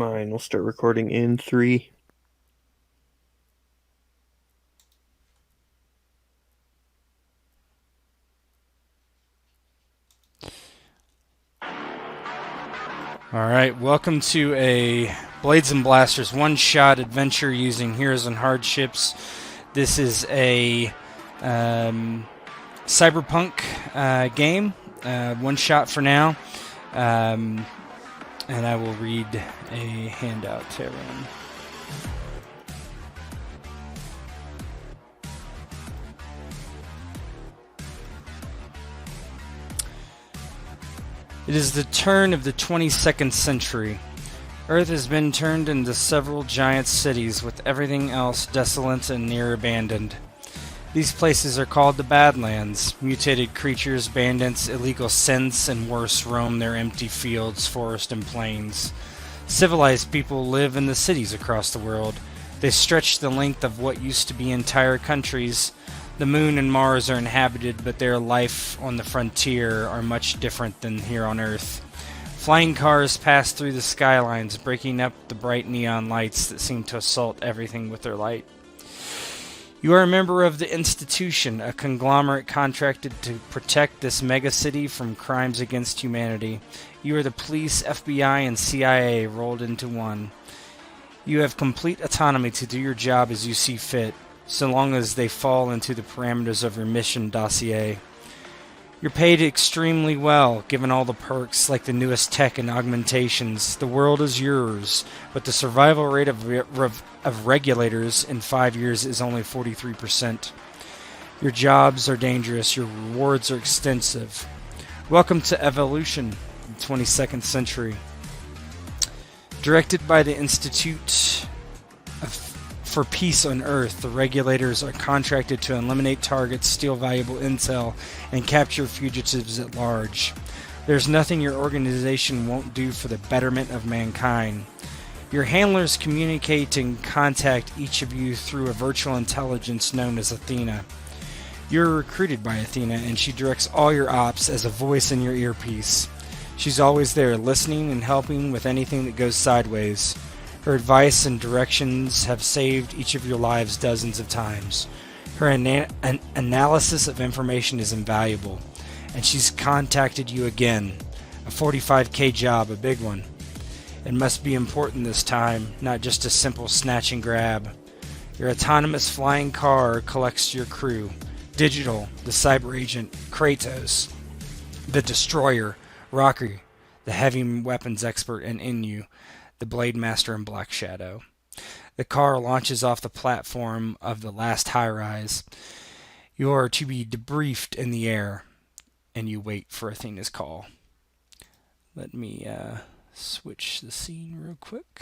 mine. We'll start recording in 3. Alright, welcome to a Blades and Blasters one-shot adventure using Heroes and Hardships. This is a Cyberpunk game, one-shot for now, and I will read a handout to everyone. It is the turn of the 22nd century. Earth has been turned into several giant cities, with everything else desolate and near abandoned. These places are called the Badlands. Mutated creatures, bandits, illegal synths, and worse roam their empty fields, forests, and plains. Civilized people live in the cities across the world. They stretch the length of what used to be entire countries. The moon and Mars are inhabited, but their life on the frontier are much different than here on Earth. Flying cars pass through the skylines, breaking up the bright neon lights that seem to assault everything with their light. You are a member of the Institution, a conglomerate contracted to protect this megacity from crimes against humanity. You are the police, FBI, and CIA rolled into one. You have complete autonomy to do your job as you see fit, so long as they fall into the parameters of your mission dossier. You're paid extremely well, given all the perks like the newest tech and augmentations. The world is yours, but the survival rate of regulators in 5 years is only 43%. Your jobs are dangerous, your rewards are extensive. Welcome to Evolution, the 22nd century. Directed by the Institute for Peace on Earth, the regulators are contracted to eliminate targets, steal valuable intel, and capture fugitives at large. There's nothing your organization won't do for the betterment of mankind. Your handlers communicate and contact each of you through a virtual intelligence known as Athena. You're recruited by Athena, and she directs all your ops as a voice in your earpiece. She's always there, listening and helping with anything that goes sideways. Her advice and directions have saved each of your lives dozens of times. Her analysis of information is invaluable, and she's contacted you again. A 45K job, a big one. It must be important this time, not just a simple snatch and grab. Your autonomous flying car collects your crew. Digital, the cyber agent, Kratos, the destroyer, Rocky, the heavy weapons expert, and Inu, the Blade Master and Black Shadow. The car launches off the platform of the last high-rise. You are to be debriefed in the air, and you wait for Athena's call. Let me switch the scene real quick.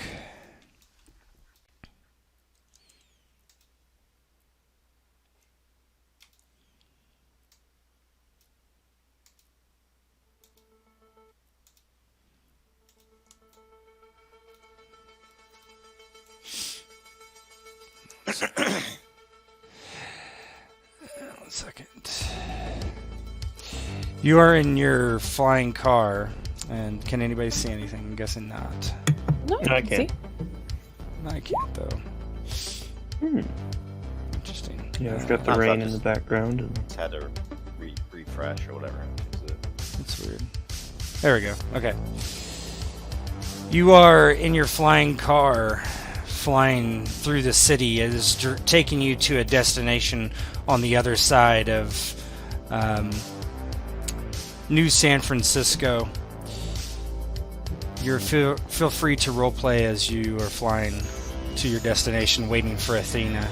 One second. You are in your flying car, and can anybody see anything? I'm guessing not. No, I I can. can see. I can't, though. Interesting. Yeah, I've got the rain in the background. And Just had to refresh or whatever. That's weird. There we go. Okay. You are in your flying car, flying through the city. It is taking you to a destination on the other side of New San Francisco. Feel free to roleplay as you are flying to your destination, waiting for Athena.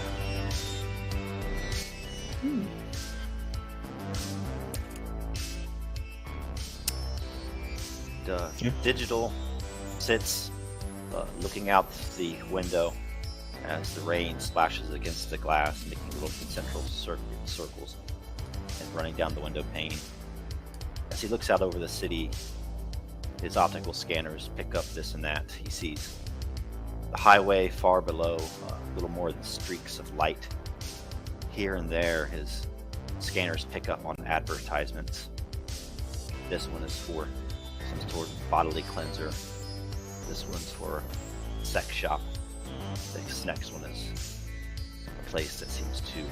Digital sits looking out the window as the rain splashes against the glass, making little concentric circles and running down the window pane. As he looks out over the city, his optical scanners pick up this and that. He sees the highway far below, little more than streaks of light. Here and there, his scanners pick up on advertisements. This one is for some sort of bodily cleanser. This one's for sex shop. This next one is a place that seems to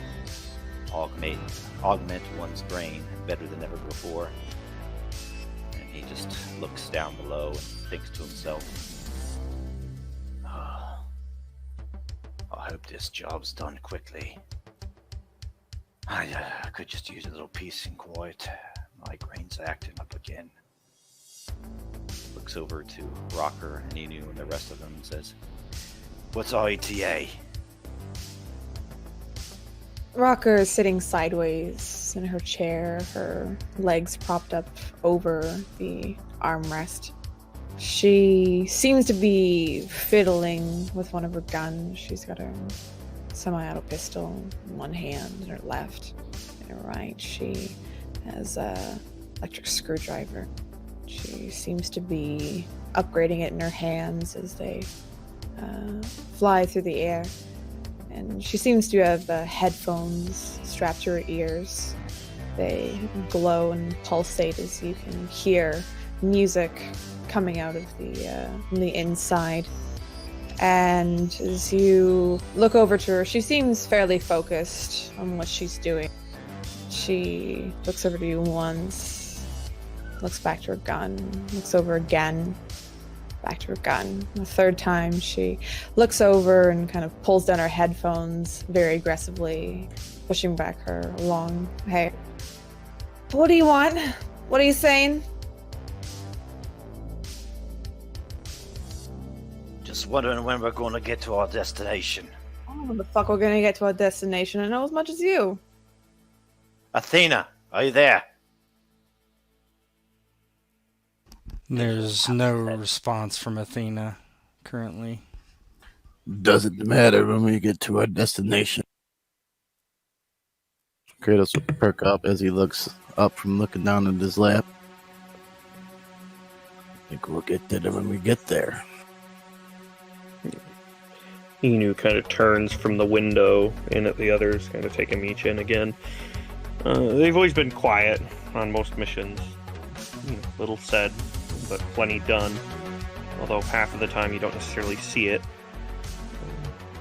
augment one's brain better than ever before. And he just looks down below and thinks to himself, "Ah, I hope this job's done quickly. I could just use a little peace and quiet. My brain's acting up again." Looks over to Rocker and Inu and the rest of them and says, "What's IETA?" Rocker is sitting sideways in her chair, her legs propped up over the armrest. She seems to be fiddling with one of her guns. She's got her semi-auto pistol in one hand, in her left. In her right, she has a electric screwdriver. She seems to be upgrading it in her hands as they fly through the air. And she seems to have headphones strapped to her ears. They glow and pulsate as you can hear music coming out of the inside. And as you look over to her, she seems fairly focused on what she's doing. She looks over to you once, looks back to her gun, looks over again, back to her gun. The third time, she looks over and kind of pulls down her headphones very aggressively, pushing back her long hair. "What do you want? What are you saying?" "Just wondering when we're going to get to our destination." I don't know when the fuck we're gonna get to our destination. I know as much as you. "Athena, are you there?" There's no response from Athena currently. Doesn't matter when we get to our destination. Kratos will perk up as he looks up from looking down at his lap. I think we'll get there when we get there. Inu kind of turns from the window in at the others, kind of taking each in again. They've always been quiet on most missions. Little said, but plenty done. Although half of the time you don't necessarily see it.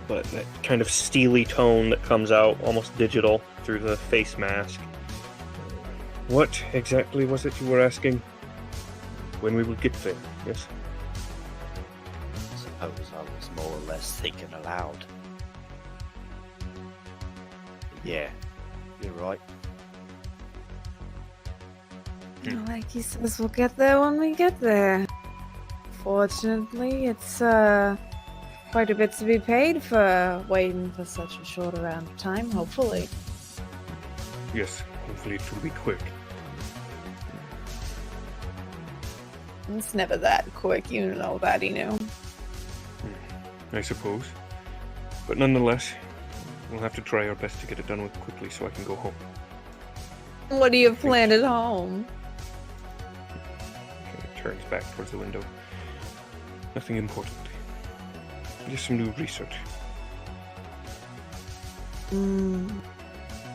But that kind of steely tone that comes out, almost digital, through the face mask. What exactly was it you were asking? When we will get there, yes? I suppose I was more or less thinking aloud. Yeah, you're right. Like he says, we'll get there when we get there. Fortunately, it's quite a bit to be paid for waiting for such a short amount of time, hopefully. Yes, hopefully it will be quick. It's never that quick, you know that, you know. I suppose. But nonetheless, we'll have to try our best to get it done with quickly so I can go home. What do you have planned at home? He turns back towards the window. Nothing important. Just some new research.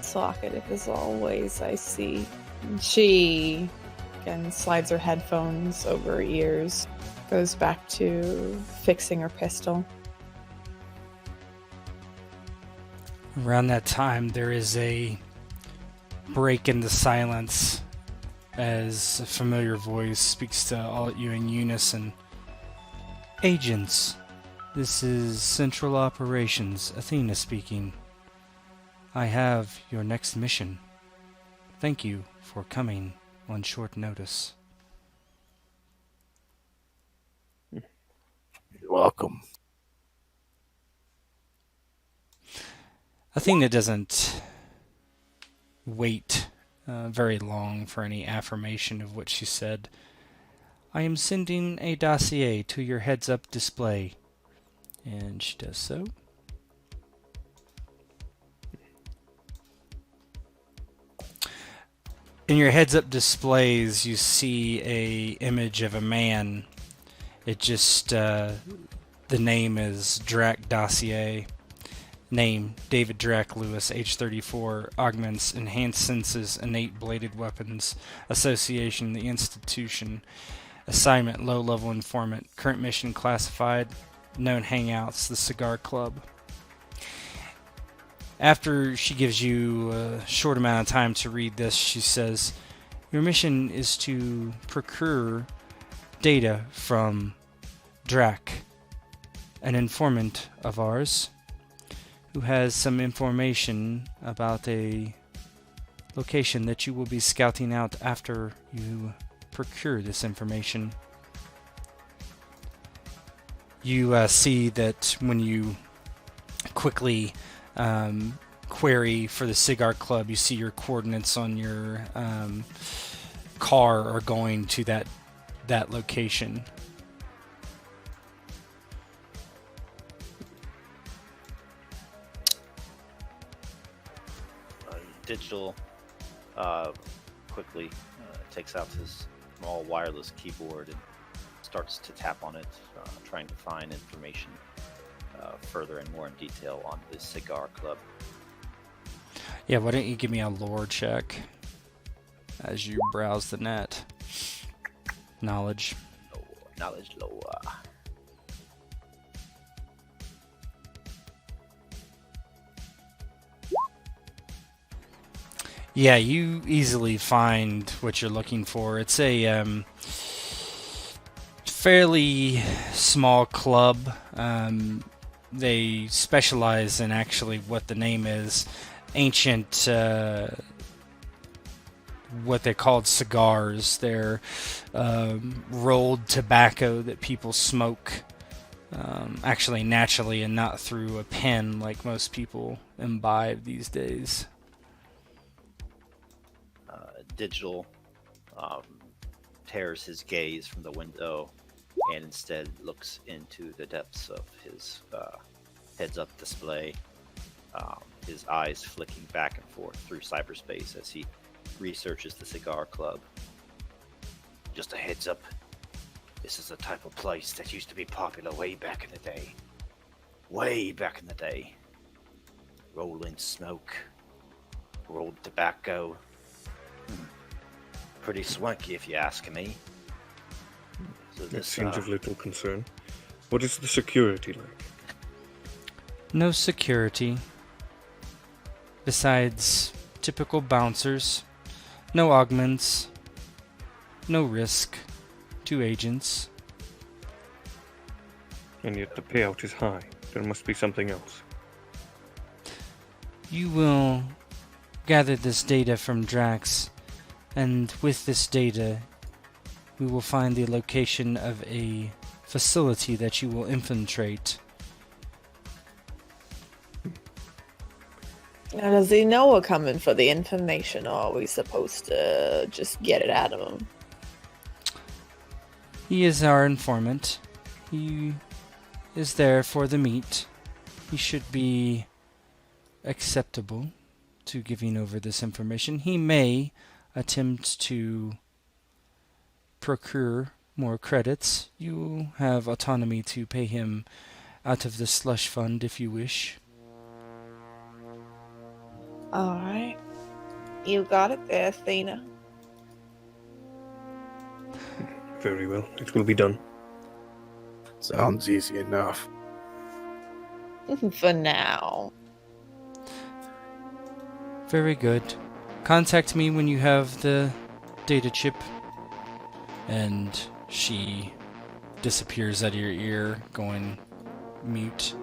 Talkative as always, I see. She, again, slides her headphones over her ears, goes back to fixing her pistol. Around that time, there is a break in the silence as a familiar voice speaks to all of you in unison. Agents, this is Central Operations, Athena speaking. I have your next mission. Thank you for coming on short notice. You're welcome. Athena doesn't wait very long for any affirmation of what she said. I am sending a dossier to your heads-up display. And she does so. In your heads-up displays, you see a image of a man. It just, the name is Drac Dossier. Name, David Drac Lewis, age 34, augments, enhanced senses, innate bladed weapons, association, the institution, assignment, low-level informant, current mission classified, known hangouts, the Cigar Club. After she gives you a short amount of time to read this, she says, your mission is to procure data from Drac, an informant of ours, who has some information about a location that you will be scouting out after you procure this information. You see that when you quickly query for the Cigar Club, you see your coordinates on your car are going to that location. Digital quickly takes out his small wireless keyboard and starts to tap on it, trying to find information further and more in detail on the Cigar Club. Yeah, why don't you give me a lore check as you browse the net? Knowledge. Knowledge lore. Yeah, you easily find what you're looking for. It's a fairly small club. They specialize in actually what the name is, ancient, what they called cigars. They're rolled tobacco that people smoke actually naturally and not through a pen like most people imbibe these days. Digital tears his gaze from the window and instead looks into the depths of his heads-up display, his eyes flicking back and forth through cyberspace as he researches the Cigar Club. Just a heads up, this is the type of place that used to be popular way back in the day. Way back in the day. Rolling smoke, rolled tobacco. Pretty swanky if you ask me. So It this seems of little concern. What is the security like? No security. Besides typical bouncers, no augments, no risk to agents. And yet the payout is high. There must be something else. You will gather this data from Drax, and with this data, we will find the location of a facility that you will infiltrate. Now, does he know we're coming for the information, or are we supposed to just get it out of him? He is our informant. He is there for the meat. He should be acceptable to giving over this information. He may attempt to procure more credits. You have autonomy to pay him out of the slush fund if you wish. Alright. You got it there, Athena. Very well. It will be done. Sounds easy enough. For now. Very good. Contact me when you have the data chip. And she disappears out of your ear, going mute.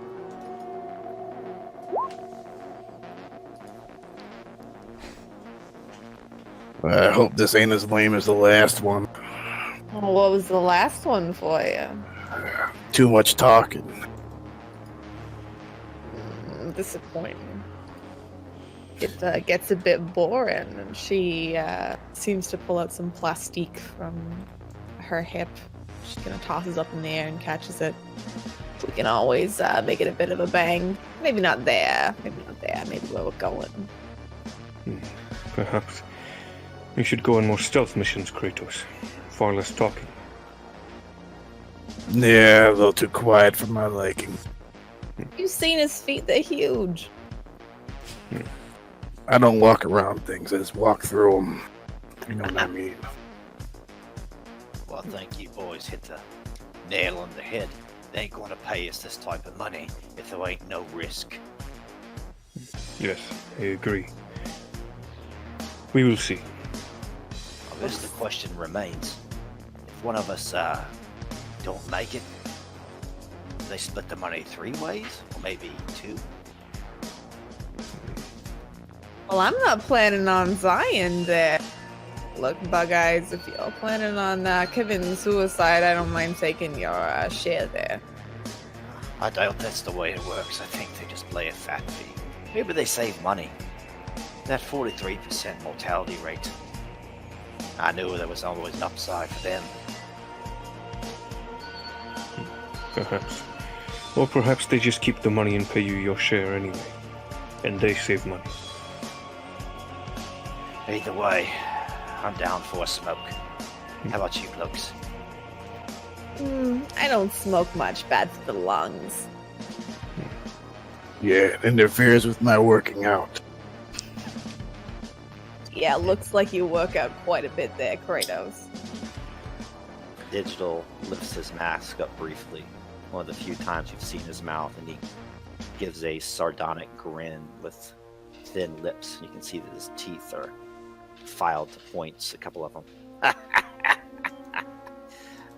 I hope this ain't as lame as the last one. Well, what was the last one for you? Too much talking. Disappointing. It gets a bit boring, and she seems to pull out some plastique from her hip. She kind of tosses up in the air and catches it. We can always make it a bit of a bang. Maybe not there. Maybe not there. Maybe where we're going. Perhaps we should go on more stealth missions, Kratos. Far less talking. Yeah, a little too quiet for my liking. You've seen his feet. They're huge. I don't walk around things, I just walk through them. You know what I mean? Well, I think you boys hit the nail on the head. They ain't gonna pay us this type of money if there ain't no risk. Yes, I agree. We will see. I guess the question remains, if one of us don't make it, do they split the money 3 ways? Or maybe 2? Well, I'm not planning on dying there. Look, Bug Eyes, if you're planning on committing suicide, I don't mind taking your share there. I doubt that's the way it works. I think they just play a fat fee. Maybe they save money. That 43% mortality rate. I knew there was always an upside for them. Perhaps. Or perhaps they just keep the money and pay you your share anyway. And they save money. Either way, I'm down for a smoke. How about you blokes? I don't smoke much. Bad for the lungs. Yeah, it interferes with my working out. Yeah, looks like you work out quite a bit there, Kratos. Digital lifts his mask up briefly. One of the few times you've seen his mouth, and he gives a sardonic grin with thin lips. You can see that his teeth are filed to points, a couple of them.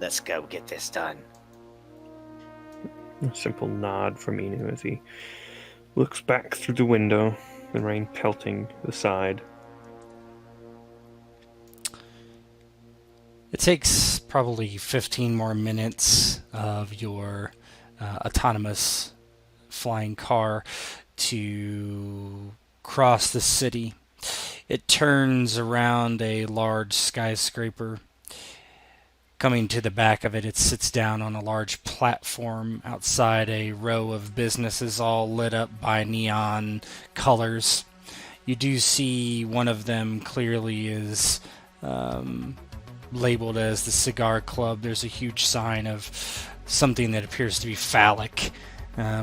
Let's go get this done. A simple nod from Inu as he looks back through the window, the rain pelting the side. It takes probably 15 more minutes of your autonomous flying car to cross the city. It turns around a large skyscraper. Coming to the back of it, it sits down on a large platform outside a row of businesses all lit up by neon colors. You do see one of them clearly is labeled as the Cigar Club. There's a huge sign of something that appears to be phallic,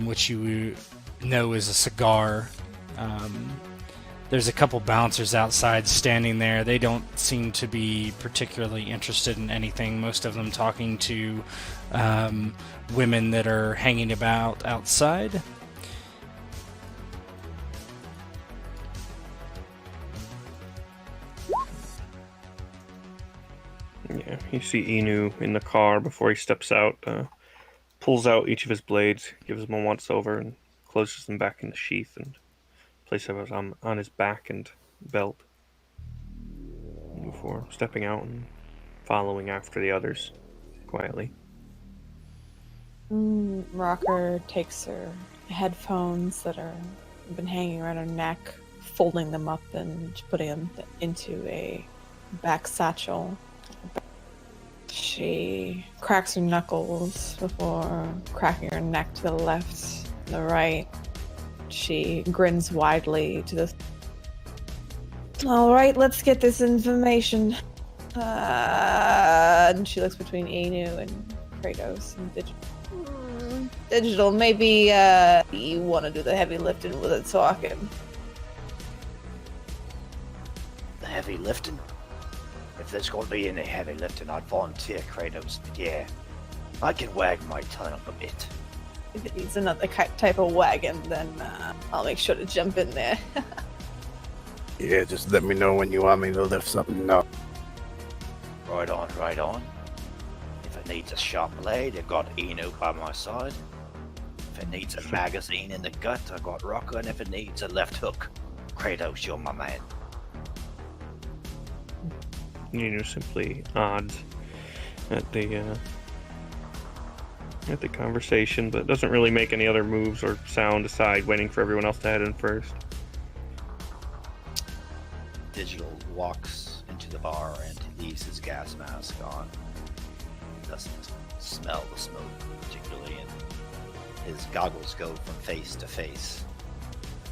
which you know is a cigar. There's a couple bouncers outside standing there. They don't seem to be particularly interested in anything. Most of them talking to women that are hanging about outside. Yeah, you see Inu in the car before he steps out, pulls out each of his blades, gives them a once-over, and closes them back in the sheath and places them on his back and belt before stepping out and following after the others quietly. Rocker takes her headphones that are been hanging around her neck, folding them up and putting them into a back satchel. She cracks her knuckles before cracking her neck to the left, the right. She grins widely to the... Alright, let's get this information. And she looks between Inu and Kratos and Digital. Digital, maybe you want to do the heavy lifting with it talking. The heavy lifting? If there's going to be any heavy lifting, I'd volunteer, Kratos. But yeah, I can wag my tongue up a bit. If it needs another type of wagon, then I'll make sure to jump in there. Yeah, just let me know when you want me to lift something up. Right on, right on. If it needs a sharp blade, I've got Eno by my side. If it needs a magazine in the gut, I've got Rocker. And if it needs a left hook, Kratos, you're my man. Inu simply nods at the conversation, but doesn't really make any other moves or sound aside waiting for everyone else to head in first. Digital walks into the bar and he leaves his gas mask on. Doesn't smell the smoke particularly, and his goggles go from face to face,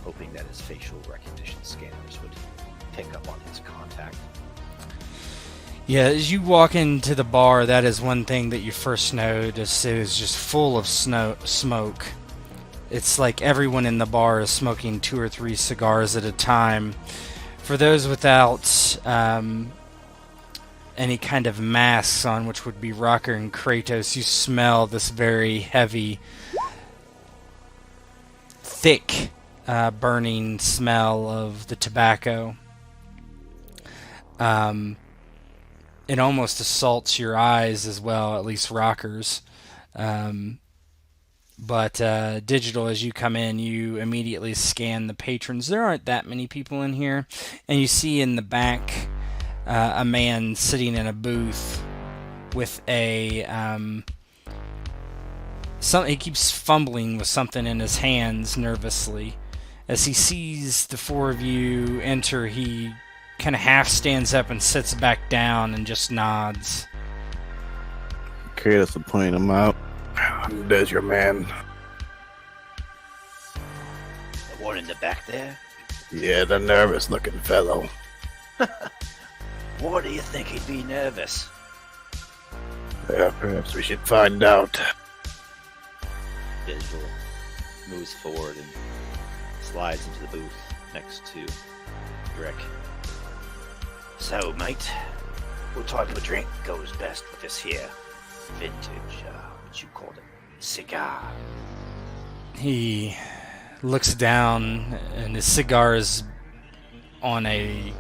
hoping that his facial recognition scanners would pick up on his contact. Yeah, as you walk into the bar, that is one thing that you first notice. It is just full of smoke. It's like everyone in the bar is smoking 2 or 3 cigars at a time. For those without any kind of masks on, which would be Rocker and Kratos, you smell this very heavy, thick, burning smell of the tobacco. It almost assaults your eyes as well, at least Rocker's. But Digital, as you come in, you immediately scan the patrons. There aren't that many people in here. And you see in the back a man sitting in a booth with a... he keeps fumbling with something in his hands nervously. As he sees the four of you enter, he kind of half stands up and sits back down and just nods. Kratos will point him out. There's your man. The one in the back there? Yeah, the nervous-looking fellow. Why do you think he'd be nervous? Yeah, perhaps we should find out. Digital moves forward and slides into the booth next to Drek. So, mate, what type of drink goes best with this here vintage, what you call it, cigar? He looks down, and his cigar is on a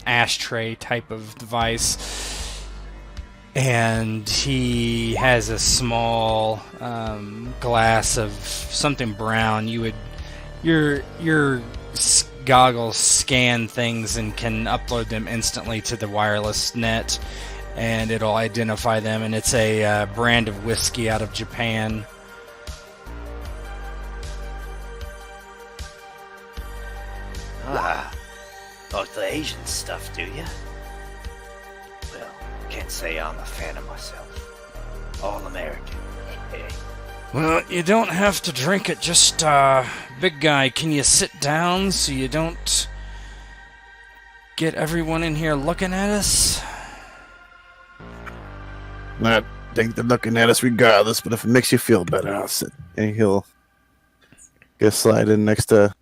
ashtray type of device, and he has a small glass of something brown. Your goggles scan things and can upload them instantly to the wireless net, and it'll identify them, and it's a brand of whiskey out of Japan. Like the Asian stuff, do you? Well, can't say I'm a fan of myself. All American. Hey. Well, you don't have to drink it, just, big guy, can you sit down so you don't get everyone in here looking at us? I think they're looking at us regardless, but if it makes you feel better, I'll sit. And he'll get slide in next to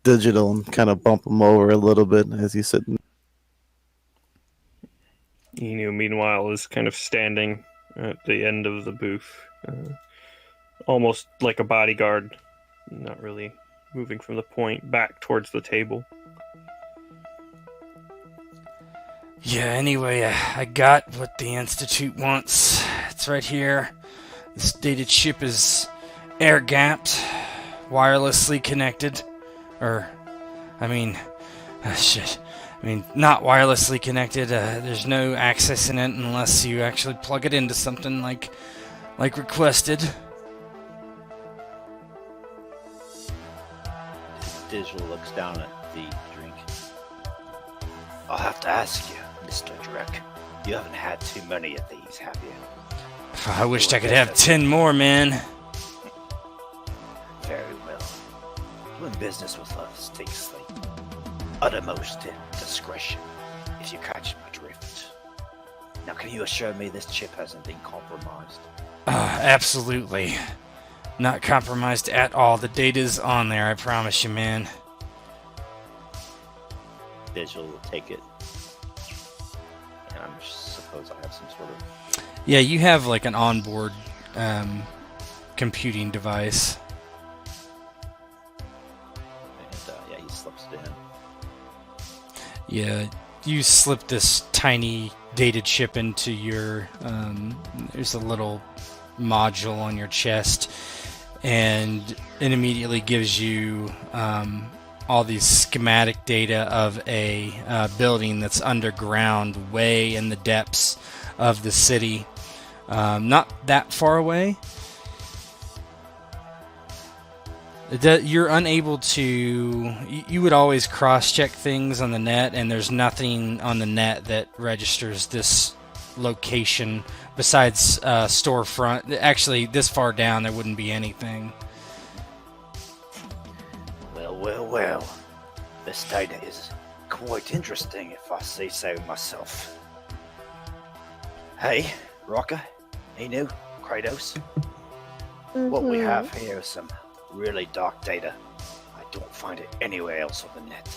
Digital and kind of bump him over a little bit as he's sitting. Inu, meanwhile, is kind of standing at the end of the booth, almost like a bodyguard, not really moving from the point back towards the table. Yeah, anyway, I got what the Institute wants. It's right here. This dated ship is air-gapped, wirelessly connected. Not wirelessly connected. There's no access in it unless you actually plug it into something like requested. Digital looks down at the drink. I'll have to ask you, Mr. Drek. You haven't had too many of these, have you? I wished I could have 10 more, man. Very well. Doing business with us takes the uttermost discretion, if you catch my drift. Now, can you assure me this chip hasn't been compromised? Absolutely. Not compromised at all. The data's on there, I promise you, man. Digital will take it. And I suppose I have some sort of... Yeah, you have like an onboard computing device. And he slips it in. Yeah, you slip this tiny data chip into your, there's a little module on your chest, and it immediately gives you all these schematic data of a building that's underground, way in the depths of the city. Not that far away. You're unable to... You would always cross-check things on the net, and there's nothing on the net that registers this location besides storefront. Actually, this far down, there wouldn't be anything. Well. This data is quite interesting, if I say so myself. Hey, Rocker, Inu, Kratos. What we have here is some really dark data. I don't find it anywhere else on the net.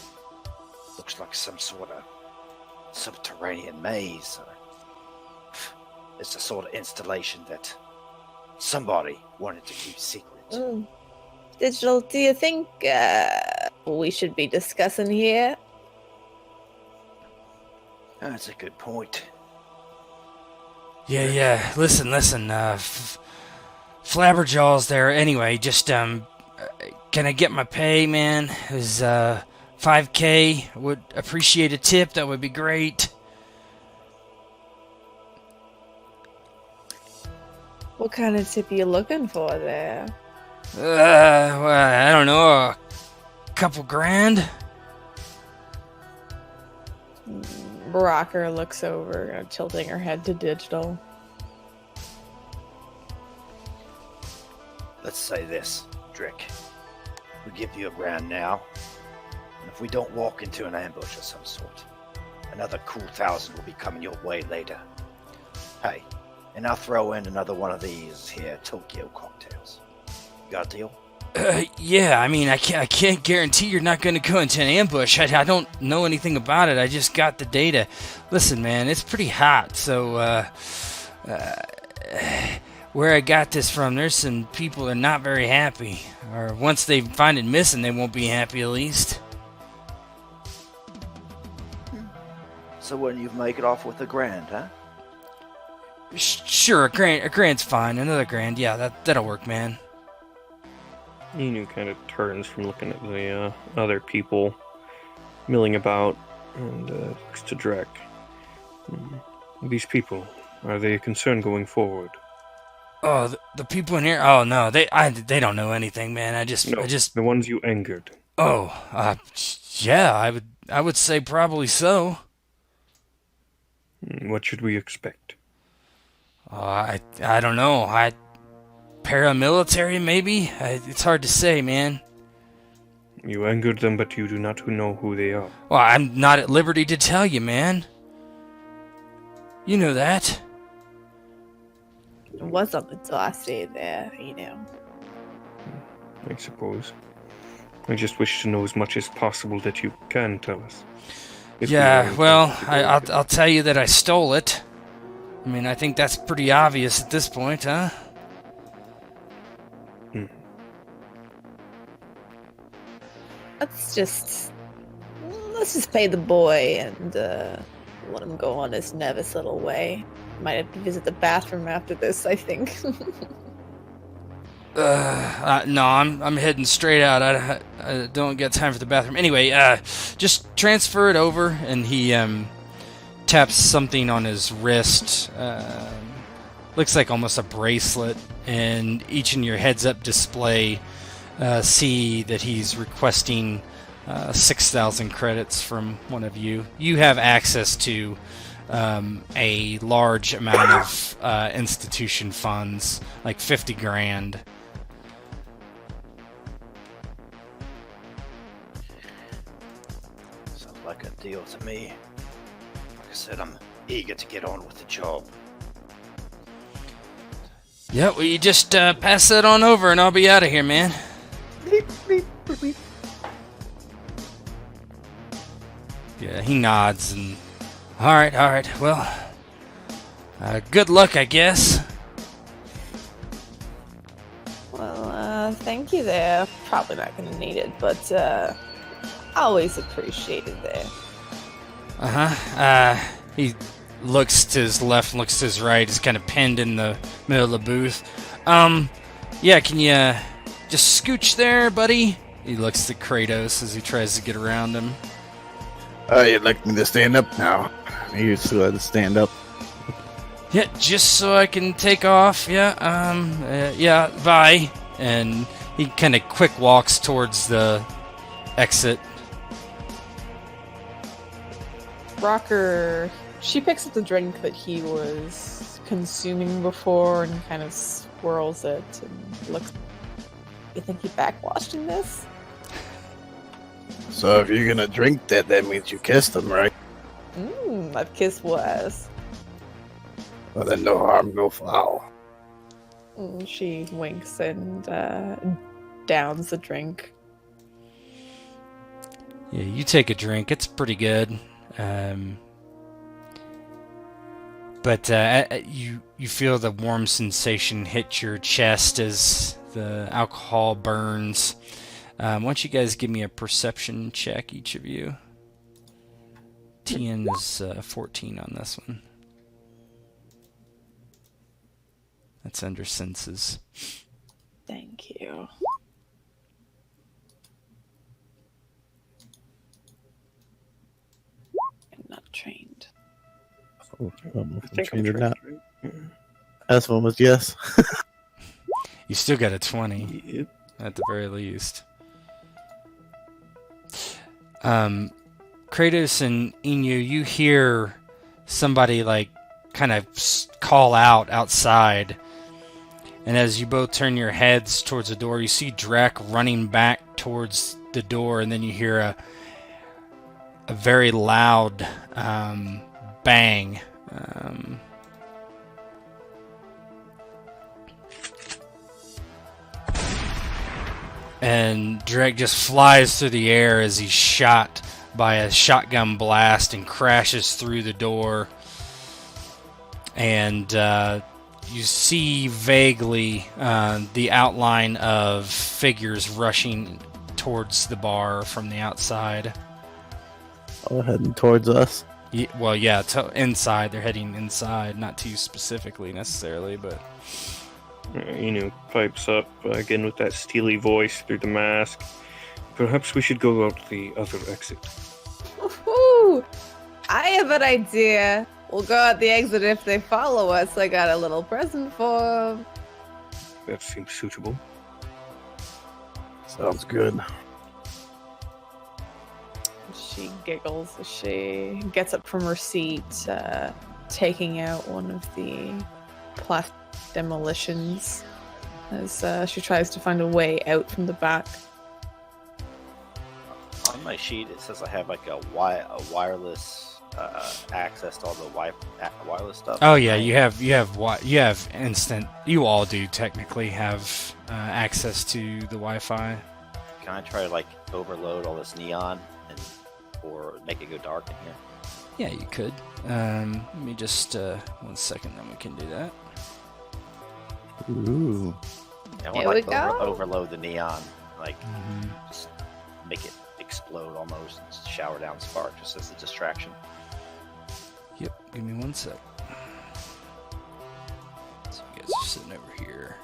Looks like some sort of subterranean maze. It's the sort of installation that somebody wanted to keep secret. Digital, do you think we should be discussing here? That's a good point. Yeah. Listen. Flabberjaw's there. Anyway, just can I get my pay, man? It was 5K. Would appreciate a tip. That would be great. What kind of tip are you looking for there? Well, I don't know, a couple grand? Rocker looks over, tilting her head to Digital. Let's say this, Drick. We give you $1,000 now, and if we don't walk into an ambush of some sort, another cool 1,000 will be coming your way later. Hey, and I'll throw in another one of these here Tokyo cocktails. Got a deal? Yeah, I mean, I can't guarantee you're not going to go into an ambush. I don't know anything about it. I just got the data. Listen, man, it's pretty hot, so, where I got this from, there's some people that are not very happy. Or once they find it missing, they won't be happy, at least. So when you make it off with $1,000, huh? Sure, a grand's fine. Another grand, yeah, that'll work, man. Inu kind of turns from looking at the other people milling about and looks to Drek. These people, are they a concern going forward? Oh, the people in here? Oh no, they don't know anything, man. I just the ones you angered. Oh, yeah, I would say probably so. What should we expect? I don't know. Paramilitary, maybe? It's hard to say, man. You angered them, but you do not know who they are. Well, I'm not at liberty to tell you, man. You know that. It was on the dossier there, you know. I suppose. I just wish to know as much as possible that you can tell us. Yeah, well, I'll tell you that I stole it. I mean, I think that's pretty obvious at this point, huh? Let's just pay the boy and let him go on his nervous little way. Might have to visit the bathroom after this, I think. No, I'm heading straight out. I don't get time for the bathroom. Anyway, just transfer it over, and he taps something on his wrist. Looks like almost a bracelet, and each in your heads-up display see that he's requesting 6,000 credits from one of you. You have access to a large amount of institution funds, like 50 grand. Sounds like a deal to me. Like I said, I'm eager to get on with the job. Yeah, well, you just pass that on over and I'll be out of here, man. Yeah, he nods and... Alright, well... good luck, I guess. Well, thank you there. Probably not gonna need it, but always appreciate it there. He looks to his left, looks to his right. He's kind of pinned in the middle of the booth. Yeah, can you just scooch there, buddy? He looks to Kratos as he tries to get around him. You'd like me to stand up now? You still had to stand up. Yeah, just so I can take off. Yeah, yeah, bye. And he kind of quick walks towards the exit. Rocker, she picks up the drink that he was consuming before and kind of swirls it and looks. You think he backwashed in this? So if you're gonna drink that, that means you kissed him, right? I've kissed worse. Well, then no harm, no foul. She winks and downs the drink. Yeah, you take a drink. It's pretty good. But you feel the warm sensation hit your chest as the alcohol burns. Why don't you guys give me a perception check, each of you? Tien is 14 on this one. That's under senses. Thank you. I'm not trained. Oh, I don't know if I I'm think trained I'm or not. trained. This one was yes. You still got a 20 Yep. at the very least. Kratos and Inu, you hear somebody like kind of call out outside, and as you both turn your heads towards the door, you see Drek running back towards the door, and then you hear a very loud bang. And Drake just flies through the air as he's shot by a shotgun blast and crashes through the door. And you see vaguely the outline of figures rushing towards the bar from the outside. Oh, heading towards us. Well, yeah, inside. They're heading inside, not too specifically necessarily, but... Pipes up again with that steely voice through the mask. Perhaps we should go out the other exit. Woohoo! I have an idea. We'll go out the exit if they follow us. I got a little present for them. That seems suitable. Sounds good. She giggles as she gets up from her seat, taking out one of the plastic demolitions as she tries to find a way out from the back. On my sheet, it says I have like a wireless access to all the wireless stuff. Oh yeah, you have instant. You all do technically have access to the Wi-Fi. Can I try to like overload all this neon or make it go dark in here? Yeah, you could. Let me just 1 second, then we can do that. Ooh. I Here want we like go. overload the neon, like just make it explode almost, and shower down spark just as a distraction. Yep, give me 1 sec. So you guys are sitting over here.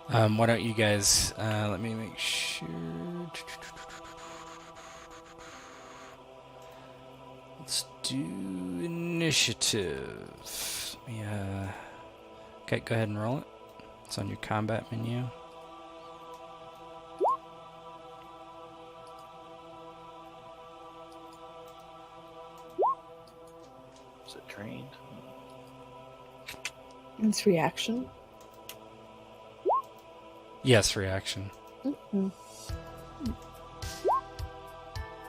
Why don't you guys, let me make sure. Let's do initiative. Yeah. Okay, go ahead and roll it. It's on your combat menu. Is it trained? It's reaction. Yes, reaction. Mhm.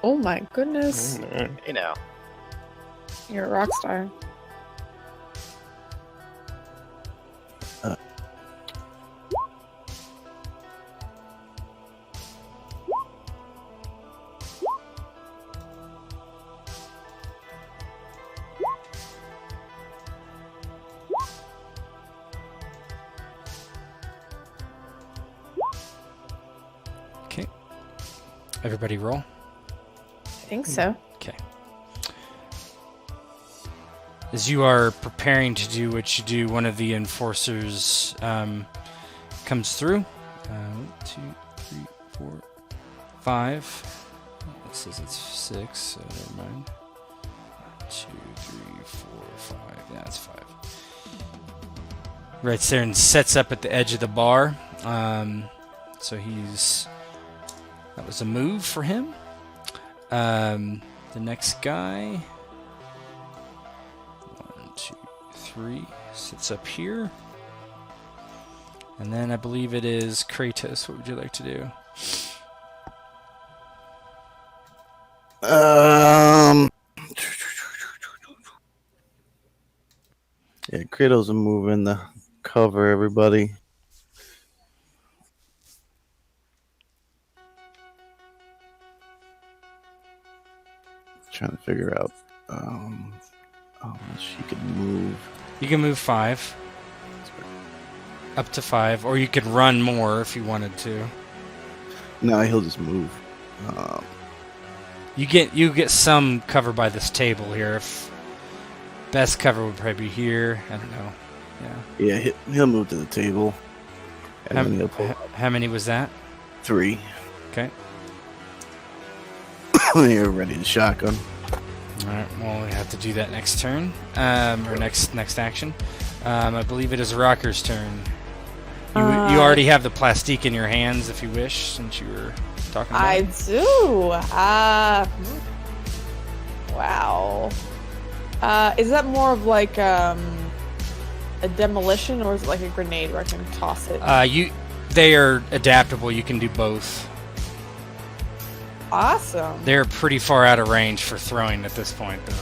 Oh my goodness. You know, You're a rock star. Okay. Everybody roll. I think so. Okay. As you are preparing to do what you do, one of the enforcers comes through. 1, 2, 3, 4, 5. It says it's 6, so never mind. 1, 2, 3, 4, 5. Yeah, it's 5. Right there and sets up at the edge of the bar. So that was a move for him. The next guy, 1, 2, 3, sits up here. And then I believe it is Kratos. What would you like to do? Yeah, Kratos will move in the cover everybody. trying to figure out how much he could move. You can move 5. Up to 5. Or you could run more if you wanted to. No, he'll just move. You get some cover by this table here. If best cover would probably be here. I don't know. Yeah, he'll move to the table. And then he'll pull How many was that? 3. Okay. You're ready to shotgun. Alright, well, we have to do that next turn. Or next action. I believe it is Rocker's turn. You already have the plastique in your hands if you wish, since you were talking about I it. do. Wow. Is that more of like a demolition, or is it like a grenade where I can toss it? They are adaptable. You can do both. Awesome. They're pretty far out of range for throwing at this point, though.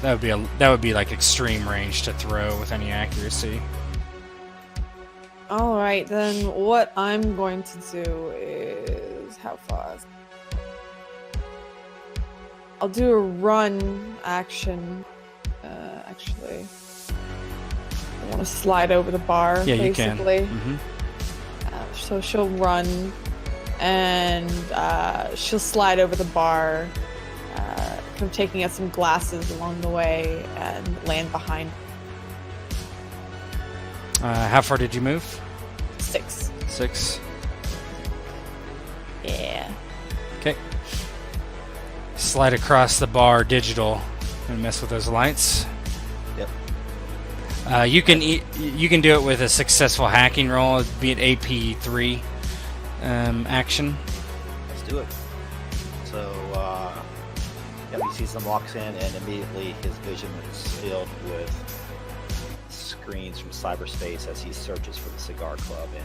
That would be like extreme range to throw with any accuracy. All right, then what I'm going to do is how fast? I'll do a run action. Actually, I want to slide over the bar. Yeah, basically. you can. So she'll run, and she'll slide over the bar, kind of taking out some glasses along the way, and land behind. How far did you move? 6. 6. Yeah. Okay. Slide across the bar, digital, and mess with those lights. Yep. You can do it with a successful hacking roll. It'd be an AP3 action. Let's do it. So, he sees them, walks in, and immediately his vision is filled with screens from cyberspace as he searches for the cigar club and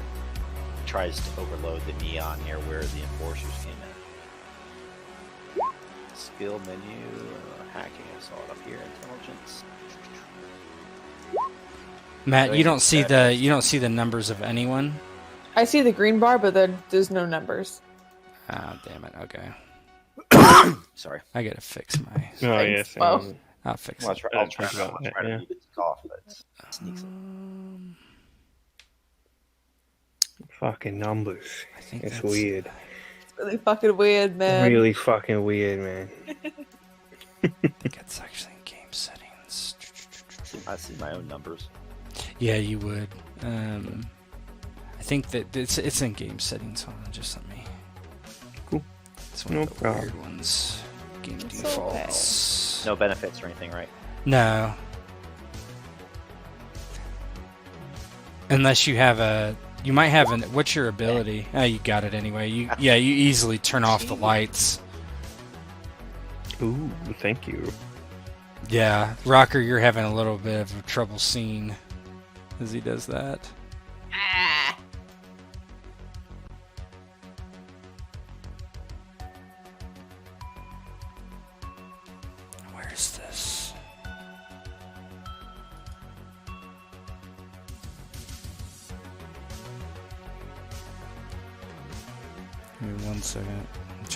tries to overload the neon near where the enforcers came in. Skill menu, hacking, I saw it up here, intelligence. Matt, you don't see the numbers of anyone. I see the green bar, but there's no numbers. Oh, damn it. Okay. Sorry. I gotta fix my. Oh yes. Well. I'll fix I'll it. try Think about that, to yeah. mute it to cough, but it sneaks in. Fucking numbers. I think It's that's- weird. It's really fucking weird, man. Really fucking weird, man. I think it's actually in game settings. I see my own numbers. Yeah, you would. I think that it's in game settings. Hold on, just let me. Cool. It's one No of the problem. weird ones. Game It's defaults. No benefits or anything, right? No. Unless you have a. You might have an. What's your ability? Oh, you got it anyway. You easily turn off the lights. Ooh, thank you. Yeah, Rocker, you're having a little bit of a trouble seeing as he does that. Where's this? Give me 1 second. I'm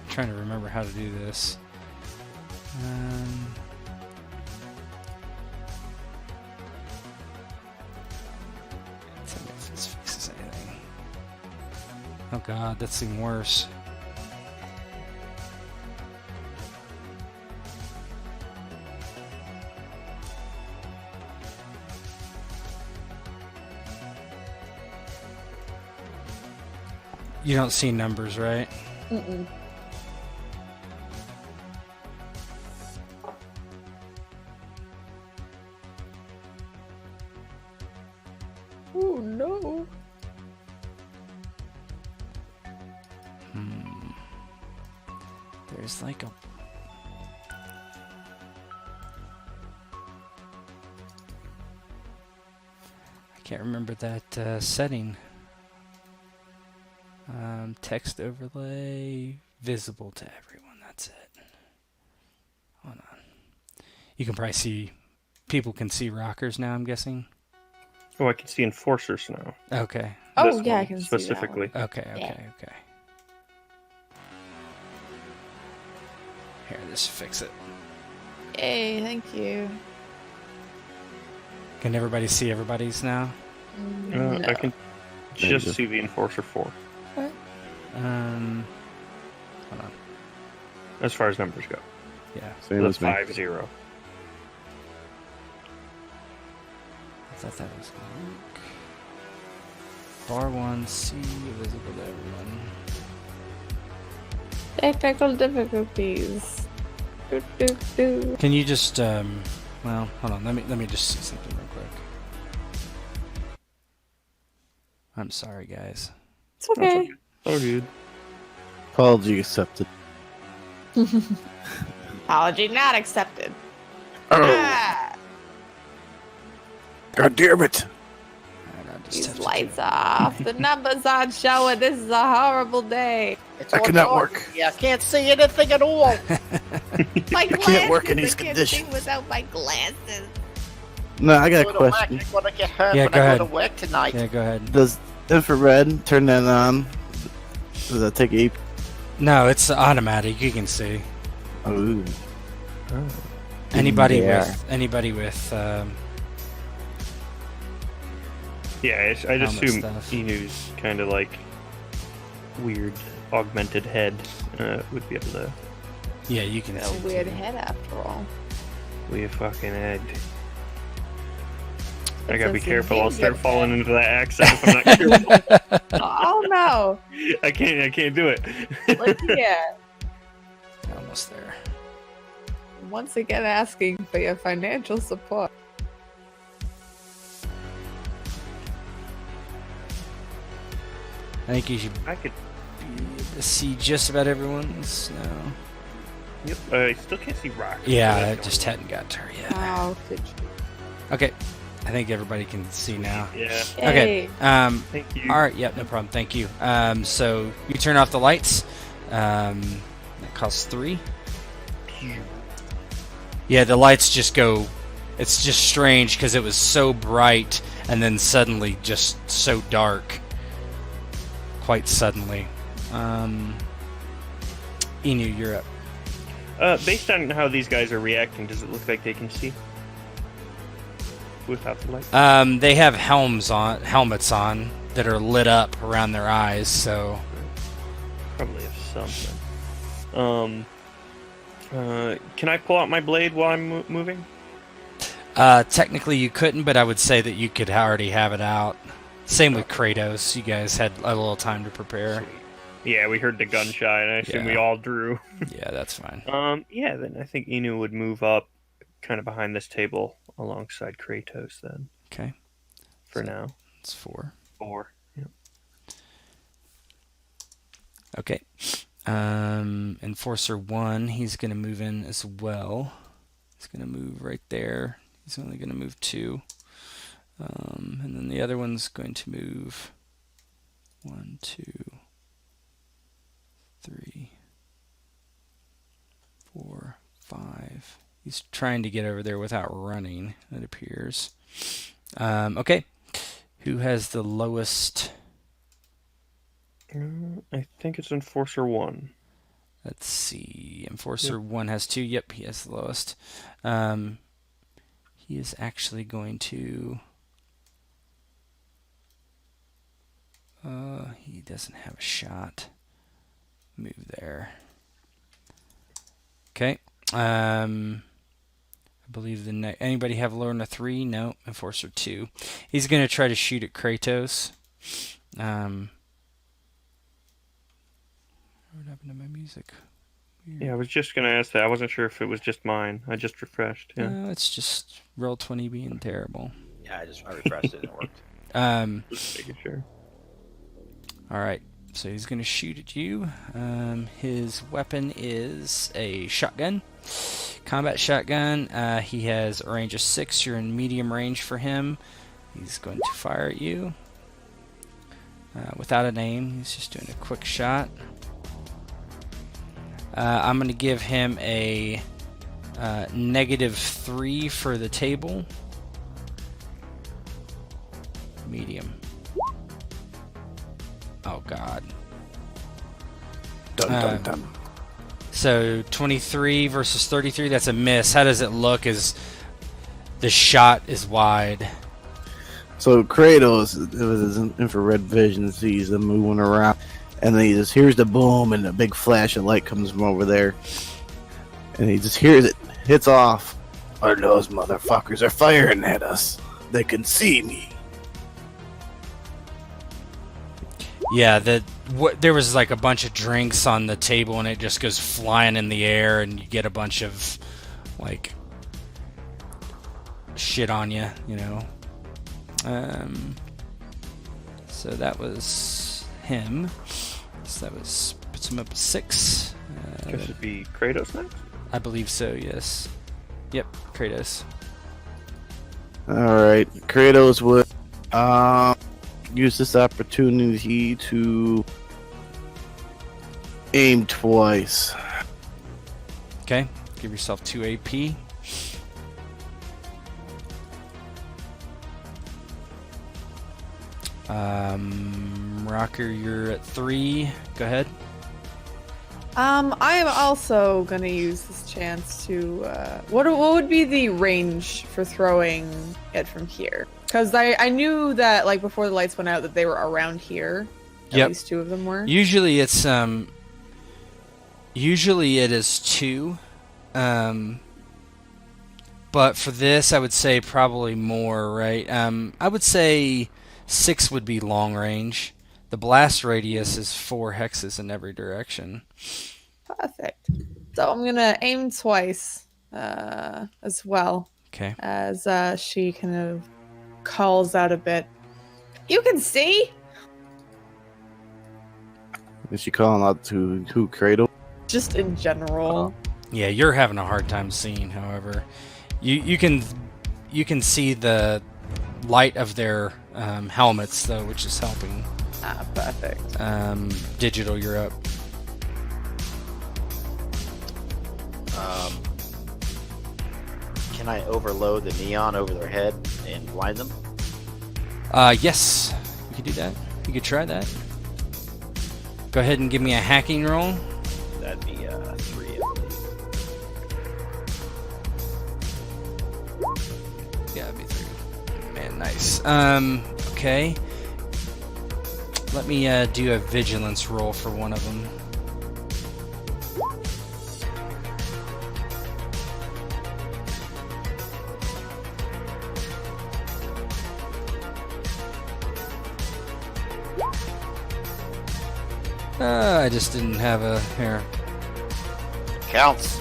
trying to remember how to do this. Tell me if this fixes anything. Oh god, that's even worse. You don't see numbers, right? Mm-mm. Oh no. There's like a... I can't remember that setting. Text overlay, visible to everyone, that's it. Hold on. You can probably see... People can see rockers now, I'm guessing? Oh, I can see enforcers now. Okay. Oh This yeah, one I can specifically. see Okay, okay, Yeah. okay. Here, this should fix it. Yay, thank you. Can everybody see everybody's now? No. I can There you just go. see the Enforcer 4, Hold on. as far as numbers go. Yeah, Same The as me. 5-0. I thought that was gonna work. Bar 1, C, visible to everyone. Technical difficulties. Do, do, do. Can you just, well, hold on, let me just see something real quick. I'm sorry, guys. It's okay. Oh, dude. Apology accepted. Apology not accepted. Oh, Ah, God damn it! Alright, I'll just these have to lights off. The numbers aren't showing. This is a horrible day. It's That all cannot dark. work. Yeah, I can't see anything at all. My glasses. can't work in these I can't conditions. see without my glasses. No, I got a Go to work, question. I'm gonna get hurt Yeah, when go I ahead. go to work tonight. Yeah, go ahead. Does infrared turn that on? Does that take a? No, it's automatic. You can see Oh, anybody Yeah. with Yeah, I just Helmet assume stuff. Enu's kind of like weird augmented head would be able to. yeah, you can A see. weird too. head after all. Weird fucking head. I It's gotta a be careful. I'll start significant falling head. into that accent if I'm not careful. Oh no! I can't do it. Look here. Almost there. Once again, asking for your financial support. I think you should I could. be able to see just about everyone's now. Yep. I still can't see rock. Yeah, So it that's just hadn't got to her yet. Oh, could Okay, I think everybody can see now. Yeah. you? Okay. Yay. Thank you. All right. Yep. No problem. Thank you. So you turn off the lights. That costs 3. Yeah, the lights just go. It's just strange because it was so bright and then suddenly just so dark. Quite suddenly. Enu, you're up. Based on how these guys are reacting, does it look like they can see without the light? They have helmets on that are lit up around their eyes. So Probably have something. Can I pull out my blade while I'm moving? technically you couldn't, but I would say that you could already have it out. Same with Kratos. You guys had a little time to prepare. Sweet. Yeah, we heard the gunshot, and I assume we Yeah. all drew. Yeah, that's fine. Yeah, then I think Inu would move up, kind of behind this table, alongside Kratos. Then, Okay, for So- now, it's 4. 4. Yep. Okay. Enforcer 1, he's going to move in as well. He's going to move right there. He's only going to move 2. And then the other one's going to move 1, 2, 3, 4, 5. He's trying to get over there without running, it appears. Okay. Who has the lowest? I think it's Enforcer 1. Let's see. Enforcer 1 has 2. Yep, he has the lowest. He is actually going to... he doesn't have a shot. Move there. Okay. I believe the anybody have lower than a 3? No. Enforcer 2. He's going to try to shoot at Kratos. What happened to my music? Weird. Yeah, I was just gonna ask that. I wasn't sure if it was just mine. I just refreshed. Yeah. No, it's just Roll20 being terrible. Yeah, I refreshed it and it worked. Just making sure. All right, so he's going to shoot at you. His weapon is a shotgun, combat shotgun. He has a range of 6. You're in medium range for him. He's going to fire at you without an aim. He's just doing a quick shot. I'm going to give him a -3 for the table. Medium. Oh God. Dun dun dun. So 23 versus 33, that's a miss. How does it look as the shot is wide? So Kratos, it was his infrared vision, sees them moving around, and then he just hears the boom, and a big flash of light comes from over there, and he just hears it, hits off. Or those motherfuckers are firing at us. They can see me. Yeah, there was like a bunch of drinks on the table, and it just goes flying in the air, and you get a bunch of like shit on you, you know. So that was him. So that puts him up at 6. Guess it'd be Kratos next. I believe so. Yes. Yep, Kratos. All right, Kratos would use this opportunity to aim twice. Okay, give yourself 2 AP. Rocker, you're at 3. Go ahead. I am also gonna use this chance to. What would be the range for throwing it from here? Because I knew that like before the lights went out that they were around here. At Yep. least 2 of them were. Usually it's Usually it is 2. But for this, I would say probably more, right? I would say 6 would be long range. The blast radius is 4 hexes in every direction. Perfect. So I'm gonna aim twice, as well. Okay. As she kind of calls out a bit. You can see. Is she calling out to who, Kratos? Just in general. Yeah, you're having a hard time seeing. However, you can see the light of their helmets though, which is helping. Ah, perfect. Digital, you're up. Can I overload the neon over their head and blind them? Yes, you could do that. You could try that. Go ahead and give me a hacking roll. That'd be 3, I believe. Yeah, that'd be 3. Man, nice. Okay. Let me do a vigilance roll for one of them. I just didn't have a here. Counts.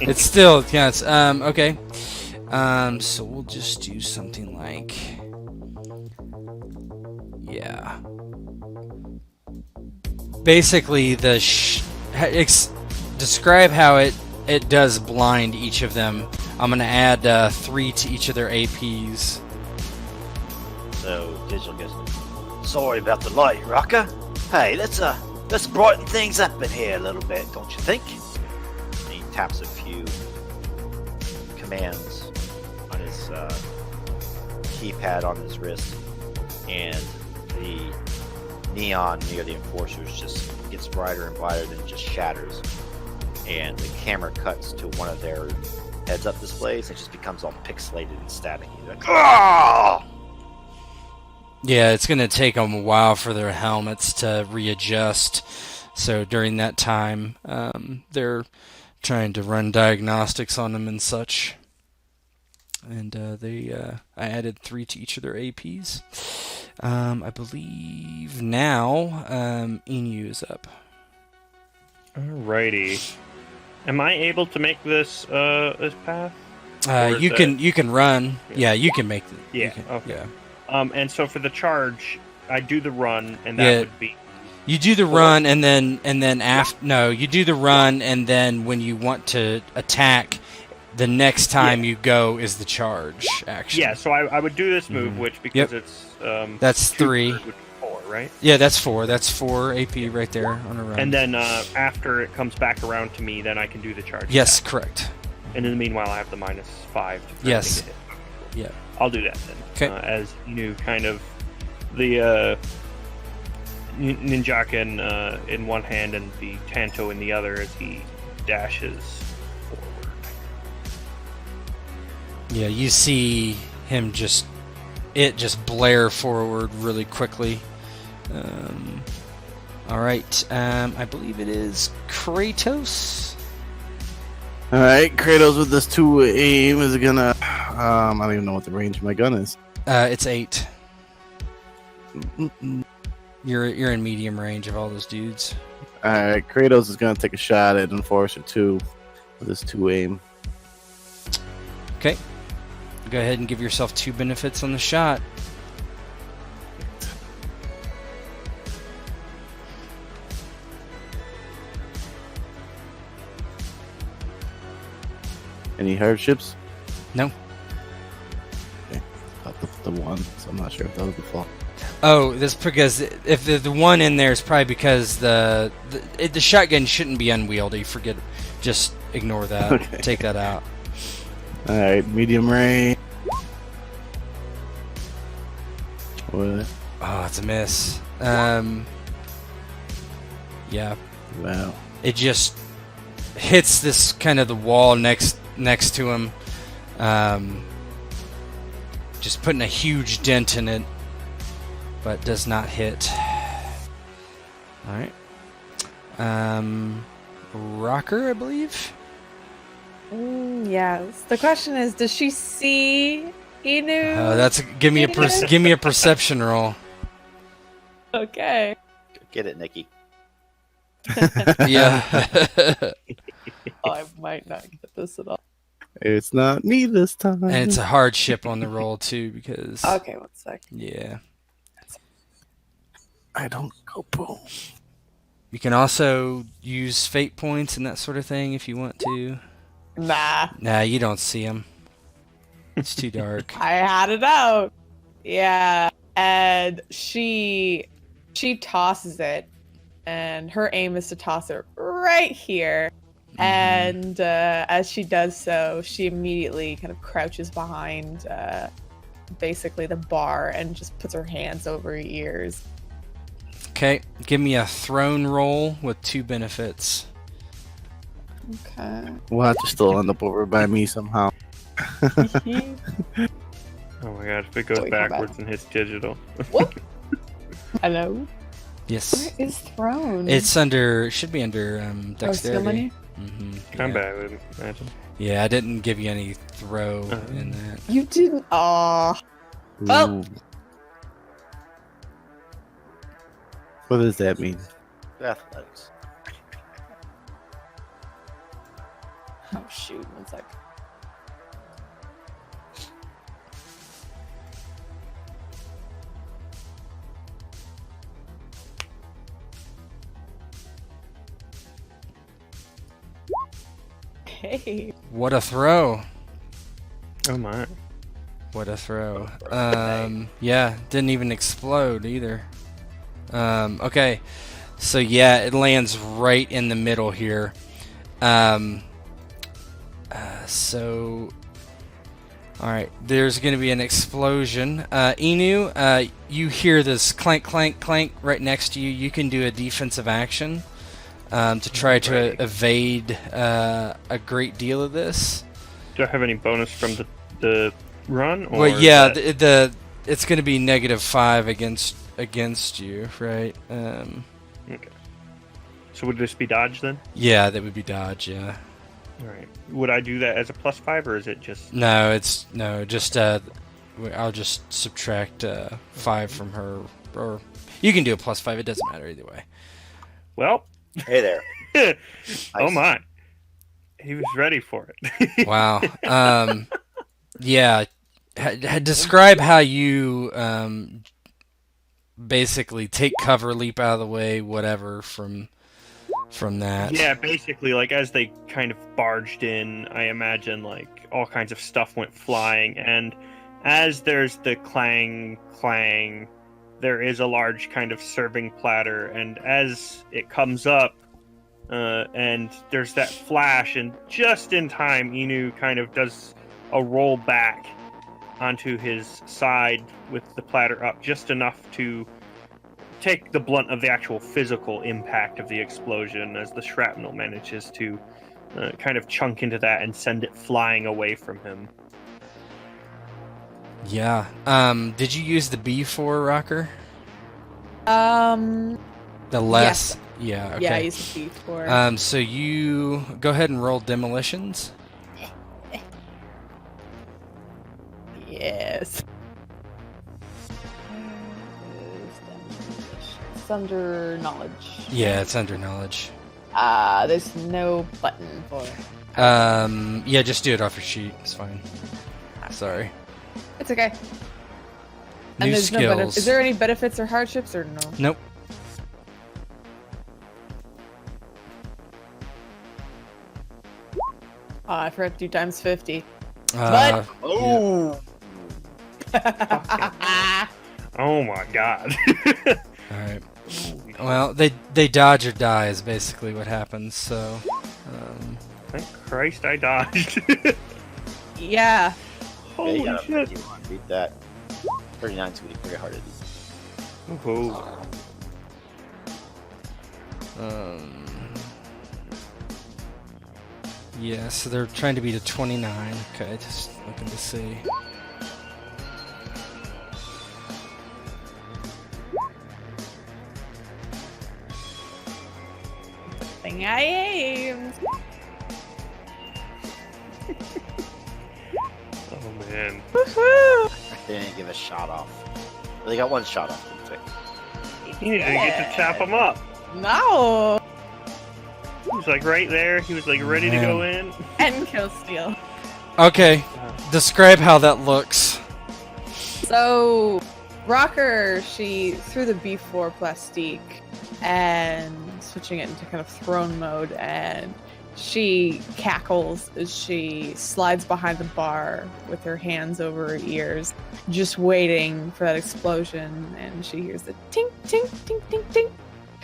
It still counts. Okay. So we'll just do something like, yeah. Basically, describe how it does blind each of them. I'm gonna add 3 to each of their APs. So Digital goes, sorry about the light, Rocker. Hey, let's brighten things up in here a little bit, don't you think? And he taps a few commands on his keypad on his wrist, and the neon near the enforcers just gets brighter and brighter, then just shatters, and the camera cuts to one of their heads-up displays. It just becomes all pixelated and staticky. Like, ah! Yeah, it's going to take them a while for their helmets to readjust. So during that time, they're trying to run diagnostics on them and such. And I added 3 to each of their APs. I believe now Inu is up. Alrighty. Am I able to make this path? You can run. Yeah, you can make it. Yeah. Okay. Yeah. And so for the charge, I do the run, and that would be. You do the run, and then after. No, you do the run, and then when you want to attack, the next time you go is the charge action. Yeah. So I would do this move, which because it's that's 3. Which is 4, right? Yeah, that's 4. That's 4 AP right there on a run. And then after it comes back around to me, then I can do the charge. Yes, attack. correct. And in the meanwhile, I have the -5. To yes. Hit. Yeah. I'll do that then. Okay. As you knew, kind of the Ninjakin in one hand and the Tanto in the other as he dashes forward. Yeah, you see him just blare forward really quickly. All right, I believe it is Kratos. All right, Kratos with this 2 aim is gonna. I don't even know what the range of my gun is. It's 8. Mm-mm. You're in medium range of all those dudes. All right, Kratos is gonna take a shot at Enforcer 2 with his 2 aim. Okay, go ahead and give yourself 2 benefits on the shot. Any hardships? No. Okay. About the 1, so I'm not sure if that was the fault. Oh, that's because if the one in there is probably because the shotgun shouldn't be unwieldy. Forget, just ignore that. Okay. Take that out. All right, medium range. What? Oh, it's a miss. Yeah, Wow. it just hits this kind of the wall next to him, just putting a huge dent in it, but does not hit. All right. Rocker, I believe. Yes. The question is, does she see Inu? Give me a perception roll. Okay. Get it, Nikki. Yeah. Oh, I might not get this at all. It's not me this time. And it's a hardship on the roll too, because Okay, 1 sec. yeah. I don't go boom. You can also use fate points and that sort of thing if you want to. Nah, Nah, you don't see them. It's too dark. I had it out. Yeah, and she tosses it, and her aim is to toss it right here. And as she does so, she immediately kind of crouches behind basically the bar and just puts her hands over her ears. Okay, give me a thrown roll with 2 benefits. Okay. We'll have to still end up over by me somehow. Oh my god, if it goes Wait, come backwards and hits digital. What? Hello? Yes. Where is throne? It should be under Oh, skill dexterity. money? Combat, Yeah. I would imagine. Yeah, I didn't give you any throw in that. You didn't. Aw. Oh. Ooh. What does that mean? Athletics. Oh, shoot. 1 sec. Hey. What a throw. Oh my. What a throw. Yeah, didn't even explode either. Okay, so yeah, it lands right in the middle here. So, alright, there's going to be an explosion. Inu, you hear this clank, clank, clank right next to you. You can do a defensive action to try to evade a great deal of this. Do I have any bonus from the run? Or Well, yeah, that... it's going to be -5 against you, right? Okay. So would this be dodge then? Yeah, that would be dodge. Yeah. All right. Would I do that as a +5 or is it just? No, just I'll just subtract 5 from her, or you can do a +5. It doesn't matter either way. Well. Hey there. Oh my. He was ready for it. Wow. Yeah. Describe how you basically take cover, leap out of the way, whatever from that. Yeah, basically, like as they kind of barged in, I imagine like all kinds of stuff went flying, and as there's the clang, clang, there is a large kind of serving platter, and as it comes up, and there's that flash, and just in time, Inu kind of does a roll back onto his side with the platter up, just enough to take the blunt of the actual physical impact of the explosion as the shrapnel manages to kind of chunk into that and send it flying away from him. Yeah. Did you use the B4 rocker? The less. Yeah. Okay. Yeah, I used the B4. So you go ahead and roll demolitions. Yes. It's under knowledge. Yeah, it's under knowledge. There's no button for it. Yeah, just do it off your sheet. It's fine. Sorry. It's okay. New No skills. is there any benefits or hardships or no? Nope. I forgot to do times 50. Oh! Oh my god. Alright. Well, they dodge or die is basically what happens, so... Thank Christ I dodged. Yeah. Yeah, Holy you gotta shit. beat that. 39 is gonna be pretty hard to beat. Oh. Yeah, so they're trying to beat a 29. Okay, just looking to see. Thing I aimed. Oh man. Woohoo! They didn't give a shot off. Well, they got one shot off. Didn't they? You didn't get to chop him up. No! He was like right there. He was like ready to go in. And kill steal. Okay, describe how that looks. So, Rocker, she threw the B4 plastique and switching it into kind of throne mode, and she cackles as she slides behind the bar with her hands over her ears, just waiting for that explosion. And she hears the tink, tink, tink, tink, tink.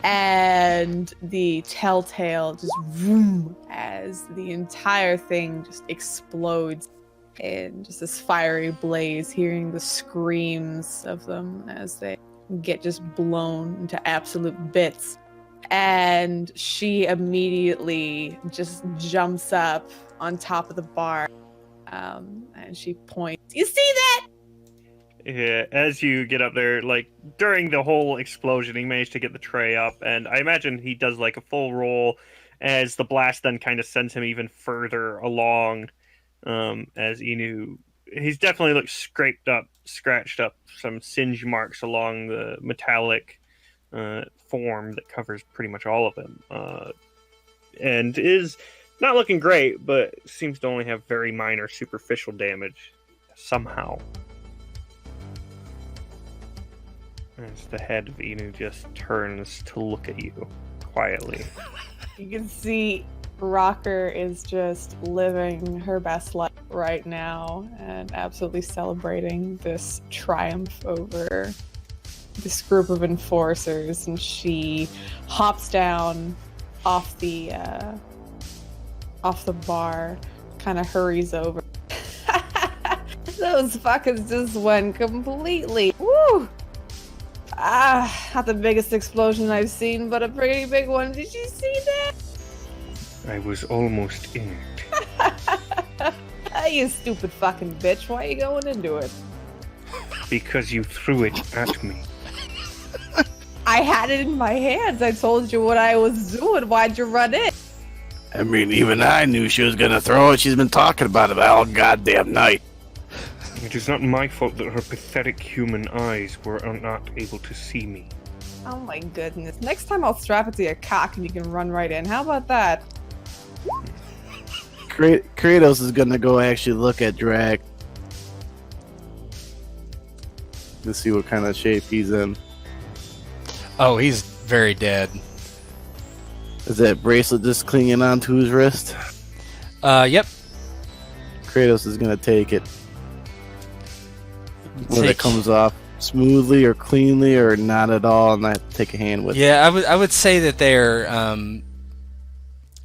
And the telltale just vroom as the entire thing just explodes in just this fiery blaze, hearing the screams of them as they get just blown into absolute bits. And she immediately just jumps up on top of the bar, and she points. You see that? Yeah, as you get up there, like during the whole explosion, he managed to get the tray up, and I imagine he does like a full roll as the blast then kind of sends him even further along. As Inu, he's definitely like scratched up some singe marks along the metallic form that covers pretty much all of him, and is not looking great, but seems to only have very minor superficial damage somehow. As the head of Inu just turns to look at you quietly. You can see Rocker is just living her best life right now and absolutely celebrating this triumph over this group of enforcers. And she hops down off the bar, kind of hurries over. Those fuckers just went completely. Woo! Not the biggest explosion I've seen, but a pretty big one. Did you see that? I was almost in it. You stupid fucking bitch. Why are you going into it? Because you threw it at me. I had it in my hands. I told you what I was doing. Why'd you run in? I mean, even I knew she was gonna throw it. She's been talking about it all goddamn night. It is not my fault that her pathetic human eyes were not able to see me. Oh my goodness. Next time I'll strap it to your cock and you can run right in. How about that? Kratos is gonna go actually look at Drag to see what kind of shape he's in. Oh, he's very dead. Is that bracelet just clinging onto his wrist? Yep. Kratos is gonna take it. Whether it comes off smoothly or cleanly or not at all, and I have to take a hand with it. Yeah, I would say that they're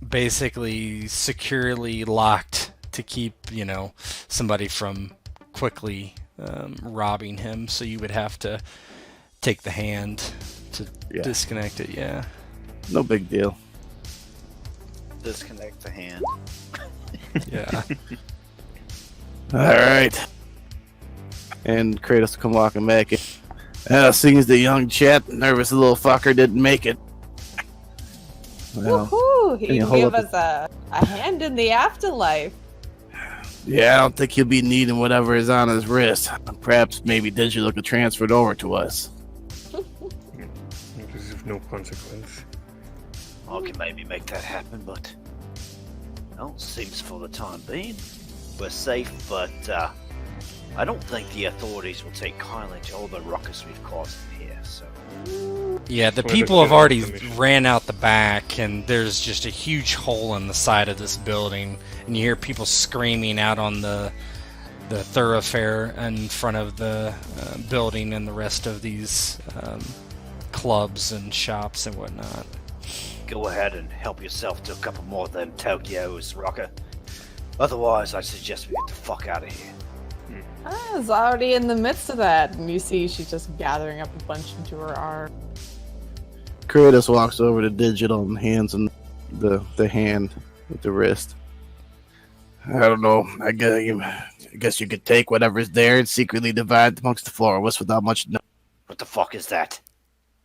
basically securely locked to keep, somebody from quickly robbing him. So you would have to take the hand. Yeah. disconnect it. Yeah. No big deal. Disconnect the hand. Yeah. All right. And Kratos come walking back in. Seeing as the young chap, nervous little fucker, didn't make it. Well, Woohoo! He can you can hold give up us a hand in the afterlife. yeah, I don't think he'll be needing whatever is on his wrist. Perhaps maybe Digital could transfer it over to us. It is of no consequence. I can maybe make that happen, but well, seems for the time being we're safe. But I don't think the authorities will take kindly to all the ruckus we've caused here. So Yeah, the Or the people have Civil already Commission. ran out the back, and there's just a huge hole in the side of this building, and you hear people screaming out on the thoroughfare in front of the building and the rest of these clubs and shops and whatnot. go ahead and help yourself to a couple more of them Tokyos, Rocker. Otherwise, I suggest we get the fuck out of here. I was already in the midst of that, and you see she's just gathering up a bunch into her arm. Kratos walks over to Digital and hands him the hand with the wrist. I don't know. I guess you could take whatever's there and secretly divide it amongst the four of us without much. What the fuck is that?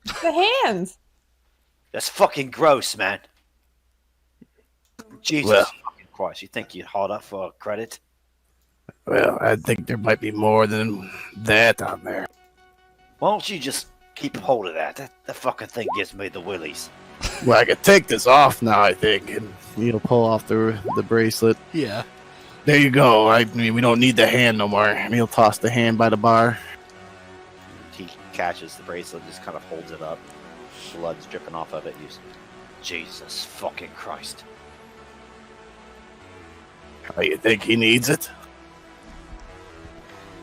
The hands! That's fucking gross, man. Jesus Well. fucking Christ, you think you'd hold up for credit? Well, I think there might be more than that on there. Why don't you just keep hold of that? That fucking thing gives me the willies. Well, I could take this off now, I think, and pull off the bracelet. Yeah. There you go. I mean, we don't need the hand no more. And he'll toss the hand by the bar. He catches the bracelet, just kind of holds it up. Blood's dripping off of it. Jesus fucking Christ. How you think he needs it?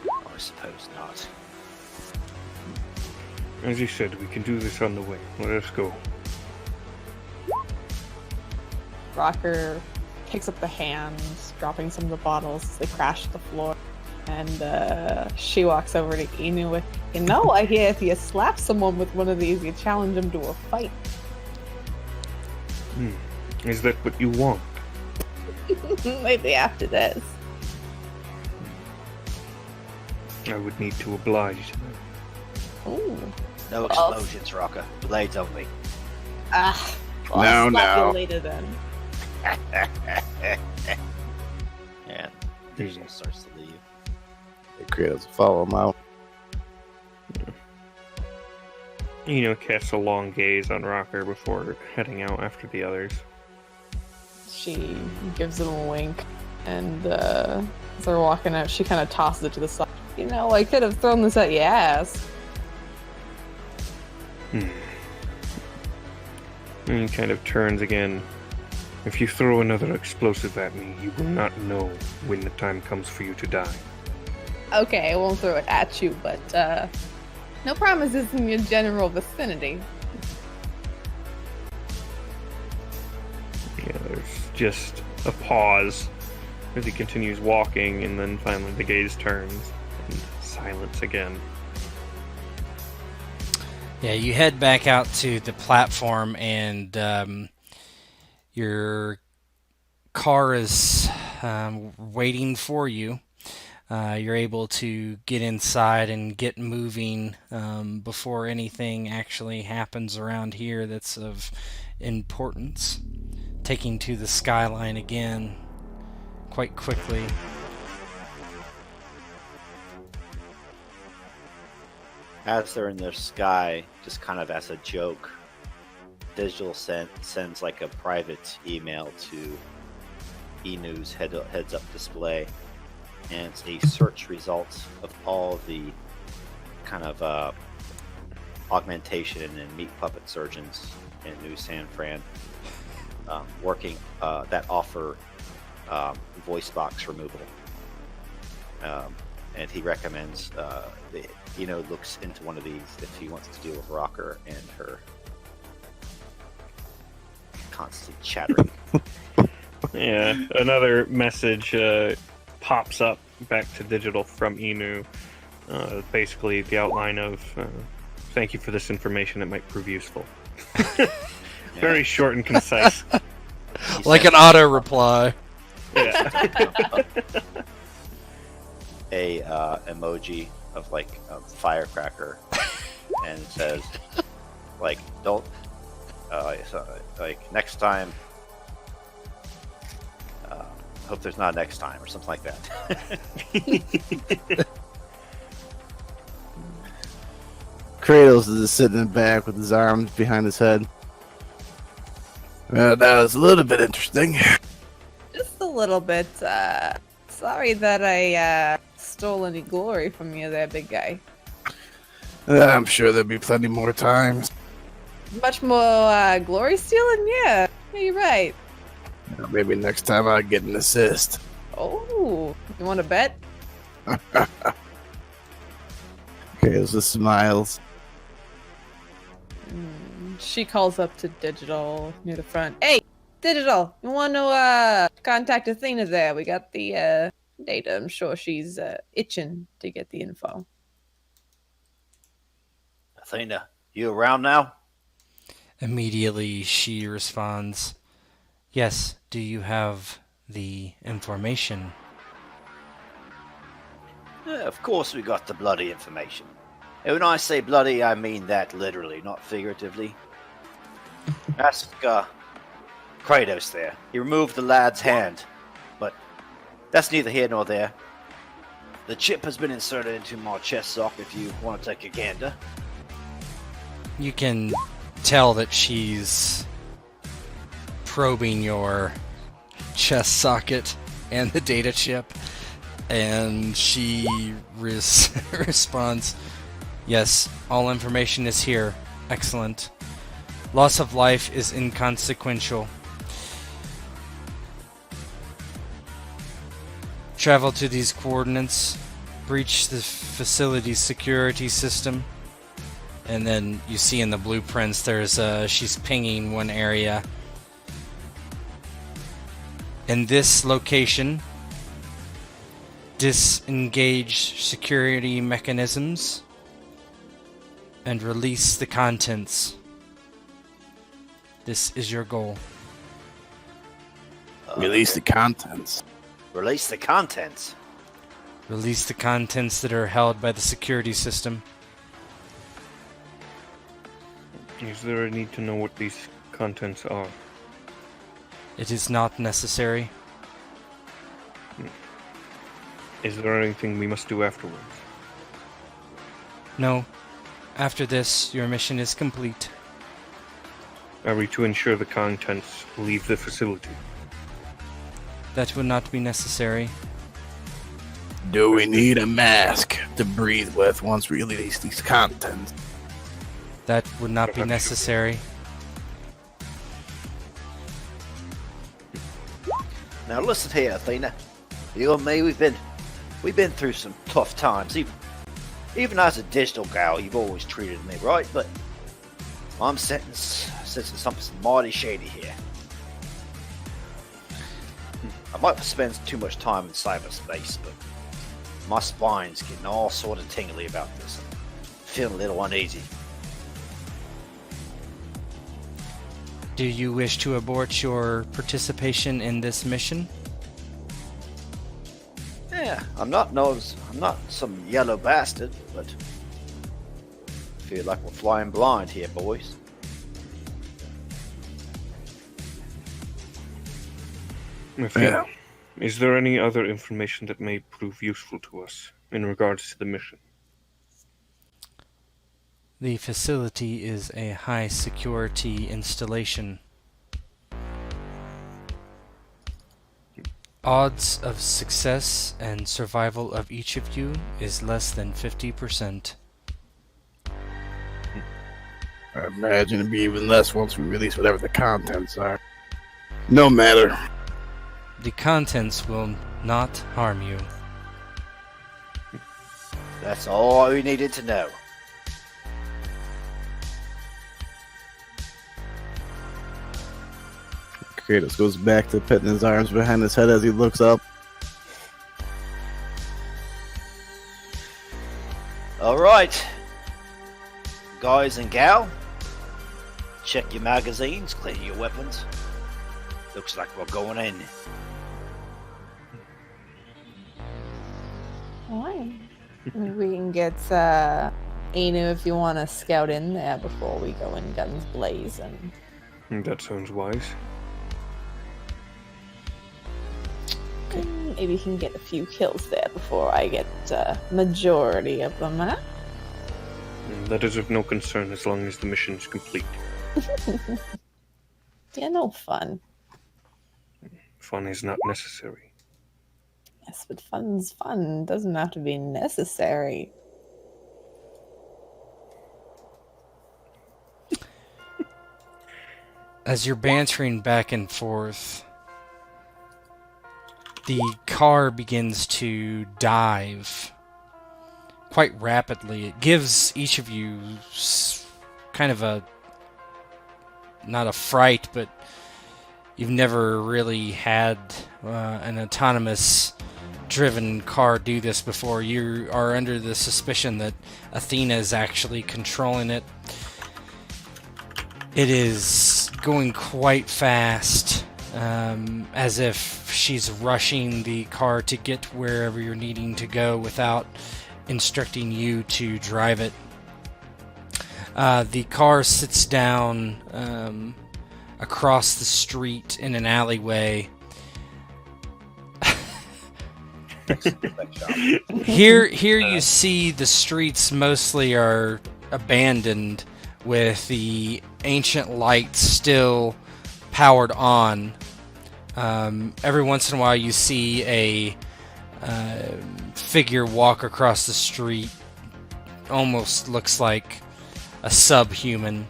I suppose not. As you said, we can do this on the way. Let us go. Rocker picks up the hands, dropping some of the bottles as they crash to the floor. And she walks over to Inu with, I hear if you slap someone with one of these, you challenge them to a fight. Is that what you want? Maybe after this. I would need to oblige. Ooh. No explosions, Rocker. Blades only. Ah. No, slap no. you later then. And Digital starts to leave. Kratos will follow him out. Casts a long gaze on Rocker before heading out after the others. She gives him a wink, and as they're walking out, she kind of tosses it to the side. I could have thrown this at your ass. And he kind of turns again. If you throw another explosive at me, you will not know when the time comes for you to die. Okay, I won't throw it at you, but no promises in your general vicinity. Yeah, there's just a pause as he continues walking, and then finally the gaze turns, and silence again. Yeah, you head back out to the platform, and your car is waiting for you. You're able to get inside and get moving before anything actually happens around here that's of importance. Taking to the skyline again quite quickly. As they're in the sky, just kind of as a joke, Digital sends like a private email to Inu's heads-up display, and it's the search results of all the kind of augmentation and meat puppet surgeons in New San Fran working that offer voice box removal. And he recommends looks into one of these if he wants to deal with Rocker and her constant chattering. Yeah, another message pops up back to Digital from Inu. Basically, the outline of Thank you for this information. It might prove useful. Very short and concise. Like an auto reply. Yeah. A emoji of like a firecracker, and it says, like, don't, like next time. Hope there's not a next time or something like that. Kratos is just sitting in the back with his arms behind his head. Well, that was a little bit interesting. Just a little bit. Sorry that I stole any glory from you there, big guy. I'm sure there'll be plenty more times. Much more glory stealing? Yeah, you're right. Maybe next time I'll get an assist. Oh, you want to bet? Kratos just smiles. She calls up to Digital near the front. Hey, Digital, you want to contact Athena there? We got the data. I'm sure she's itching to get the info. Athena, you around now? Immediately she responds, "Yes, do you have the information?" Yeah, of course we got the bloody information. And when I say bloody, I mean that literally, not figuratively. Ask Kratos there. He removed the lad's hand, but that's neither here nor there. The chip has been inserted into my chest socket if you want to take a gander. You can tell that she's probing your chest socket and the data chip, and she responds, "Yes, all information is here. Excellent. Loss of life is inconsequential. Travel to these coordinates, breach the facility's security system." And then you see in the blueprints there's she's pinging one area. In this location, disengage security mechanisms and release the contents. This is your goal. Release the contents. Release the contents. Release the contents that are held by the security system. Is there a need to know what these contents are? It is not necessary. Is there anything we must do afterwards? No. After this, your mission is complete. Are we to ensure the contents leave the facility? That would not be necessary. Do we need a mask to breathe with once we release these contents? That would not be necessary. Now listen here, Athena. You and me, we've been through some tough times. Even as a digital gal, you've always treated me right, but I'm sensing something mighty shady here. I might spend too much time in cyberspace, but my spine's getting all sort of tingly about this. I'm feeling a little uneasy. Do you wish to abort your participation in this mission? Yeah, I'm not some yellow bastard, but I feel like we're flying blind here, boys. Yeah. Is there any other information that may prove useful to us in regards to the mission? The facility is a high security installation. Odds of success and survival of each of you is less than 50%. I imagine it'd be even less once we release whatever the contents are. No matter. The contents will not harm you. That's all we needed to know. Kratos goes back to putting his arms behind his head as he looks up. All right. Guys and gal, check your magazines, clear your weapons. Looks like we're going in. Alright. Maybe we can get Anu if you want to scout in there before we go in guns blazing. That sounds wise. Maybe you can get a few kills there before I get majority of them, huh? That is of no concern as long as the mission is complete. Yeah, no fun. Fun is not necessary. Yes, but fun's fun. Doesn't have to be necessary. As you're bantering back and forth, the car begins to dive quite rapidly. It gives each of you kind of a, not a fright, but you've never really had an autonomous driven car do this before. You are under the suspicion that Athena is actually controlling it. It is going quite fast, as if she's rushing the car to get wherever you're needing to go without instructing you to drive it. The car sits down across the street in an alleyway. Here you see the streets mostly are abandoned, with the ancient lights still powered on. Every once in a while you see a figure walk across the street. Almost looks like a subhuman,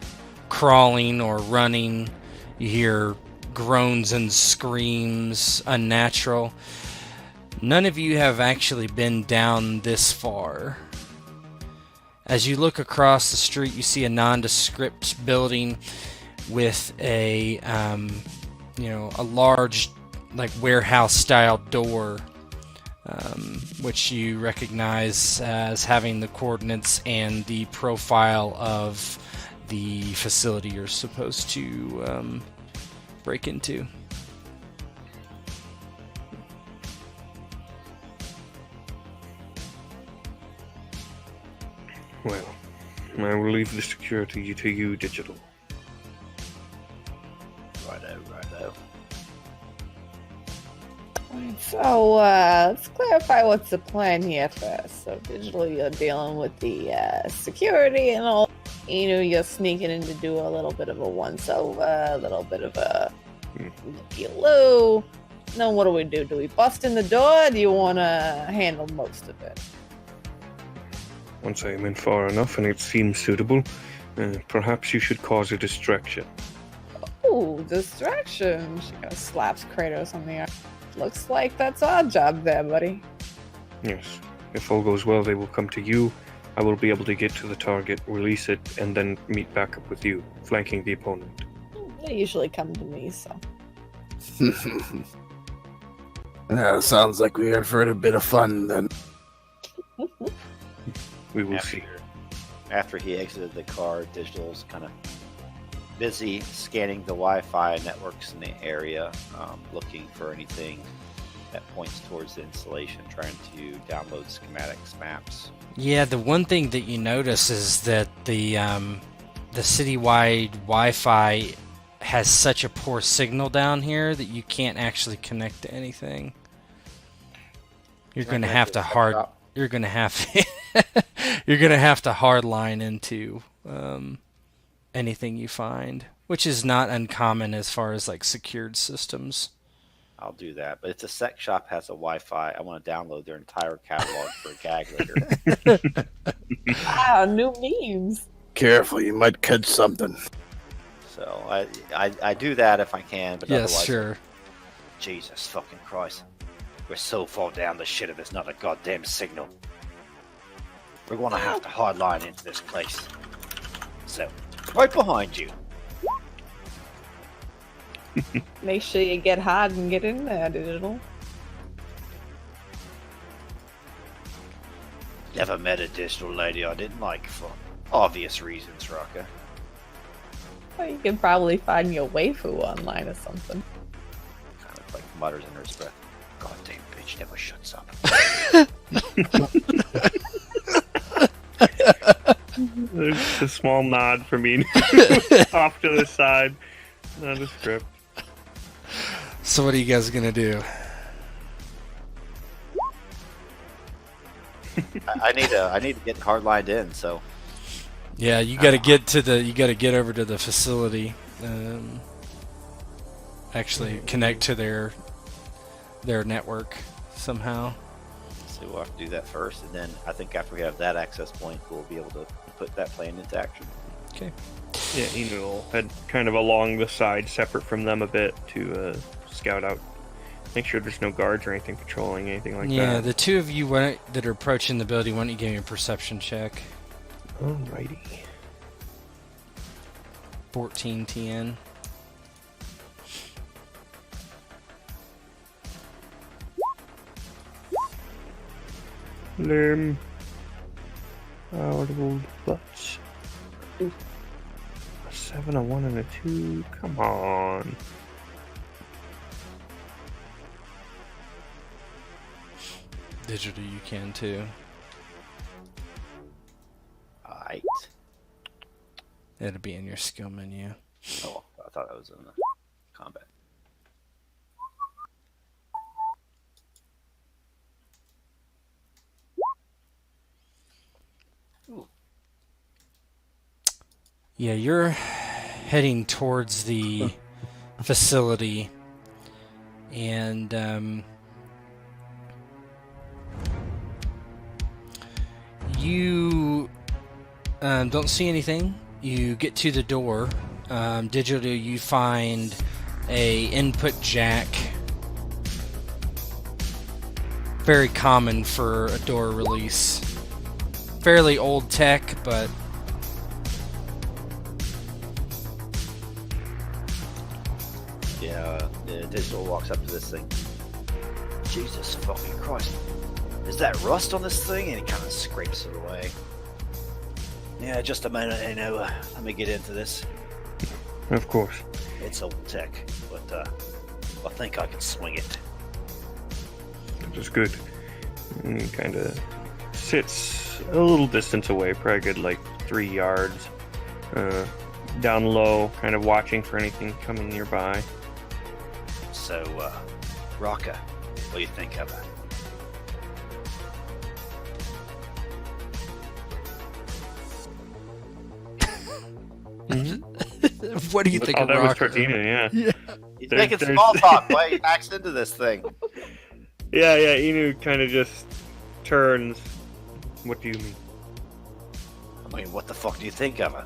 crawling or running. You hear groans and screams, unnatural. None of you have actually been down this far. As you look across the street, you see a nondescript building with a, a large, like, warehouse-style door, which you recognize as having the coordinates and the profile of the facility you're supposed to break into. Well, I will leave the security to you, Digital. Righto. So, let's clarify what's the plan here first. So, Digital, you're dealing with the security and all. You're sneaking in to do a little bit of a once-over, a little bit of a looky-loo. Then what do? Do we bust in the door, or do you want to handle most of it? Once I am in far enough and it seems suitable, perhaps you should cause a distraction. Ooh, distraction. She kind of slaps Kratos on the arm. Looks like that's our job there, buddy. Yes. If all goes well, they will come to you. I will be able to get to the target, release it, and then meet back up with you, flanking the opponent. They usually come to me, so. Sounds like we are for a bit of fun then. We will see. After he exited the car, Digital's kind of busy scanning the Wi-Fi networks in the area, looking for anything that points towards the installation, trying to download schematics, maps. Yeah, the one thing that you notice is that the citywide Wi-Fi has such a poor signal down here that you can't actually connect to anything. You're going to have to hardline into anything you find, which is not uncommon as far as like secured systems. I'll do that. But if the sex shop has a Wi-Fi, I want to download their entire catalog for a gag later. Wow, new memes. Careful, you might catch something. So I do that if I can, but Yes, otherwise, sure. Jesus fucking Christ. We're so far down the shit if there's not a goddamn signal. We're going to have to hardline into this place. So, right behind you. Make sure you get hard and get in there, Digital. Never met a digital lady I didn't like before. Obvious reasons, Raka. Well, you could probably find your waifu online or something. Kind of like mutters under his breath. Goddamn bitch never shuts up. There's a small nod from me off to the side. Not a script. So what are you guys gonna do? I need to get hardlined in, so Yeah, you got to get to the. You got to get over to the facility. Actually, connect to their network somehow. so we'll have to do that first, and then I think after we have that access point, we'll be able to put that plan into action. Okay. Yeah, Inu will head kind of along the side, separate from them a bit, to scout out. Make sure there's no guards or anything patrolling, anything like Yeah, that. the two of you that are approaching the building, why don't you give me a perception check? Alrighty. 14 TN. Limb. Audible butts. A 7, a 1, and a 2. Come on. Digital, you can too. Alright. It'll be in your skill menu. Oh, I thought that was in the combat. Yeah, you're heading towards the facility, and you don't see anything. You get to the door. Digitally, you find a input jack. Very common for a door release. Fairly old tech, but Yeah, the digital walks up to this thing. Jesus fucking Christ. Is that rust on this thing? And he kind of scrapes it away. Yeah, just a minute, let me get into this. Of course. It's old tech, but I think I can swing it. Which is good. And he kind of sits a little distance away, probably good like 3 yards. Down low, kind of watching for anything coming nearby. So, Raka, what do you think of it? what do you think Oh, of that was Rocker? Tortina, yeah. He's There's- making there's- small talk. Why he backs into this thing? Yeah, Inu kind of just turns. What do you mean? I mean, what the fuck do you think of her?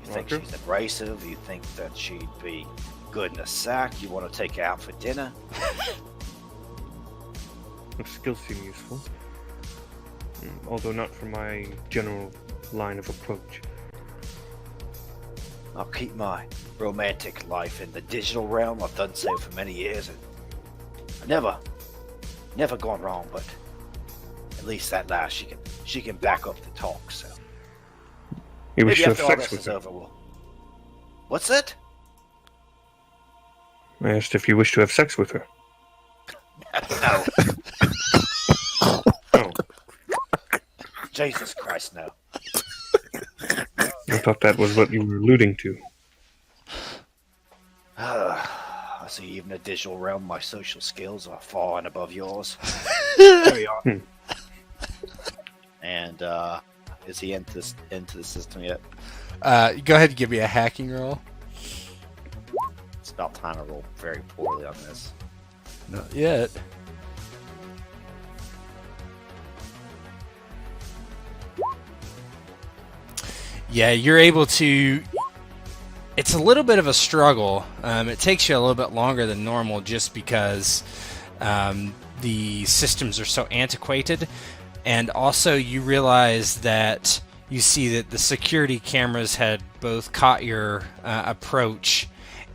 You think Roger? she's abrasive? You think that she'd be good in a sack? You want to take her out for dinner? Her skills seem useful. Although not for my general line of approach. I'll keep my romantic life in the digital realm. I've done so for many years, and I've never gone wrong. But at least that last, she can back up the talk. So You wish maybe to have after all sex this with is her. over, what's that? I asked if you wish to have sex with her. No, Oh, Jesus Christ, no. I thought that was what you were alluding to. I see even in the digital realm, my social skills are far and above yours. Carry on. And is he into the system yet? Go ahead and give me a hacking roll. It's about time to roll very poorly on this. Not yet. Yeah, you're able to. It's a little bit of a struggle. It takes you a little bit longer than normal just because the systems are so antiquated. And also, you realize that you see that the security cameras had both caught your approach,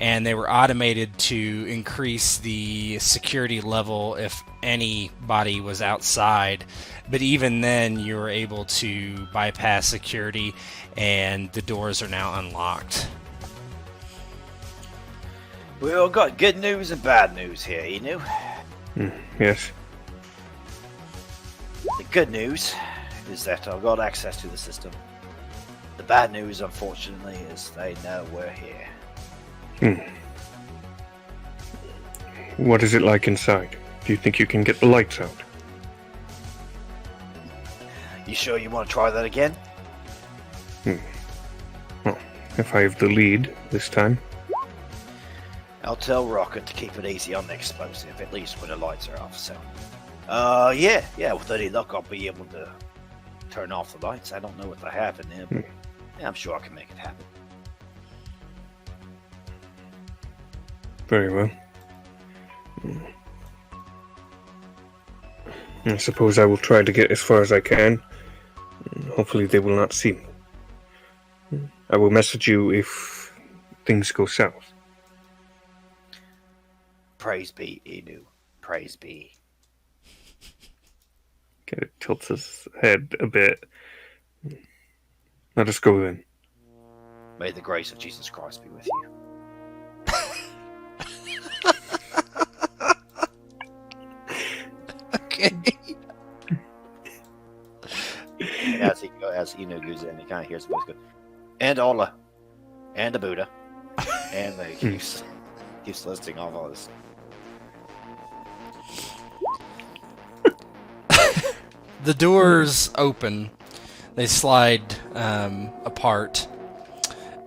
and they were automated to increase the security level if anybody was outside. But even then, you were able to bypass security, and the doors are now unlocked. We all got good news and bad news here, Inu. Yes. The good news is that I've got access to the system. The bad news, unfortunately, is they know we're here. What is it like inside? Do you think you can get the lights out? You sure you want to try that again? Well, if I have the lead this time. I'll tell Rocket to keep it easy on the explosive, at least when the lights are off, so... yeah, with any luck I'll be able to turn off the lights. I don't know what they have in there, but yeah, I'm sure I can make it happen. Very well. I suppose I will try to get as far as I can. Hopefully they will not see me. I will message you if things go south. Praise be, Inu. Praise be. Kind of tilts his head a bit. Let us go then. May the grace of Jesus Christ be with you. Okay. As Inu goes in, he kind of hears the voice go, and Allah, and the Buddha, and they keeps listing off all this. The doors open. They slide apart.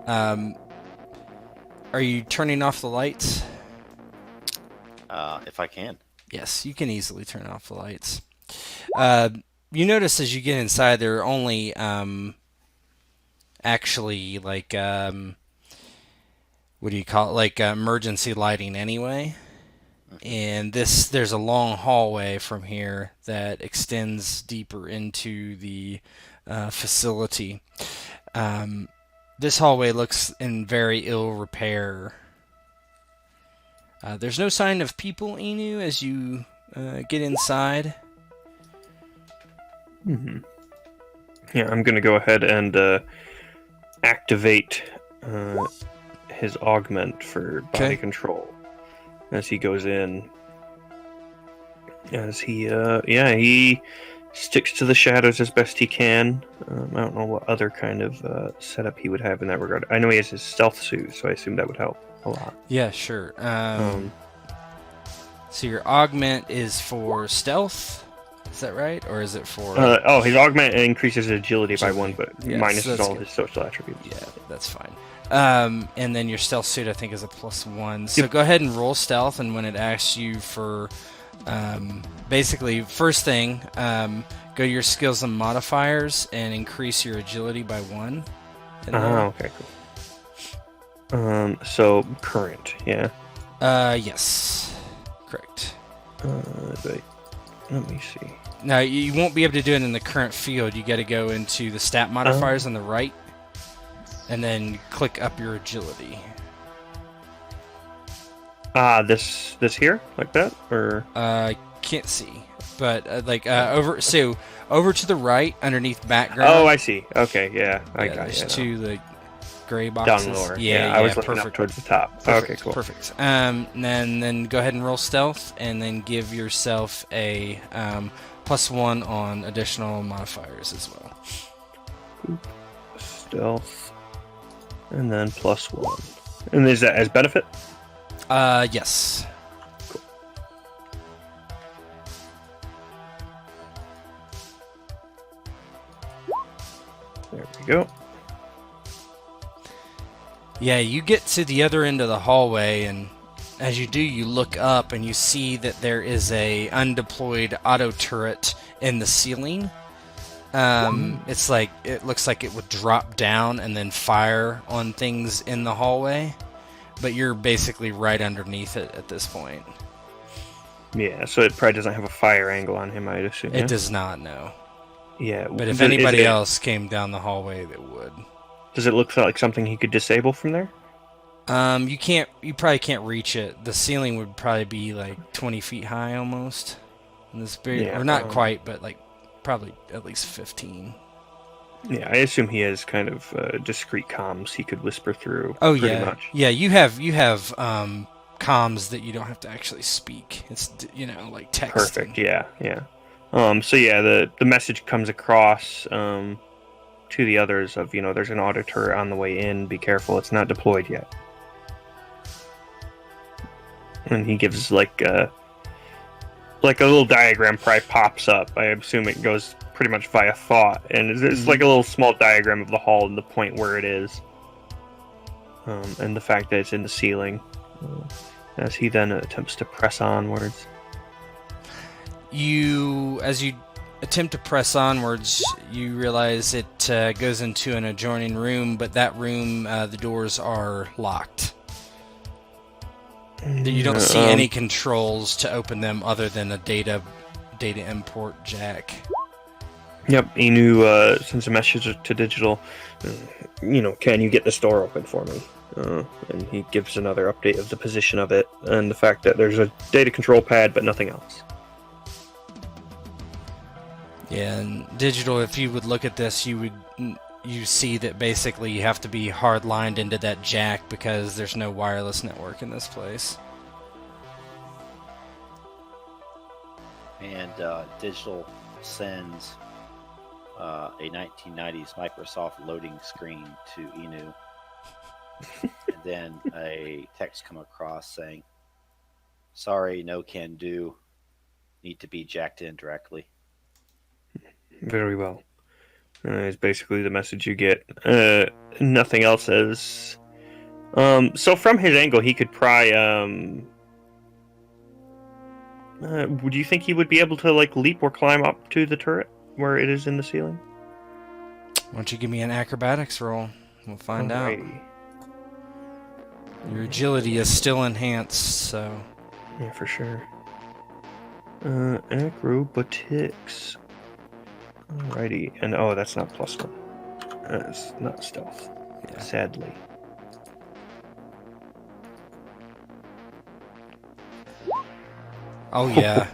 Are you turning off the lights? If I can. Yes, you can easily turn off the lights. You notice as you get inside, there are only actually like what do you call it? Like emergency lighting anyway. And there's a long hallway from here that extends deeper into the facility. This hallway looks in very ill repair. There's no sign of people, Inu, as you get inside. Yeah, I'm going to go ahead and activate his augment for body control as he goes in. As he sticks to the shadows as best he can. I don't know what other kind of setup he would have in that regard. I know he has his stealth suit, so I assume that would help a lot. Yeah, sure. So your augment is for stealth? Is that right? Or is it for... his augment increases agility by 1, but yes, minuses all good. his social attributes. Yeah, that's fine. And then your stealth suit, I think, is a +1. So go ahead and roll stealth, and when it asks you for... basically, first thing, go to your skills and modifiers and increase your agility by 1. Okay, cool. So current, yeah? Yes. Correct. Let me see. Now, you won't be able to do it in the current field. You got to go into the stat modifiers on the right, and then click up your agility. This here, like that, or Can't see, but over to the right underneath background. Oh, I see. Okay, yeah, I got there's it. two the gray boxes Down lower. Yeah, I was looking perfect. up towards the top. Perfect, Okay, cool. Perfect. And then go ahead and roll stealth, and then give yourself a +1 on additional modifiers as well. Stealth, and then +1. And is that as benefit? Yes. Cool. There we go. Yeah, you get to the other end of the hallway, and as you do, you look up and you see that there is a undeployed auto turret in the ceiling. It's like it looks like it would drop down and then fire on things in the hallway, but you're basically right underneath it at this point. Yeah, so it probably doesn't have a fire angle on him, I'd assume. It does not, no. Yeah, But if then anybody is it- else came down the hallway, they would. Does it look like something he could disable from there? You probably can't reach it. The ceiling would probably be like 20 feet high almost. In this big, Yeah, or not quite, but like probably at least 15. Yeah, I assume he has kind of discreet comms he could whisper through. Oh pretty yeah, much. yeah. You have comms that you don't have to actually speak. It's like texting. Perfect. Yeah, yeah. So yeah, the message comes across to the others of there's an auditor on the way in. Be careful, it's not deployed yet. And he gives like a little diagram probably pops up. I assume it goes pretty much via thought, and it's like a little small diagram of the hall and the point where it is, and the fact that it's in the ceiling. As he then attempts to press onwards. As you attempt to press onwards, you realize it goes into an adjoining room, but that room, the doors are locked. You don't see any controls to open them other than a data import jack. Yep, Inu sends a message to Digital. Can you get this door open for me? And he gives another update of the position of it and the fact that there's a data control pad, but nothing else. Yeah, and Digital, if you would look at this, you see that basically you have to be hard-lined into that jack because there's no wireless network in this place. And Digital sends a 1990s Microsoft loading screen to Inu. And then a text come across saying, "Sorry, no can do. Need to be jacked in directly." Very well. It's basically the message you get. Nothing else is. So from his angle, he could pry. Would you think he would be able to leap or climb up to the turret where it is in the ceiling? Why don't you give me an acrobatics roll? We'll find out. Your agility is still enhanced, so... Yeah, for sure. Acrobatics. Alrighty. And that's not +1. It's not stealth. Yeah. Sadly. Oh, yeah.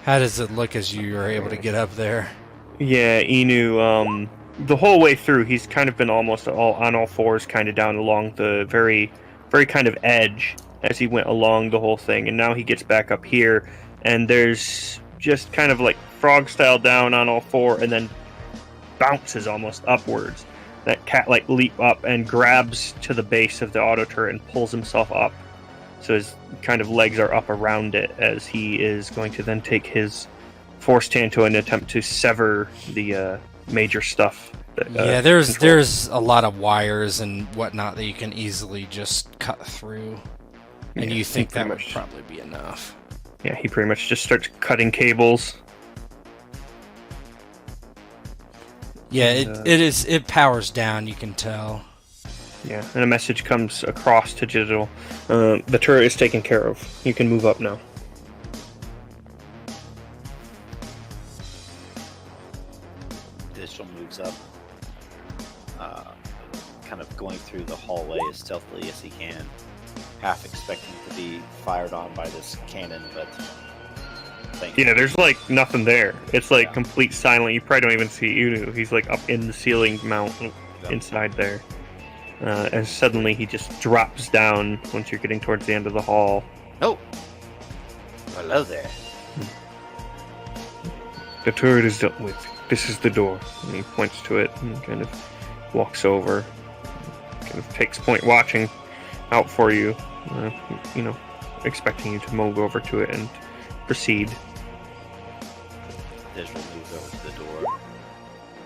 How does it look as you are able to get up there? Yeah, Inu, the whole way through, he's kind of been almost on all fours, kind of down along the very, very kind of edge as he went along the whole thing. And now he gets back up here, and there's just kind of like frog style down on all four, and then bounces almost upwards. That cat leap up and grabs to the base of the auto turret and pulls himself up. So his kind of legs are up around it as he is going to then take his force hand to an attempt to sever the major stuff. Yeah, there's a lot of wires and whatnot that you can easily just cut through, and you think that would probably be enough. Yeah, he pretty much just starts cutting cables. Yeah, it powers down, you can tell. Yeah, and a message comes across to Digital. The turret is taken care of. You can move up now. Digital moves up, kind of going through the hallway as stealthily as he can, half expecting to be fired on by this cannon, but yeah, there's nothing there. It's complete silent. You probably don't even see Unu. He's up in the ceiling mount inside there. And suddenly he just drops down once you're getting towards the end of the hall. Oh! Hello there. The turret is dealt with. This is the door. And he points to it and kind of walks over. Kind of takes point watching out for you. Expecting you to move over to it and proceed. Digital moves over to the door.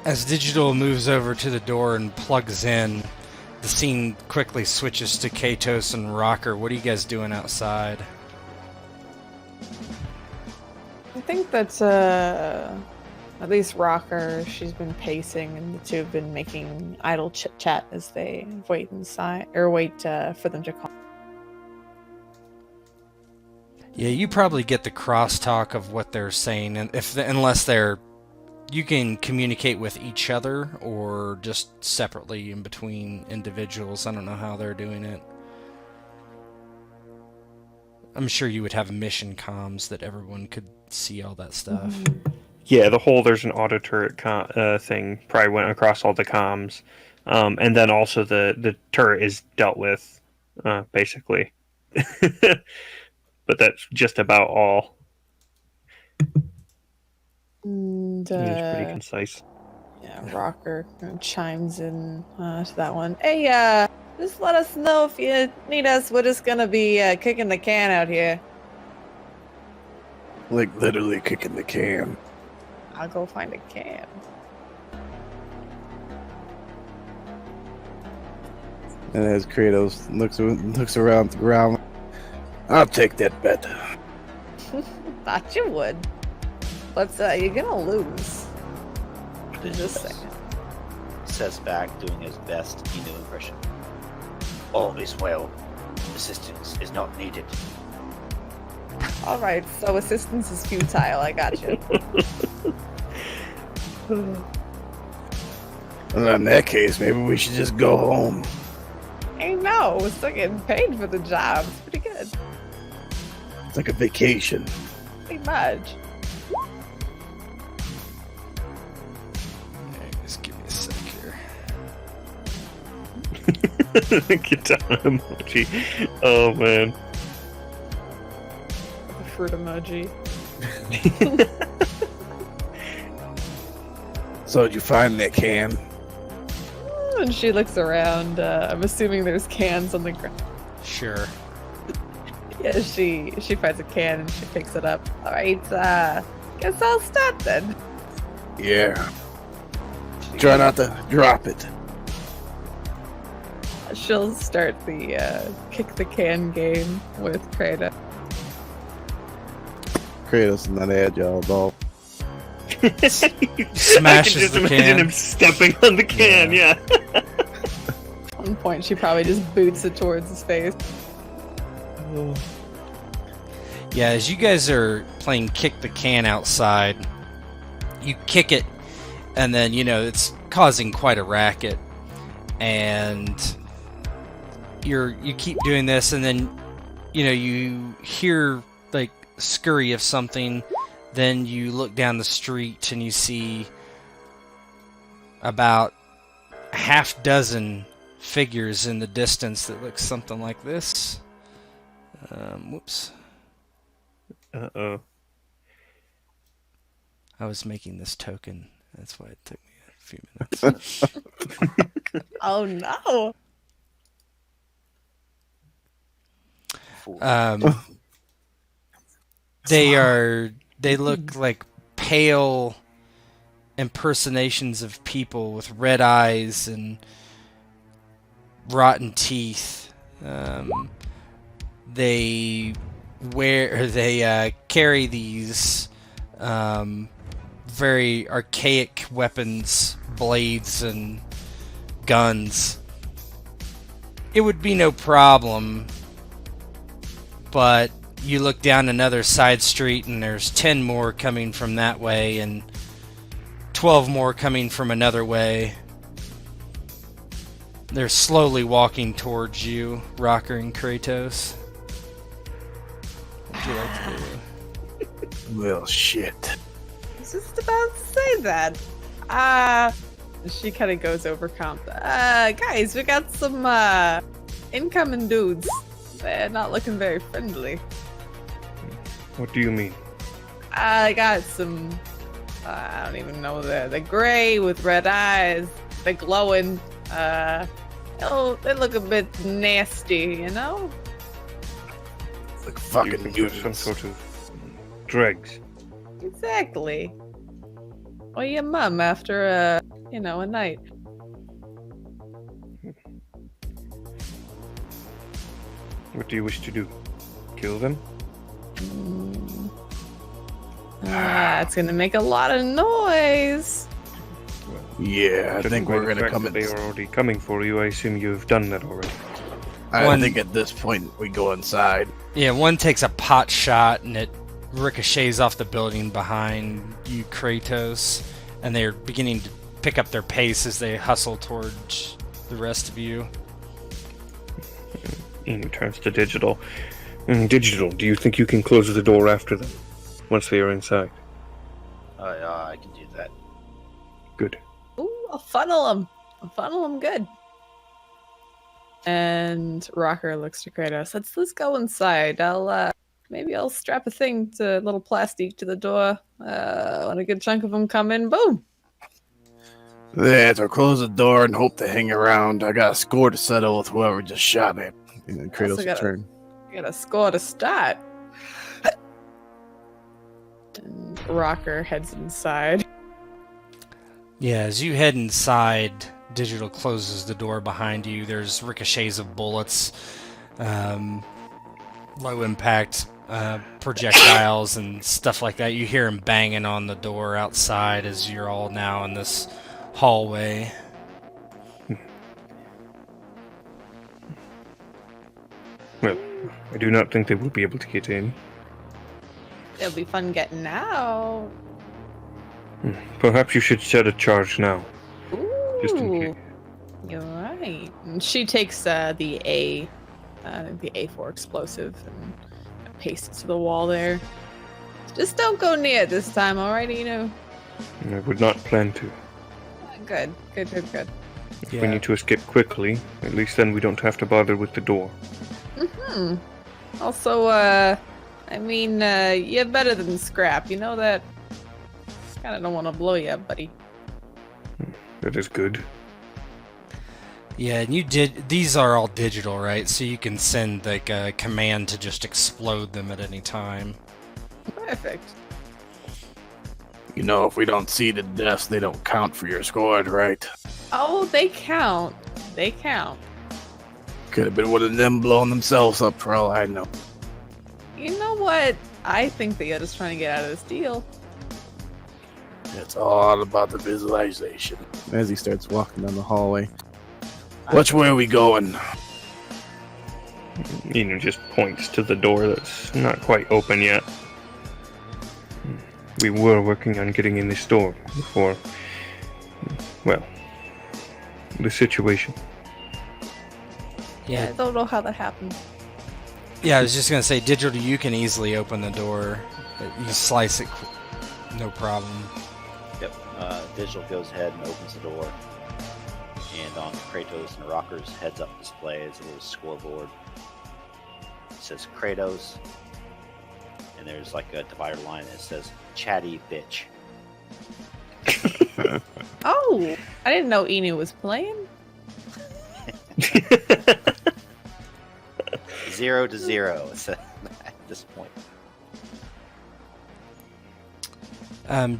As Digital moves over to the door and plugs in, the scene quickly switches to Katos and Rocker. What are you guys doing outside? I think that's at least Rocker. She's been pacing, and the two have been making idle chit chat as they wait inside or wait for them to call. Yeah, you probably get the crosstalk of what they're saying, and unless you can communicate with each other or just separately in between individuals. I don't know how they're doing it. I'm sure you would have mission comms that everyone could see all that stuff. Yeah, there's an auto turret thing probably went across all the comms, and then also the turret is dealt with, basically. But that's just about all. And, Seems pretty concise. yeah, Rocker kind of chimes in to that one. Hey, just let us know if you need us. We're just gonna be kicking the can out here. Like literally kicking the can. I'll go find a can. And as Kratos looks around the ground, I'll take that bet. Thought you would. But you're gonna lose. Just saying. Says back, doing his best Inu impression. All is well. Assistance is not needed. Alright, so assistance is futile. I got you. Well, in that case, maybe we should just go home. Hey, no, we're still getting paid for the job. It's pretty good. It's like a vacation. Pretty much. Okay, just give me a sec here. Katana emoji. Oh man. The fruit emoji. So did you find that can? And she looks around. I'm assuming there's cans on the ground. Sure. Yeah, she finds a can and she picks it up. Alright, guess I'll start then. Yeah. Try not to drop it. She'll start the kick the can game with Kratos. Kratos is not agile at all. I can Smashes just the imagine can. him stepping on the can. Yeah. At one point, she probably just boots it towards his face. Yeah, as you guys are playing kick the can outside, you kick it, and then, it's causing quite a racket. And you keep doing this, and then, you hear, like, scurry of something. Then you look down the street, and you see about a half dozen figures in the distance that look something like this. Whoops. Uh-oh. I was making this token. That's why it took me a few minutes. Oh no! They look like pale impersonations of people with red eyes and rotten teeth. They carry these very archaic weapons, blades and guns. It would be no problem, but you look down another side street and there's 10 more coming from that way and 12 more coming from another way. They're slowly walking towards you, Rocker and Kratos. What would you like to do? Well, shit. I was just about to say that. She kind of goes over comp. Guys, we got some incoming dudes. They're not looking very friendly. What do you mean? I got some. I don't even know. They're gray with red eyes. They're glowing. They look a bit nasty, you know? Like You fucking think you're some mutants. sort of dregs? Exactly. Or your mum after a night. What do you wish to do? Kill them? It's gonna make a lot of noise. Yeah, I Judging think by we're the gonna fact come that in. They are already coming for you. I assume you've done that already. I think at this point we go inside. Yeah, one takes a pot shot and it ricochets off the building behind you, Kratos, and they're beginning to pick up their pace as they hustle towards the rest of you. Inu turns to digital. Digital, do you think you can close the door after them, once they are inside? I can do that. Good. Ooh, I'll funnel them. Good. And Rocker looks to Kratos. Let's go inside. Maybe I'll strap a little plastic to the door. When a good chunk of them come in, boom. Yeah, so close the door and hope they hang around. I got a score to settle with whoever just shot me. And then Kratos' Also got turn. Got a score to start. And Rocker heads inside. Yeah, as you head inside, Digital closes the door behind you. There's ricochets of bullets, low impact projectiles and stuff like that. You hear him banging on the door outside as you're all now in this hallway. Well, I do not think they will be able to get in. It'll be fun getting out. Perhaps you should set a charge now, just in Ooh, case. you're right. And she takes the A4 explosive and pastes it to the wall there. Just don't go near it this time, alright, Eno? I would not plan to. Good. If we need to escape quickly, at least then we don't have to bother with the door. Mm-hmm. Also, you're better than Scrap. You know that? Kinda don't want to blow you up, buddy. That is good. Yeah, and these are all digital, right? So you can send like a command to just explode them at any time. Perfect. You know, if we don't see the deaths, they don't count for your squad, right? Oh, they count. Could have been one of them blowing themselves up for all I know. You know what? I think that you're just trying to get out of this deal. It's all about the visualization. As he starts walking down the hallway. Which way are we going? Just points to the door that's not quite open yet. We were working on getting in this door before, well, the situation. I don't know how that happened. Yeah, I was just gonna say, Digital, you can easily open the door. You slice it, no problem. Yep. Digital goes ahead and opens the door. And on Kratos and Rocker's heads-up display is a little scoreboard. It says Kratos. And there's like a divider line that says chatty bitch. Oh, I didn't know Enu was playing. 0-0 at this point.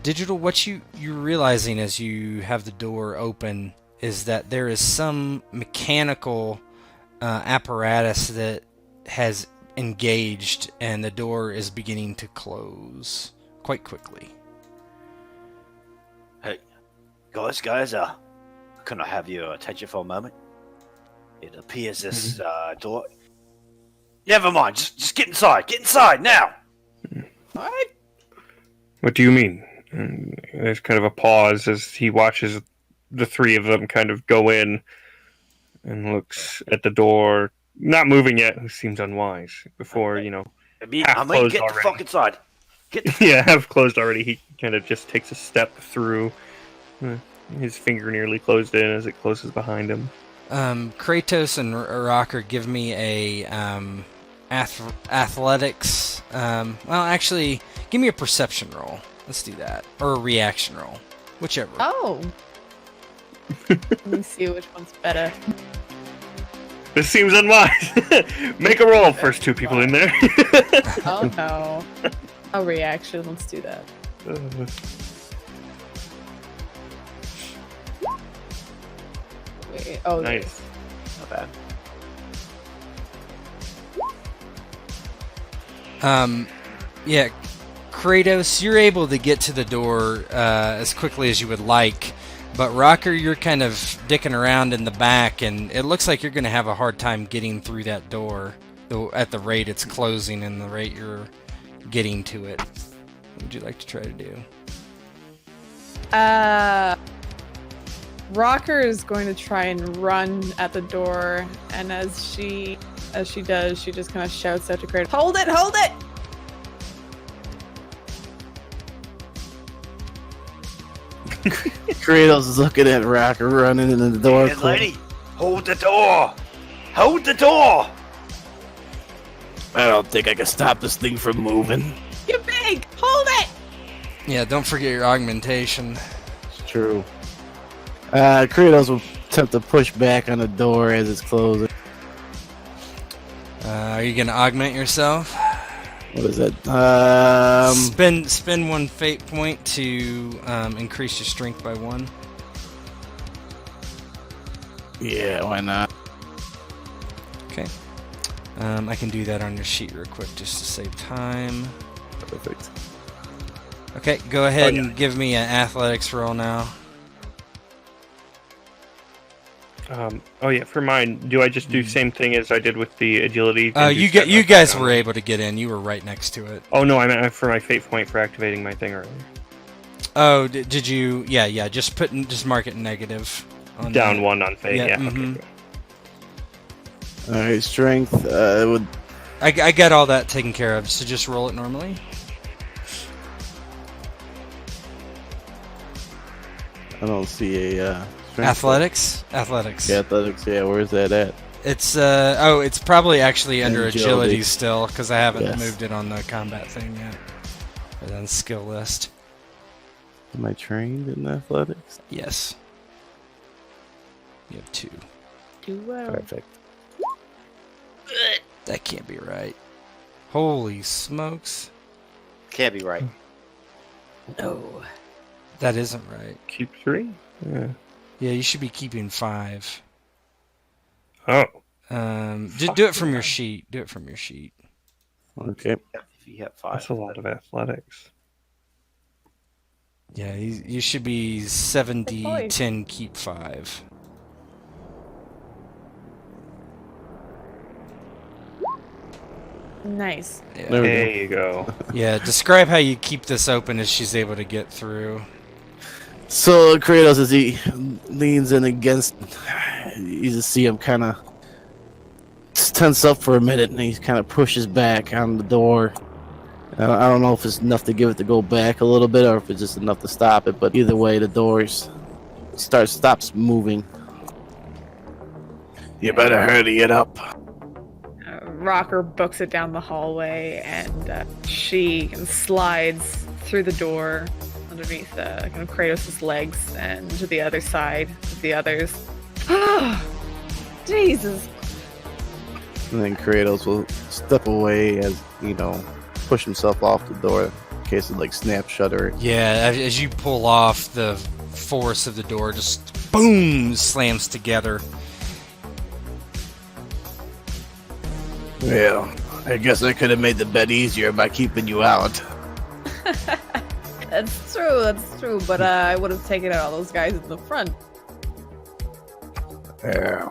Digital, what you're realizing as you have the door open is that there is some mechanical apparatus that has engaged and the door is beginning to close quite quickly. Hey, guys, can I have your attention for a moment? It appears this door... Never mind, just get inside now! What? What do you mean? And there's kind of a pause as he watches the three of them kind of go in and looks at the door, not moving yet, who seems unwise. Before, I mean, half closed get already. the fuck inside. Yeah, half closed already. He kind of just takes a step through. His finger nearly closed in as it closes behind him. Kratos and Rocker, give me a athletics. Well, actually, give me a perception roll. Let's do that, or a reaction roll, whichever. Oh. Let me see which one's better. This seems unwise. Make a roll, first two people in there. Oh no. A reaction. Let's do that. Wait. Oh, Nice. Not bad. Yeah, Kratos, you're able to get to the door as quickly as you would like, but Rocker, you're kind of dicking around in the back, and it looks like you're going to have a hard time getting through that door at the rate it's closing and the rate you're getting to it. What would you like to try to do? Rocker is going to try and run at the door, and as she As she does, she just kind of shouts out to Kratos, "Hold it! Hold it!" Kratos is looking at Rocker running into the door. Hey, lady, hold the door! Hold the door! I don't think I can stop this thing from moving. You big! Hold it! Yeah, don't forget your augmentation. It's true. Kratos will attempt to push back on the door as it's closing. Are you gonna augment yourself? What is that? Spend one fate point to increase your strength by 1. Yeah, why not? Okay. I can do that on your sheet real quick just to save time. Perfect. Okay, go ahead and give me an athletics roll now. For mine, do I just do same thing as I did with the agility? You guys were able to get in. You were right next to it. Oh no, I meant for my fate point for activating my thing earlier. Oh, did you? Yeah. Just mark it negative. On Down that. 1 on fate. Yeah. mhm. Okay. All right, strength. Would I got all that taken care of. So just roll it normally. I don't see a strength. Athletics. Yeah, athletics. Yeah, where's that at? It's it's probably actually under Agility. agility still because I haven't Yes. moved it on the combat thing yet. Or then skill list. Am I trained in athletics? Yes. You have 2. Do well. Perfect. That can't be right. Holy smokes. Can't be right. No. That isn't right. Keep 3. Yeah. Yeah, you should be keeping 5. Oh. Just do it from your sheet. Do it from your sheet. Okay. If you have 5. That's a lot of athletics. Yeah, you should be 70, boy. 10, keep 5. Nice. Yeah. There we There go. you go. Yeah, describe how you keep this open as she's able to get through. So Kratos, as he leans in against, you just see him kind of tense up for a minute, and he kind of pushes back on the door. I don't know if it's enough to give it to go back a little bit, or if it's just enough to stop it. But either way, the doors stops moving. You better hurry it up. Rocker books it down the hallway, and she slides through the door underneath kind of Kratos' legs and to the other side of the others. Jesus. And then Kratos will step away as, push himself off the door in case it snap shut or... Yeah, as you pull off, the force of the door just boom slams together. Yeah, I guess I could have made the bed easier by keeping you out. That's true, but I would have taken out all those guys in the front. Yeah.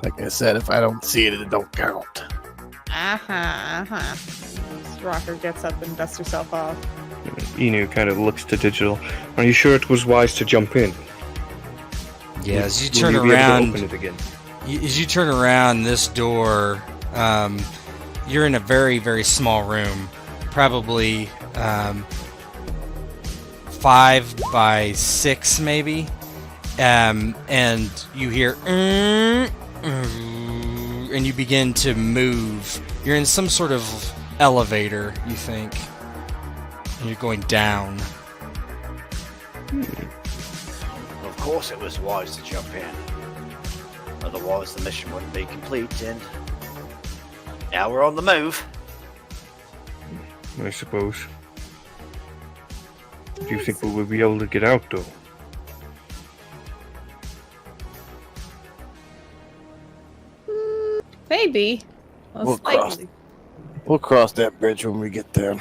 Like I said, if I don't see it, it don't count. Rocker gets up and dusts herself off. Inu kind of looks to Digital. Are you sure it was wise to jump in? Yeah, as you Will turn you be able to around, open it again? as you turn around this door, you're in a very, very small room, probably 5 by 6 maybe, and you hear and you begin to move. You're in some sort of elevator, you think, and you're going down. Of course it was wise to jump in. Otherwise the mission wouldn't be complete, and now we're on the move. I suppose. Do you think we will be able to get out, though? Maybe. We'll cross that bridge when we get there.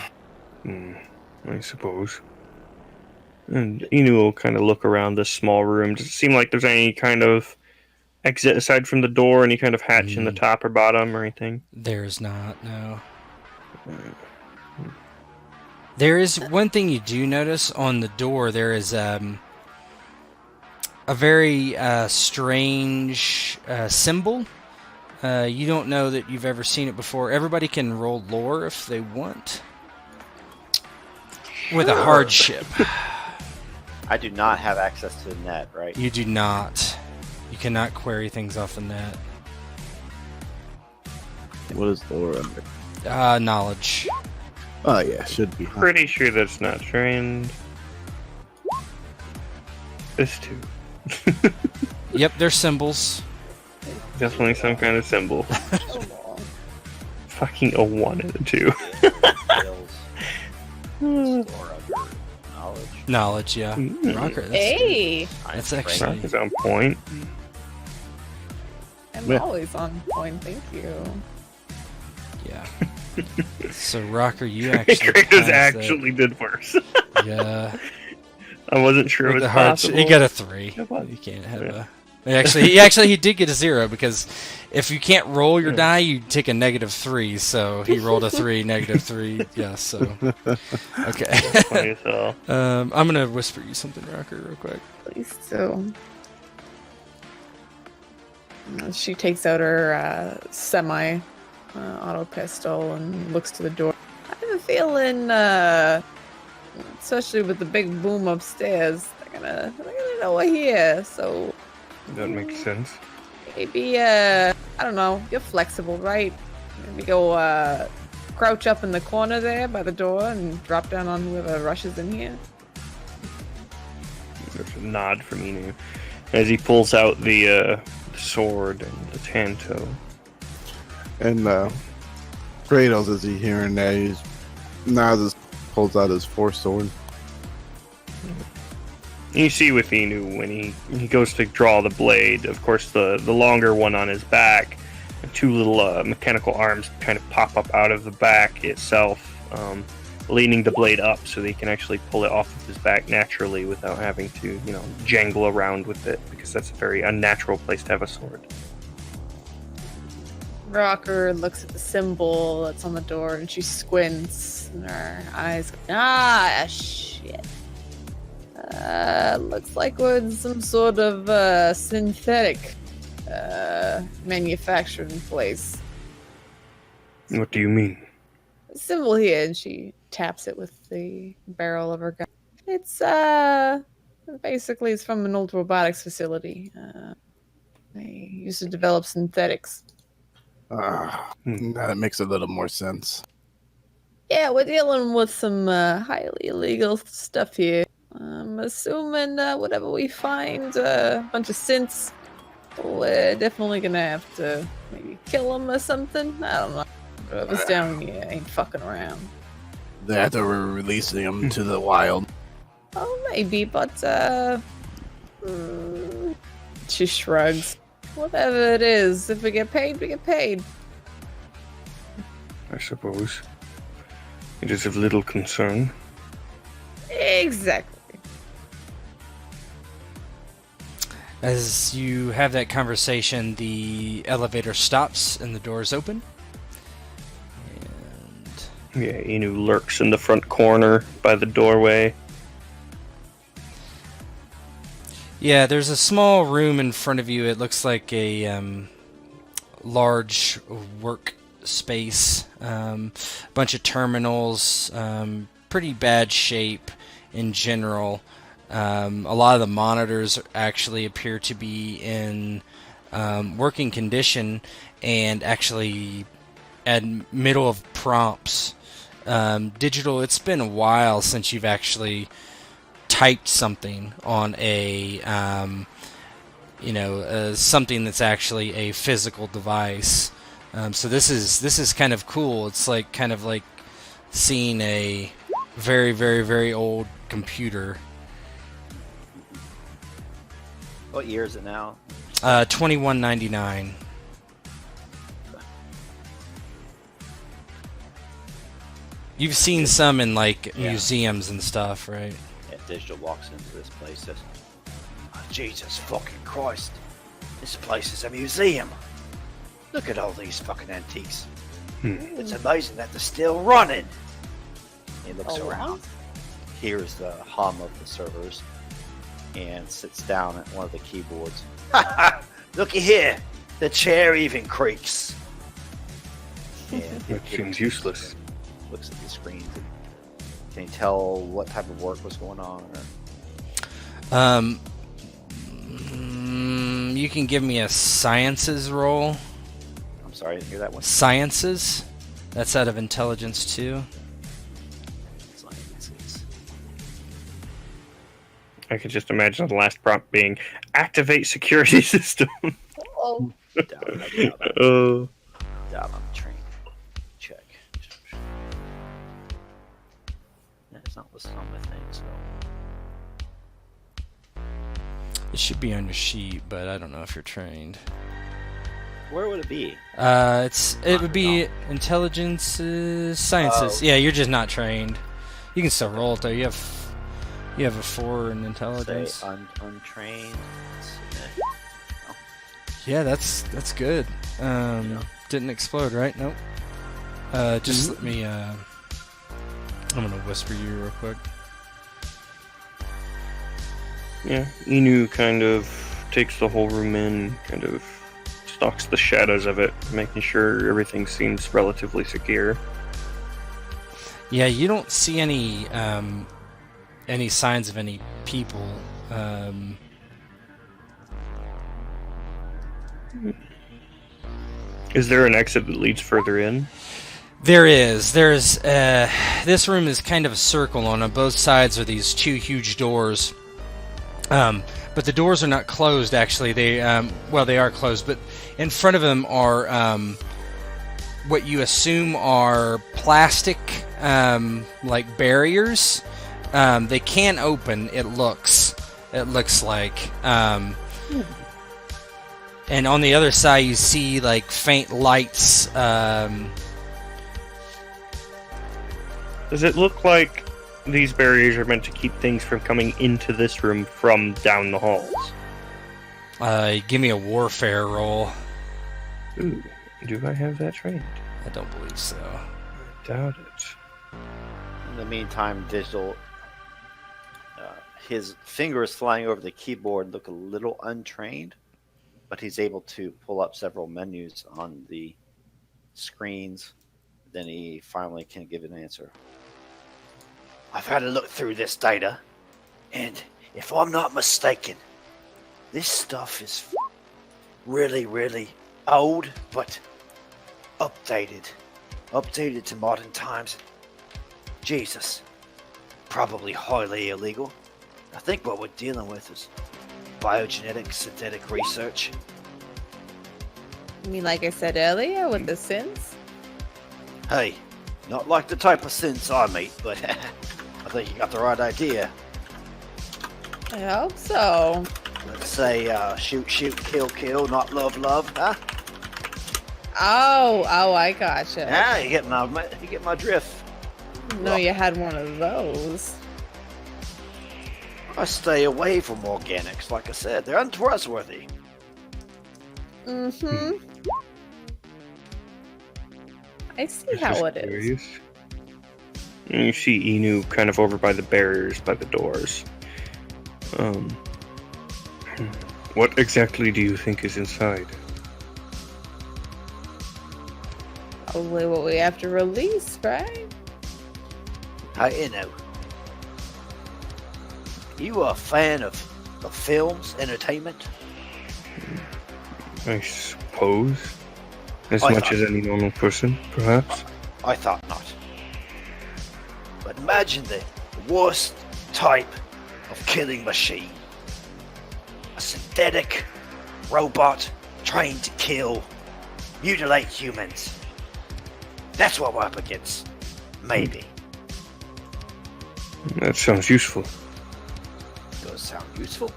I suppose. And Inu will kind of look around this small room. Does it seem like there's any kind of exit aside from the door, any kind of hatch in the top or bottom or anything? There's not, no. There is one thing you do notice on the door. There is a very strange symbol You don't know that you've ever seen it before. Everybody can roll lore if they want. With a hardship. I do not have access to the net, right? You do not. You cannot query things off the net. What is lore under? Knowledge. Oh yeah, should be. Pretty sure that's not trained. This too. Yep, they're symbols. Definitely some kind of symbol. Fucking a 1 and a 2. Skills. Or under knowledge. Knowledge, yeah. Rocker, that's Hey, That's actually- Rock is on point. I'm Yeah. always on point. Thank you. Yeah. So Rocker, you actually Kratos passed actually did worse. that. Yeah. I wasn't sure it With was the hardship, possible. he got a 3. It was. You can't have Yeah. he did get a 0 because if you can't roll your die, you take a -3. So he rolled a 3, -3. Yeah. So okay. Funny as hell. I'm gonna whisper you something, Rocker, real quick. Please do. She takes out her semi auto pistol and looks to the door. I have a feeling, especially with the big boom upstairs, they're gonna know we're here. So That makes sense. maybe I don't know. You're flexible, right? Maybe go crouch up in the corner there by the door and drop down on whoever rushes in here. There's a nod from Inu as he pulls out the sword and the tanto. And Kratos, as he hearing that, he's nods, pulls out his force sword. You see with Inu when he goes to draw the blade, of course the longer one on his back, two little mechanical arms kind of pop up out of the back itself, leaning the blade up so that he can actually pull it off of his back naturally without having to, jangle around with it, because that's a very unnatural place to have a sword. Rocker looks at the symbol that's on the door and she squints and her eyes go, shit. Looks like we're in some sort of synthetic manufacturing place. What do you mean? The symbol here, and she taps it with the barrel of her gun. It's basically it's from an old robotics facility. They used to develop synthetics. That makes a little more sense. Yeah, we're dealing with some highly illegal stuff here. I'm assuming whatever we find, a bunch of synths, we're definitely gonna have to maybe kill them or something. I don't know. Whoever's down here ain't fucking around. After we're releasing them to the wild. Oh, maybe, but she shrugs. Whatever it is, if we get paid, we get paid. I suppose. It is of little concern. Exactly. As you have that conversation, the elevator stops and the doors open. And Yeah, Inu lurks in the front corner by the doorway. yeah, there's a small room in front of you. It looks like a large work space. Bunch of terminals. Pretty bad shape in general. A lot of the monitors actually appear to be in working condition and actually at middle of prompts. Digital, it's been a while since you've actually typed something on a something that's actually a physical device. So this is kind of cool. It's like kind of like seeing a very, very, very old computer. What year is it now? 2199. You've seen some in like museums and stuff, right? Yeah, Digital walks into this place. Says, "Oh, Jesus fucking Christ! This place is a museum. Look at all these fucking antiques. It's amazing that they're still running." He looks around, hears the hum of the servers, and sits down at one of the keyboards. Looky here! The chair even creaks. And That seems useless. looks at the screens. Can you tell what type of work was going on? Or? You can give me a sciences roll. I'm sorry, I didn't hear that one. Sciences. That's out of intelligence too. Sciences. I could just imagine the last prompt being activate security system. Oh, Oh. Down on the train. Check. That's not listed on my thing, so. It should be on your sheet, but I don't know if you're trained. Where would it be? It would be intelligence, sciences. Oh. Yeah, you're just not trained. You can still roll it though. You have a 4 in intelligence. Say untrained. Yeah, that's good. Didn't explode, right? Nope. Just let me. I'm gonna whisper you real quick. Yeah, Inu kind of takes the whole room in, kind of stalks the shadows of it, making sure everything seems relatively secure. Yeah, you don't see any signs of any people. Is there an exit that leads further in? There is. There's this room is kind of a circle. On both sides are these 2 huge doors. But the doors are not closed. Actually, they are closed. But in front of them are what you assume are plastic, like barriers. They can open. It looks like. And on the other side, you see like faint lights. Does it look like these barriers are meant to keep things from coming into this room from down the halls? Give me a warfare roll. Ooh, do I have that trained? I don't believe so. I doubt it. In the meantime, Digital, his fingers flying over the keyboard look a little untrained, but he's able to pull up several menus on the screens. Then he finally can give an answer. I've had a look through this data, and if I'm not mistaken, this stuff is really, really old, but updated to modern times. Jesus, probably highly illegal. I think what we're dealing with is biogenetic synthetic research. I mean, like I said earlier, with the synths. Hey, not like the type of synths I meet, but I think you got the right idea. I hope so. Let's say shoot, shoot, kill, kill, not love, love, huh? Oh, I gotcha. Yeah, you get my drift. No, you had one of those. I stay away from organics, like I said. They're untrustworthy. Mm-hmm. I see how it is. Curious. And you see Inu kind of over by the barriers, by the doors. What exactly do you think is inside? Probably what we have to release, right? Hey, you a fan of films, entertainment? I suppose. As I much thought- as any normal person, perhaps? I thought not. But imagine the worst type of killing machine. A synthetic robot trained to kill, mutilate humans. That's what we're up against. Maybe. That sounds useful. Does sound useful.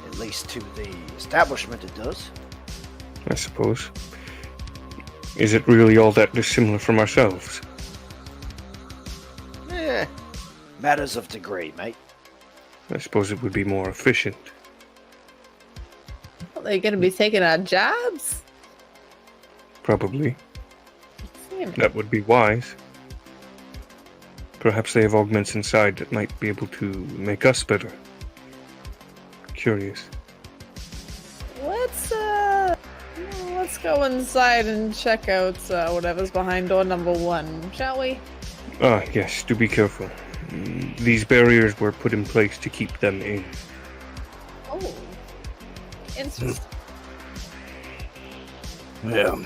At least to the establishment it does. I suppose. Is it really all that dissimilar from ourselves? Matters of degree, mate. I suppose it would be more efficient. Are they gonna be taking our jobs? Probably. Damn it. That would be wise. Perhaps they have augments inside that might be able to make us better. Curious. Let's go inside and check out whatever's behind door number 1, shall we? Ah, yes, do be careful. These barriers were put in place to keep them in. Oh, interesting. Well,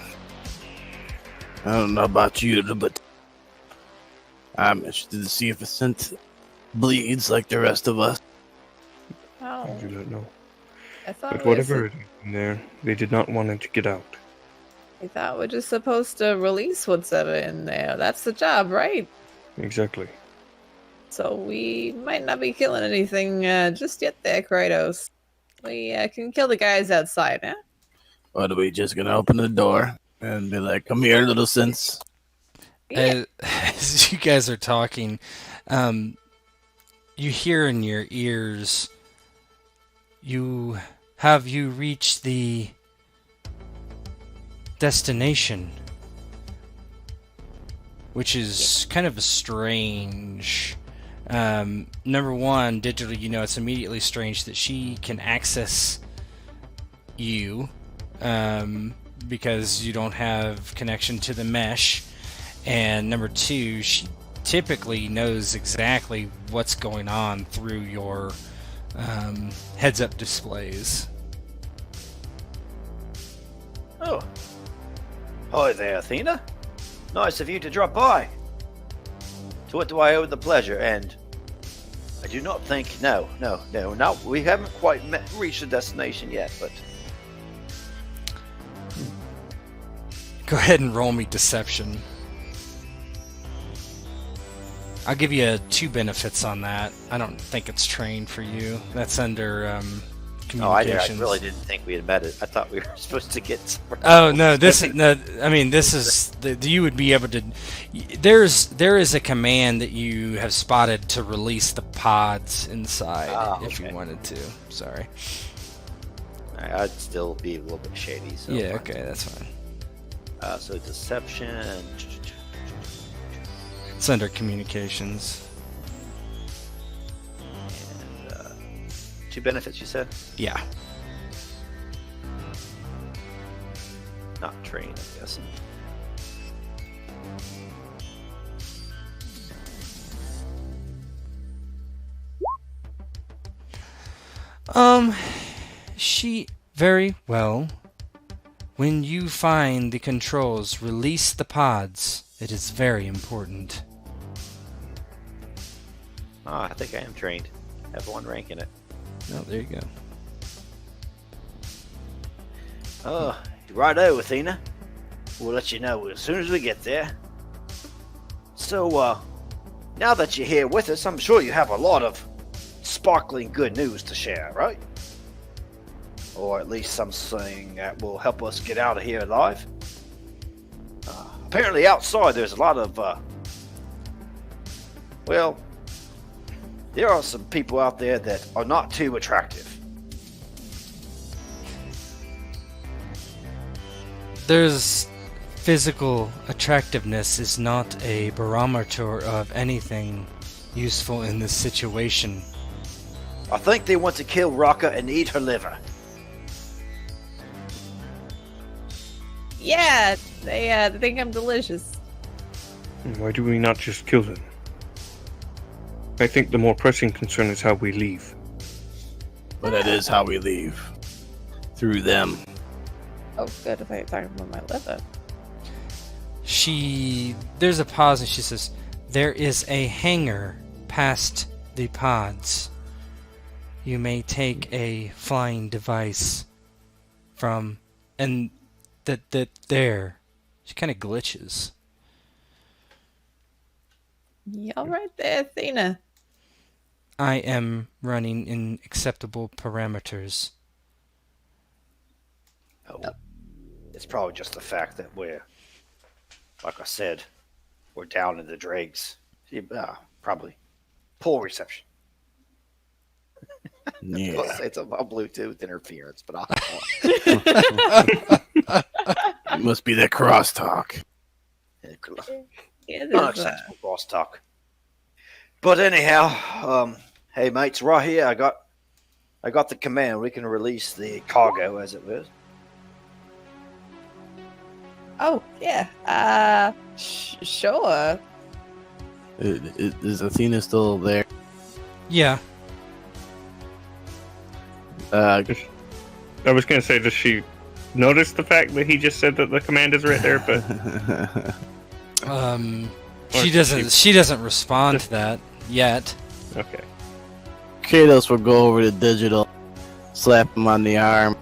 I don't know about you, but I'm interested to see if a scent bleeds like the rest of us. Oh, I do not know. I thought But we were whatever it is in there, they did not want it to get out. I thought we're just supposed to release what's ever in there. That's the job, right? Exactly. So we might not be killing anything just yet there, Kratos. We can kill the guys outside, huh? Or are we just gonna open the door and be like, "Come here, little sense"? Yeah. As you guys are talking, you hear in your ears, you reached the destination, which is kind of a strange. Number one, digitally, you know, it's immediately strange that she can access you because you don't have connection to the mesh. And number two, she typically knows exactly what's going on through your heads-up displays. Oh. Hi there, Athena. Nice of you to drop by. To what do I owe the pleasure? And I do not think... No, we haven't quite reached the destination yet, but... Go ahead and roll me deception. I'll give you 2 benefits on that. I don't think it's trained for you. That's under communications. I really didn't think we had met it. I thought we were supposed to get... Oh no! This is no. I mean, this is you would be able to. There is a command that you have spotted to release the pods inside if you wanted to. Sorry. I'd still be a little bit shady. So Yeah. Okay, that's fine. So deception. It's under communications. And 2 benefits, you said? Yeah. Not trained, I'm guessing. She very well. When you find the controls, release the pods. It is very important. I think I am trained. I have 1 rank in it. Oh, there you go. Oh, righto, Athena. We'll let you know as soon as we get there. So, now that you're here with us, I'm sure you have a lot of sparkling good news to share, right? Or at least something that will help us get out of here alive. Apparently outside there's a lot of, well, there are some people out there that are not too attractive. There's physical attractiveness is not a barometer of anything useful in this situation. I think they want to kill Raka and eat her liver. Yeah, they think I'm delicious. Why do we not just kill them? I think the more pressing concern is how we leave. But that is how we leave. Through them. Oh, good. I thought you were talking about my liver. There's a pause and she says, there is a hangar past the pods. You may take a flying device from, and that there. She kind of glitches. You all right there, Athena? I am running in acceptable parameters. Oh, it's probably just the fact that we're, like I said, we're down in the dregs. Probably poor reception. Yeah. It's a Bluetooth interference, but It must be that crosstalk. Unacceptable crosstalk. But anyhow, hey mates, right here I got the command. We can release the cargo as it was. Oh, yeah. Sure. Is Athena still there? Yeah. Uh, I was gonna say, does she notice the fact that he just said that the command is right there? But She Or doesn't. She doesn't respond to that yet. okay. Kratos will go over to Digital, slap him on the arm.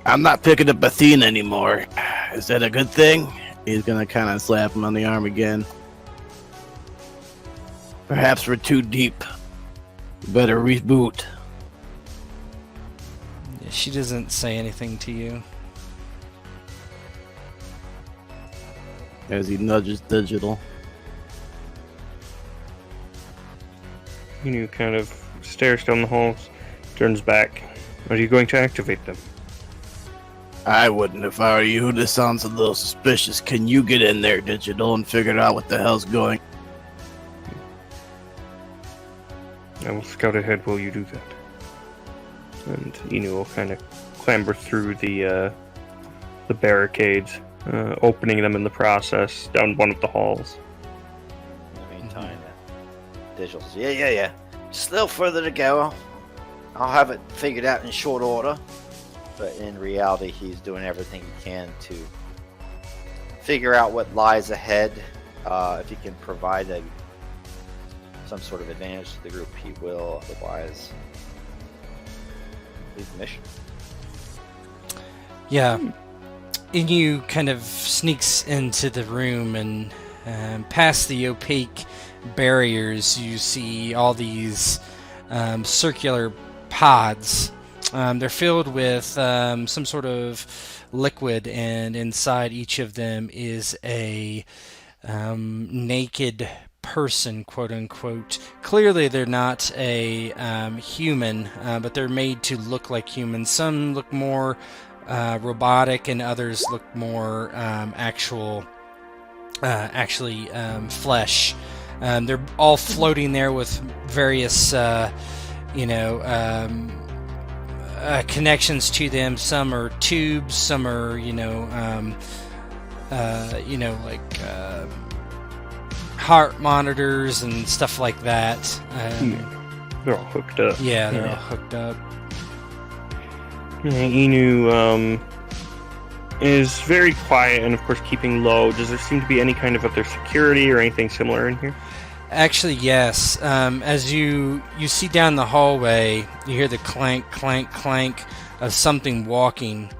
I'm not picking up Athena anymore. Is that a good thing? He's gonna kind of slap him on the arm again. Perhaps we're too deep. Better reboot. She doesn't say anything to you. As he nudges Digital. Inu kind of stares down the halls, turns back. Are you going to activate them? I wouldn't if I were you. This sounds a little suspicious. Can you get in there, Digital, and figure out what the hell's going? I will scout ahead while you do that. And Inu will kind of clamber through the barricades, opening them in the process down one of the halls. In the meantime, Digital says, yeah. Just a little further to go. I'll have it figured out in short order. But in reality, he's doing everything he can to figure out what lies ahead. If he can provide some sort of advantage to the group, he will. Otherwise, leave the mission. Yeah. Inu kind of sneaks into the room and past the opaque barriers, you see all these circular pods. They're filled with some sort of liquid, and inside each of them is a naked person, quote unquote. Clearly they're not a human, but they're made to look like humans. Some look more robotic, and others look more actually flesh. They're all floating there with various connections to them. Some are tubes, some are heart monitors and stuff like that. They're all hooked up. Yeah, they're all hooked up. Inu is very quiet and, of course, keeping low. Does there seem to be any kind of other security or anything similar in here? Actually, yes. As you see down the hallway, you hear the clank, clank, clank of something walking.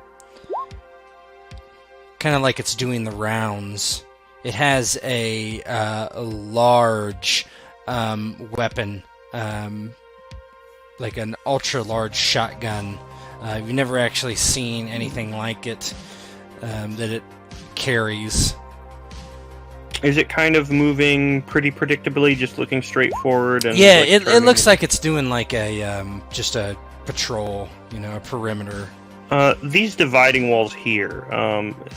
Kind of like it's doing the rounds. It has a large weapon, like an ultra-large shotgun. You've never actually seen anything like it that it carries. Is it kind of moving pretty predictably, just looking straight forward? And yeah, it looks like it's doing like a just a patrol, a perimeter. These dividing walls here,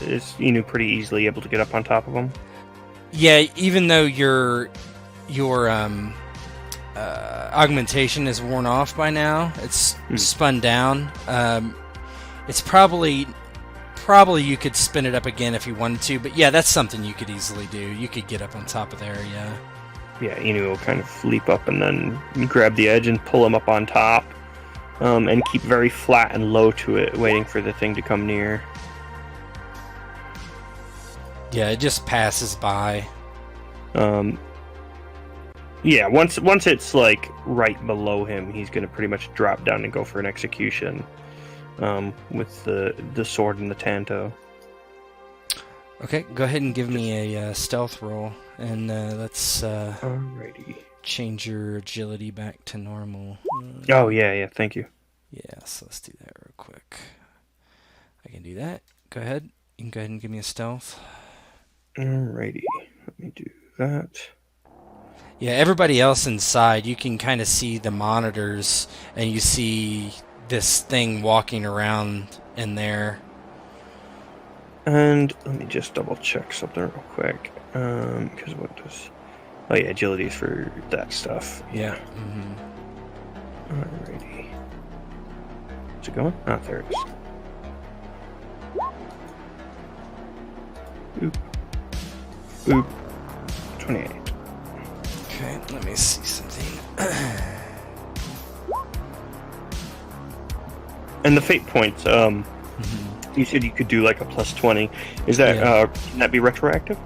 is pretty easily able to get up on top of them? Yeah, even though your augmentation is worn off by now, it's spun down. It's probably you could spin it up again if you wanted to, but yeah, that's something you could easily do. You could get up on top of there, yeah. Yeah, Inu will kind of leap up and then grab the edge and pull him up on top, and keep very flat and low to it, waiting for the thing to come near. Yeah, it just passes by. Yeah, once it's like right below him, he's gonna pretty much drop down and go for an execution. With the sword and the tanto. Okay, go ahead and give me a stealth roll, and let's Alrighty. change your agility back to normal. Oh yeah, thank you. Yeah, so let's do that real quick. I can do that. Go ahead. You can go ahead and give me a stealth. Alrighty, let me do that. Yeah, everybody else inside, you can kind of see the monitors, and you see this thing walking around in there. And let me just double check something real quick. Because what does... Oh yeah, agility is for that stuff. Yeah. Alrighty. Is it going? Ah, there it is. Boop. 28. Okay, let me see something. And the fate points, you said you could do like a plus 20. Is that, Yeah. Can that be retroactive?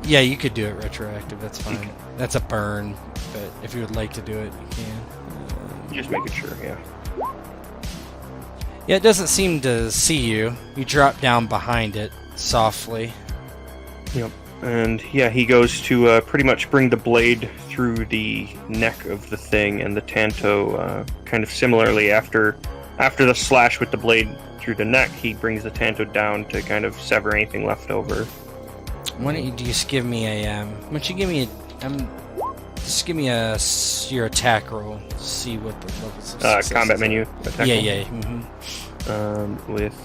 Yeah, you could do it retroactive. That's fine. Okay. That's a burn, but if you would like to do it, you can. Just making sure, yeah. Yeah, it doesn't seem to see you. You drop down behind it softly. Yep. And yeah, he goes to pretty much bring the blade through the neck of the thing, and the Tanto kind of similarly after the slash with the blade through the neck, he brings the Tanto down to kind of sever anything left over. Why don't you just give me a why don't you give me just give me your attack roll. See what the levels of success Combat is. menu attack. Yeah, roll. yeah. With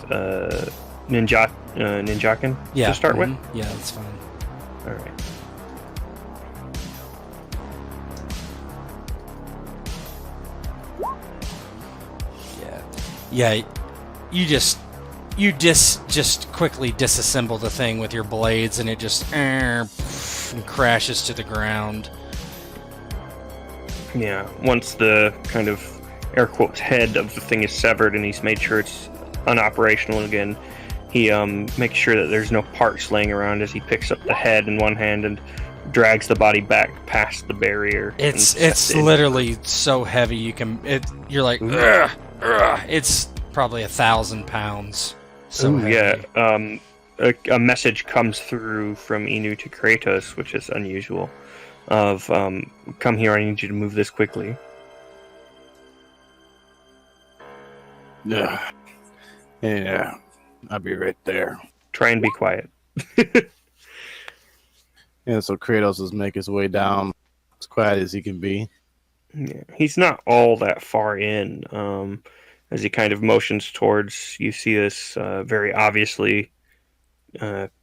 Ninjakin Yeah. to start with. Yeah, that's fine. All right. Yeah. You just quickly disassemble the thing with your blades, and it just and crashes to the ground. Yeah. Once the kind of air quotes head of the thing is severed, and he's made sure it's unoperational again, he makes sure that there's no parts laying around as he picks up the head in one hand and drags the body back past the barrier. It's literally so heavy you're like ugh, ugh. It's probably 1,000 pounds. So heavy. Yeah. A message comes through from Inu to Kratos, which is unusual. Of come here, I need you to move this quickly. Yeah. Yeah. I'll be right there. Try and be quiet. Yeah, so Kratos is making his way down as quiet as he can be. Yeah, he's not all that far in. As he kind of motions towards, you see this very obviously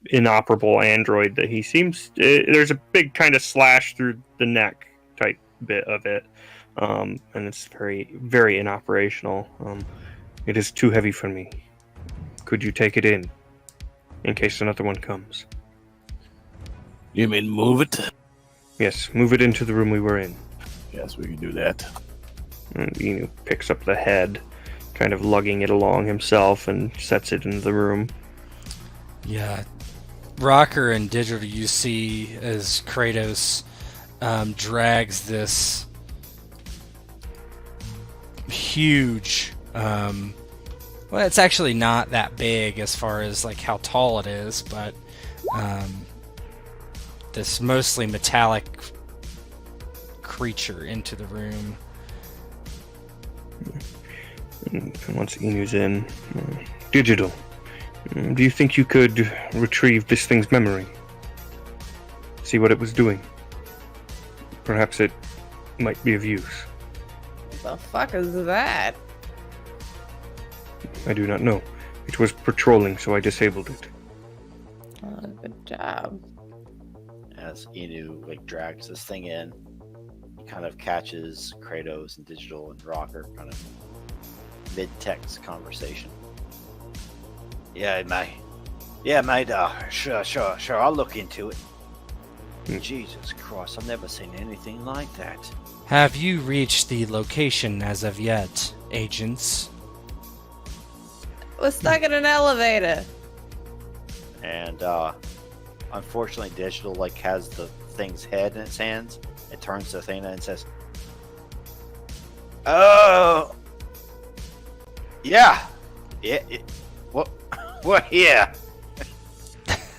inoperable android that he seems. There's a big kind of slash through the neck type bit of it, and it's very, very inoperational. It is too heavy for me. Could you take it in case another one comes? You mean move it? Yes, move it into the room we were in. Yes, we can do that. And Inu picks up the head, kind of lugging it along himself, and sets it into the room. Yeah. Rocker and Digital, you see as Kratos drags this huge well, it's actually not that big as far as like how tall it is, but this mostly metallic creature into the room. And once Inu's in, Digital, do you think you could retrieve this thing's memory? See what it was doing? Perhaps it might be of use. The fuck is that? I do not know. It was patrolling, so I disabled it. Oh, good job. As Inu drags this thing in, he kind of catches Kratos and Digital and Rocker kind of mid-text conversation. Yeah, mate. Sure. I'll look into it. Jesus Christ, I've never seen anything like that. Have you reached the location as of yet, agents? We're stuck in an elevator. And unfortunately, Digital has the thing's head in its hands. It turns to Athena and says, "Oh, yeah, what? Yeah."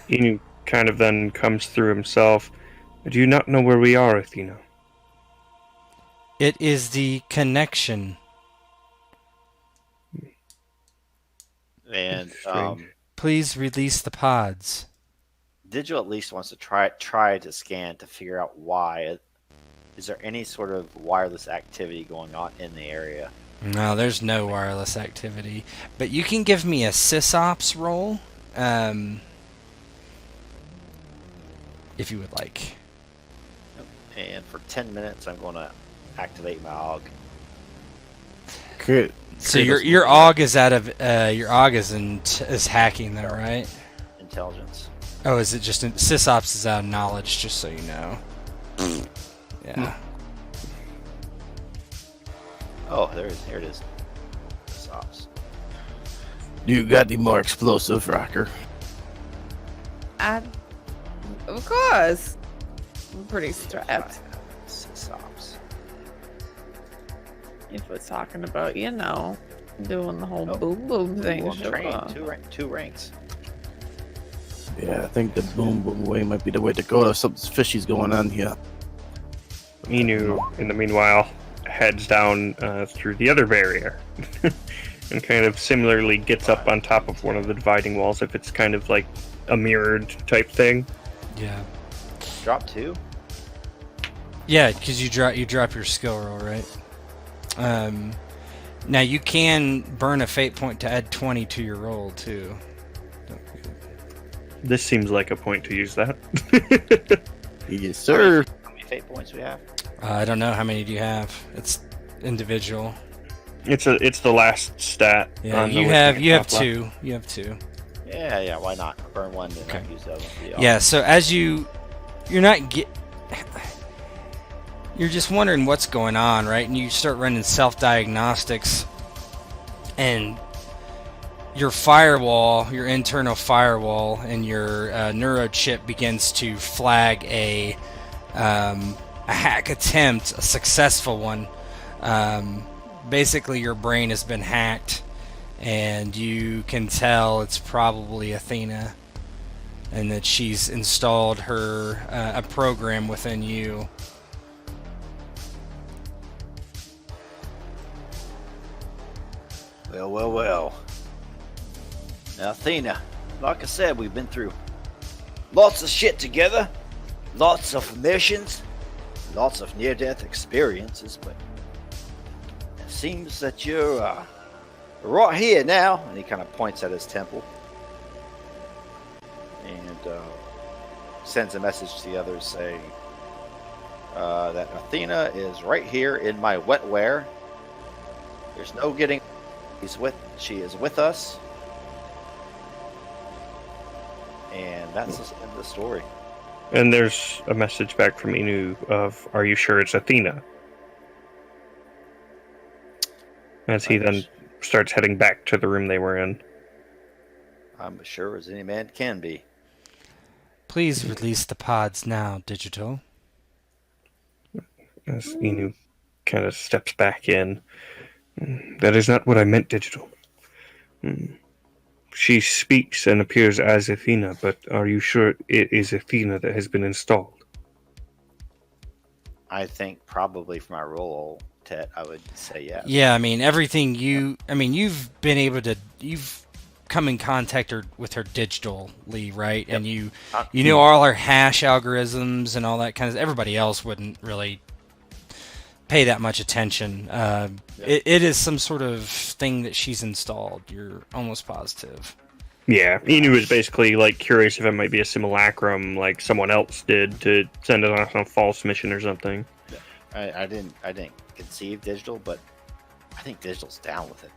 Inu kind of then comes through himself. Do you not know where we are, Athena? It is the connection. And Strange. Please release the pods. Digital at least wants to try to scan to figure out why. Is there any sort of wireless activity going on in the area? No, there's no wireless activity. But you can give me a sysops roll, if you would like. And for 10 minutes, I'm going to activate my AUG. Good. So your AUG is out of is hacking though, right? Intelligence. Oh, is it just sysops is out of knowledge? Just so you know. Yeah. Oh, here it is. Stops. You got any more explosive, Rocker? Of course. I'm pretty strapped. Stops. If we're talking about, doing the whole Oh. boom boom thing. Ooh, sure. train. Two ranks. Yeah, I think the boom boom way might be the way to go. There's something fishy's going on here. Inu, in the meanwhile, heads down through the other barrier and kind of similarly gets up on top of one of the dividing walls, if it's kind of like a mirrored type thing. Yeah. Drop 2. Yeah, because you drop your skill roll, right? Now you can burn a fate point to add 20 to your roll too. This seems like a point to use that. Yes, sir. How many fate points we have? I don't know how many do you have. It's individual. It's the last stat. Yeah, on the you list have at you the have top left. 2. You have 2. Yeah, why not? Burn 1, then Okay. use the other one. Yeah. So as you're just wondering what's going on, right? And you start running self-diagnostics, and your firewall, your internal firewall, and your neurochip begins to flag a hack attempt, a successful one. Basically, your brain has been hacked, and you can tell it's probably Athena, and that she's installed a program within you. Well. Now, Athena, like I said, we've been through lots of shit together, lots of missions, lots of near-death experiences, but it seems that you're right here now. And he kind of points at his temple and sends a message to the others saying that Athena is right here in my wetware. There's no getting. She is with us, and that's the end of the story. And there's a message back from Inu of, "Are you sure it's Athena?" As he then starts heading back to the room they were in. I'm as sure as any man can be. Please release the pods now, Digital. As Inu kind of steps back in. "That is not what I meant, Digital. She speaks and appears as Athena, but are you sure it is Athena that has been installed?" I think probably for my role, Tet, I would say yes. Yeah, I mean everything you've come in contact with her digitally, right? Yep. And you know all her hash algorithms and all that kind of. Everybody else wouldn't really pay that much attention. It is some sort of thing that she's installed. You're almost positive. Yeah, Inu was basically like curious if it might be a simulacrum like someone else did to send us on some false mission or something. I didn't conceive Digital, but I think Digital's down with it.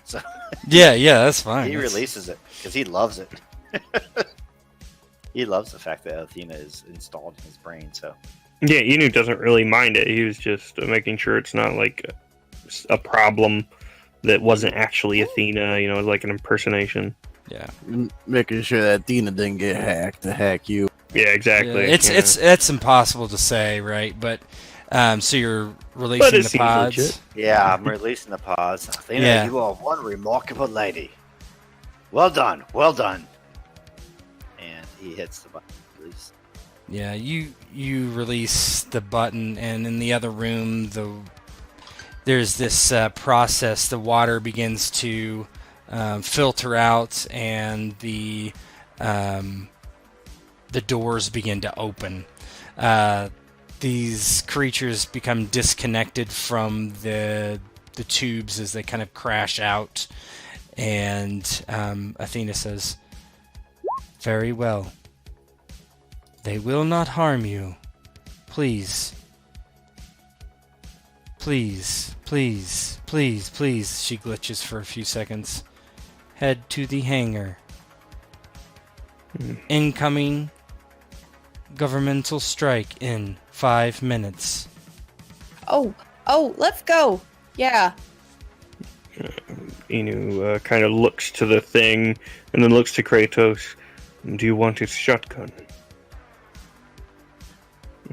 So Yeah, that's fine. he releases it because he loves it. He loves the fact that Athena is installed in his brain. So Yeah, Inu doesn't really mind it. He was just making sure it's not like a problem that wasn't actually Athena, like an impersonation. Yeah. Making sure that Athena didn't get hacked to hack you. Yeah, exactly. Yeah, it's impossible to say, right? But so you're releasing the seems pods. legit. yeah, I'm releasing the pods. Athena, Yeah. you are one remarkable lady. Well done. And he hits the button. Release. Yeah, you release the button, and in the other room, there's this process. The water begins to filter out, and the doors begin to open. These creatures become disconnected from the tubes as they kind of crash out, and Athena says, "Very well. They will not harm you. Please. Please. She glitches for a few seconds. Head to the hangar." Incoming governmental strike in 5 minutes. Oh, let's go. Yeah. Inu kind of looks to the thing and then looks to Kratos. Do you want its shotgun?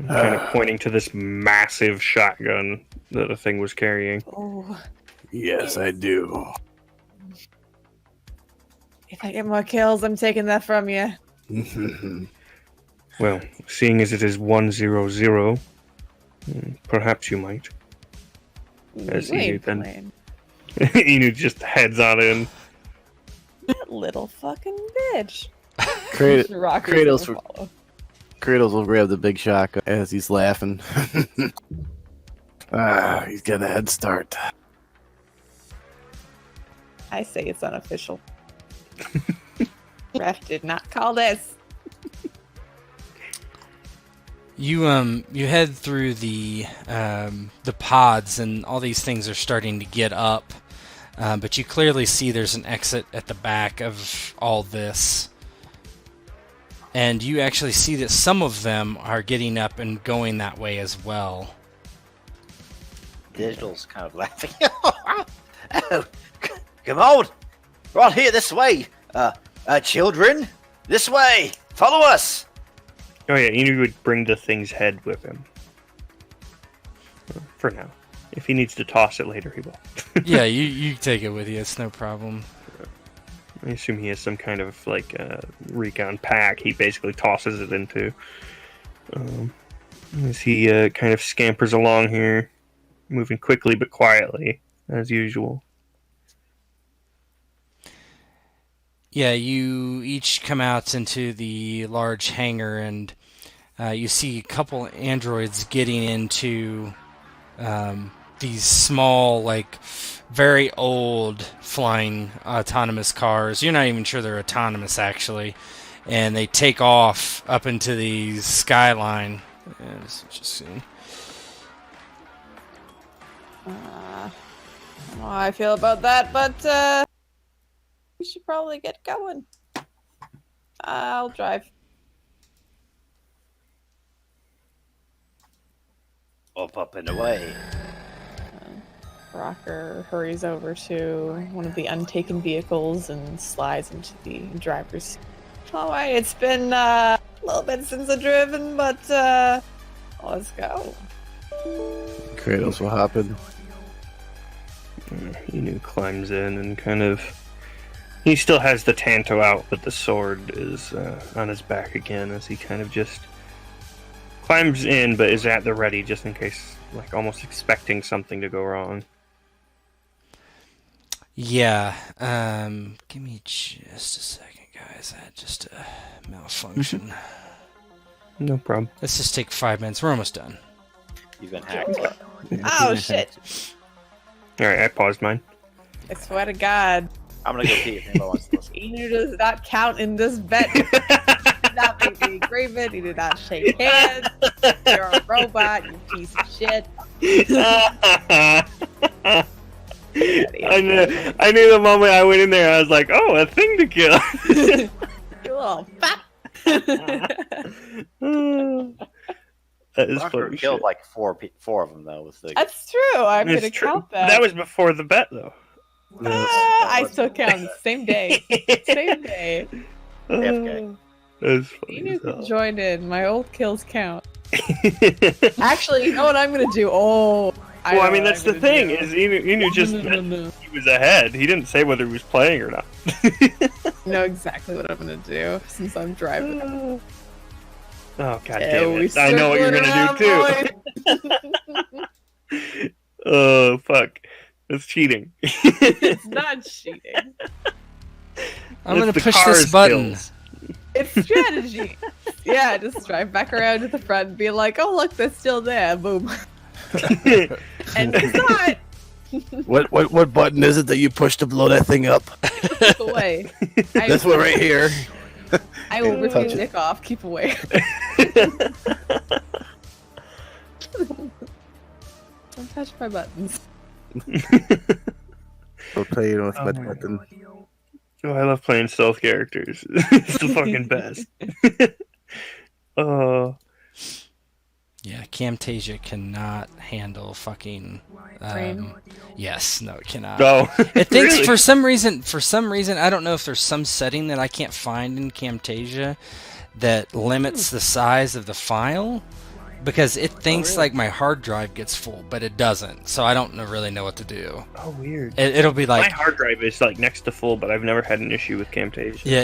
Kind of pointing to this massive shotgun that the thing was carrying. Oh, Yes, I do. if I get more kills, I'm taking that from you. Well, seeing as it is 100, perhaps you might. As You ain't Inu then playing. Inu just heads on in. That little fucking bitch. Kratos will grab the big shotgun as he's laughing. He's got a head start. I say it's unofficial. Ref did not call this. You head through the pods, and all these things are starting to get up, but you clearly see there's an exit at the back of all this, and you actually see that some of them are getting up and going that way as well. Digital's kind of laughing. Oh, come on! Right here, this way! Children, this way! Follow us! Oh yeah, Inu would bring the thing's head with him. For now. If he needs to toss it later, he will. Yeah, you take it with you. It's no problem. I assume he has some kind of like recon pack he basically tosses it into. As he kind of scampers along here, moving quickly but quietly, as usual. Yeah, you each come out into the large hangar, and you see a couple androids getting into these small, like, very old flying autonomous cars. You're not even sure they're autonomous, actually. And they take off up into the skyline. Let's just see. I don't know how I feel about that, but we should probably get going. I'll drive. Up and away. Rocker hurries over to one of the untaken vehicles and slides into the driver's seat. Alright, it's been a little bit since I've driven, but let's go. Kratos will hop in. Inu climbs in and kind of... He still has the Tanto out, but the sword is on his back again as he kind of just climbs in, but is at the ready just in case, like almost expecting something to go wrong. Yeah, give me just a second, guys. I had just a malfunction. No problem. Let's just take 5 minutes. We're almost done. You've been hacked. Oh shit! Alright, I paused mine. I swear to God, I'm gonna go pee if anybody wants to listen. Enu does not count in this bet. He did not make the agreement. He did not shake hands. You're a robot, you piece of shit. I knew the moment I went in there, I was like, oh, a thing to kill. You little fat. That is Rocker funny killed shit. like four of them though with the. That's true. I'm It's gonna true. count that. That was before the bet, though. I still count. Same day. Same day. AFK. That's funny. Enu as can hell. join in. My old kills count. Actually, you know what I'm gonna do? Oh. Well, I mean, know that's what the I'm thing, gonna is Inu just do. he was ahead. He didn't say whether he was playing or not. I know exactly what I'm gonna do since I'm driving. Oh, god Yeah, damn we it. I know what you're circling gonna around, do, too. Oh, fuck. That's cheating. It's not cheating. I'm going It's to the push car this button. skills. It's strategy. Yeah, just drive back around to the front and be like, oh, look, that's still there. Boom. And it's not. What button is it that you push to blow that thing up? Keep away. This one right here. I will rip your Touch it. dick off. Keep away. Don't touch my buttons. We're playing with Oh my my button. Oh, I love playing stealth characters. It's the fucking best. Yeah, Camtasia cannot handle fucking. Frame? Yes, no, it cannot. Go. It thinks Really? for some reason, I don't know if there's some setting that I can't find in Camtasia that limits the size of the file, because it thinks like my hard drive gets full, but it doesn't. So I don't really know what to do. Oh, weird. It'll be like My hard drive is like next to full, but I've never had an issue with Camtasia. yeah,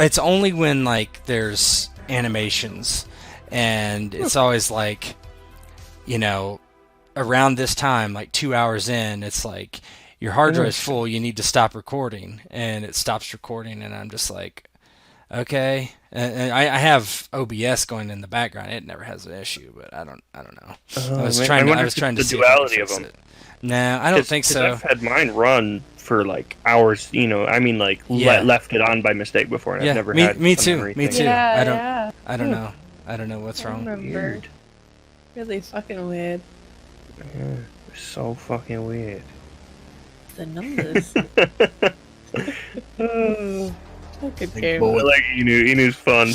it's only when like there's animations, and it's always like, you know, around this time, like 2 hours in, it's like your hard drive is full, you need to stop recording, and it stops recording, and I'm just like, okay. And I have OBS going in the background. It never has an issue, but I don't know. I was trying to the see duality if I of could them. fix it. No, I don't think so. I've had mine run for like hours. You know, I mean, like Yeah. left it on by mistake before, and Yeah, I've never me had. too. a memory Me thing. too. Yeah, I don't know. I don't know what's I wrong. remember. Weird. Really fucking weird. Yeah, so fucking weird. The numbers. Oh, Good game. boy. I like Inu. Inu's fun.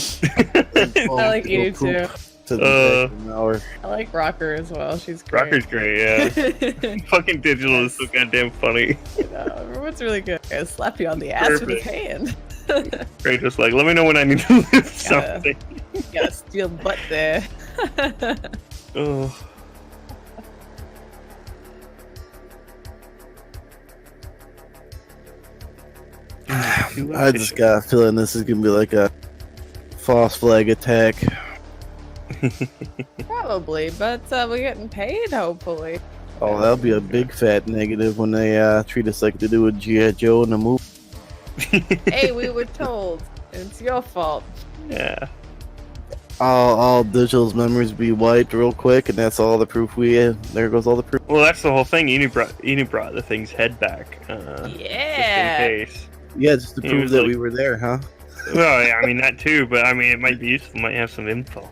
I like you too. To the second hour. I like Rocker as well. She's great. Rocker's great. Yeah. Fucking digital is so goddamn funny. Everyone's really good. I slap you on the ass with his hand. Great, just like let me know when I need to lift something. Gotta steal butt there. Oh. I just got a feeling this is gonna be like a false flag attack. Probably, but we're getting paid, hopefully. Oh, that'll be a big fat negative when they treat us like they do with G.I. Joe in the movie. Hey, we were told. It's your fault. Yeah. All digital's memories be wiped real quick, and that's all the proof we have. There goes all the proof. Well, that's the whole thing. Inu brought the thing's head back. Yeah. Just in case. Yeah, just to He prove was that like- we were there, huh? Well, yeah, I mean that too, but I mean it might be useful. Might have some info.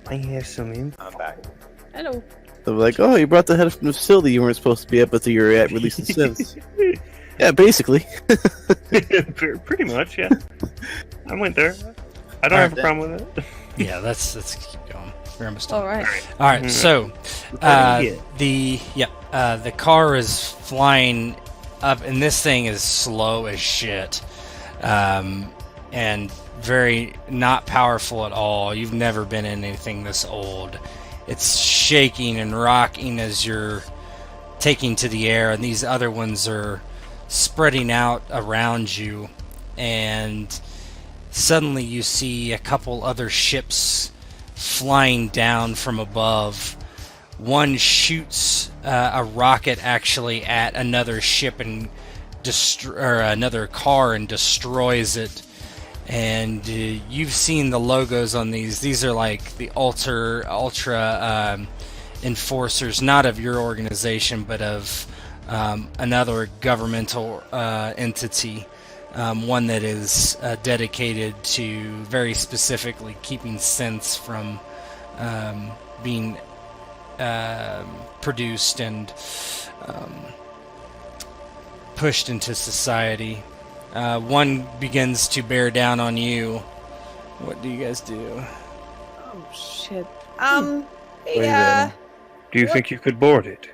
Might have some info. I'm back. Hello. They're like, oh, you brought the head from the facility you weren't supposed to be at, but you're at releasing Sims. Yeah, basically. Pretty much, yeah. I went there. I don't have a problem with it. Yeah, let's keep going. We're almost done. All right. All right, so the car is flying up, and this thing is slow as shit, and very not powerful at all. You've never been in anything this old. It's shaking and rocking as you're taking to the air, and these other ones are spreading out around you, and suddenly you see a couple other ships flying down from above. One shoots a rocket actually at another ship and another car and destroys it. And you've seen the logos on these. These are like the ultra enforcers, not of your organization, but of another governmental entity. One that is dedicated to very specifically keeping sense from being produced and pushed into society. One begins to bear down on you. What do you guys do? Oh shit. Wait a Yeah. minute. Do you think you could board it?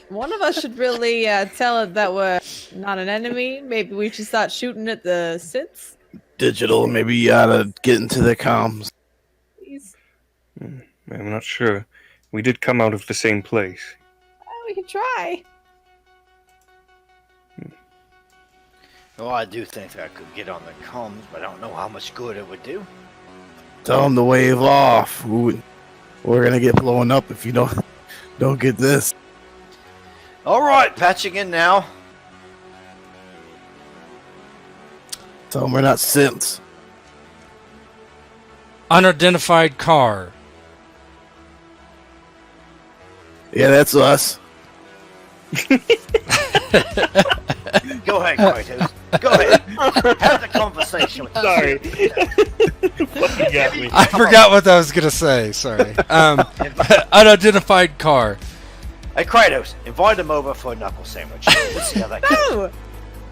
One of us should really tell it that we're not an enemy. Maybe we should start shooting at the Siths. Digital, maybe you oughta get into the comms. Please. I'm not sure. We did come out of the same place. Oh, we can try. Well, I do think I could get on the comms, but I don't know how much good it would do. Tell them to wave off. We're gonna get blown up if you don't get this. All right, patching in now. Tell them we're not synths. Unidentified car. Yeah, that's us. Go ahead, Kratos. Go ahead. Have the conversation with Sorry. Fucking got me. I forgot what I was gonna say. Sorry. Unidentified car. Hey, Kratos, invite him over for a knuckle sandwich. Let's see how that goes. No.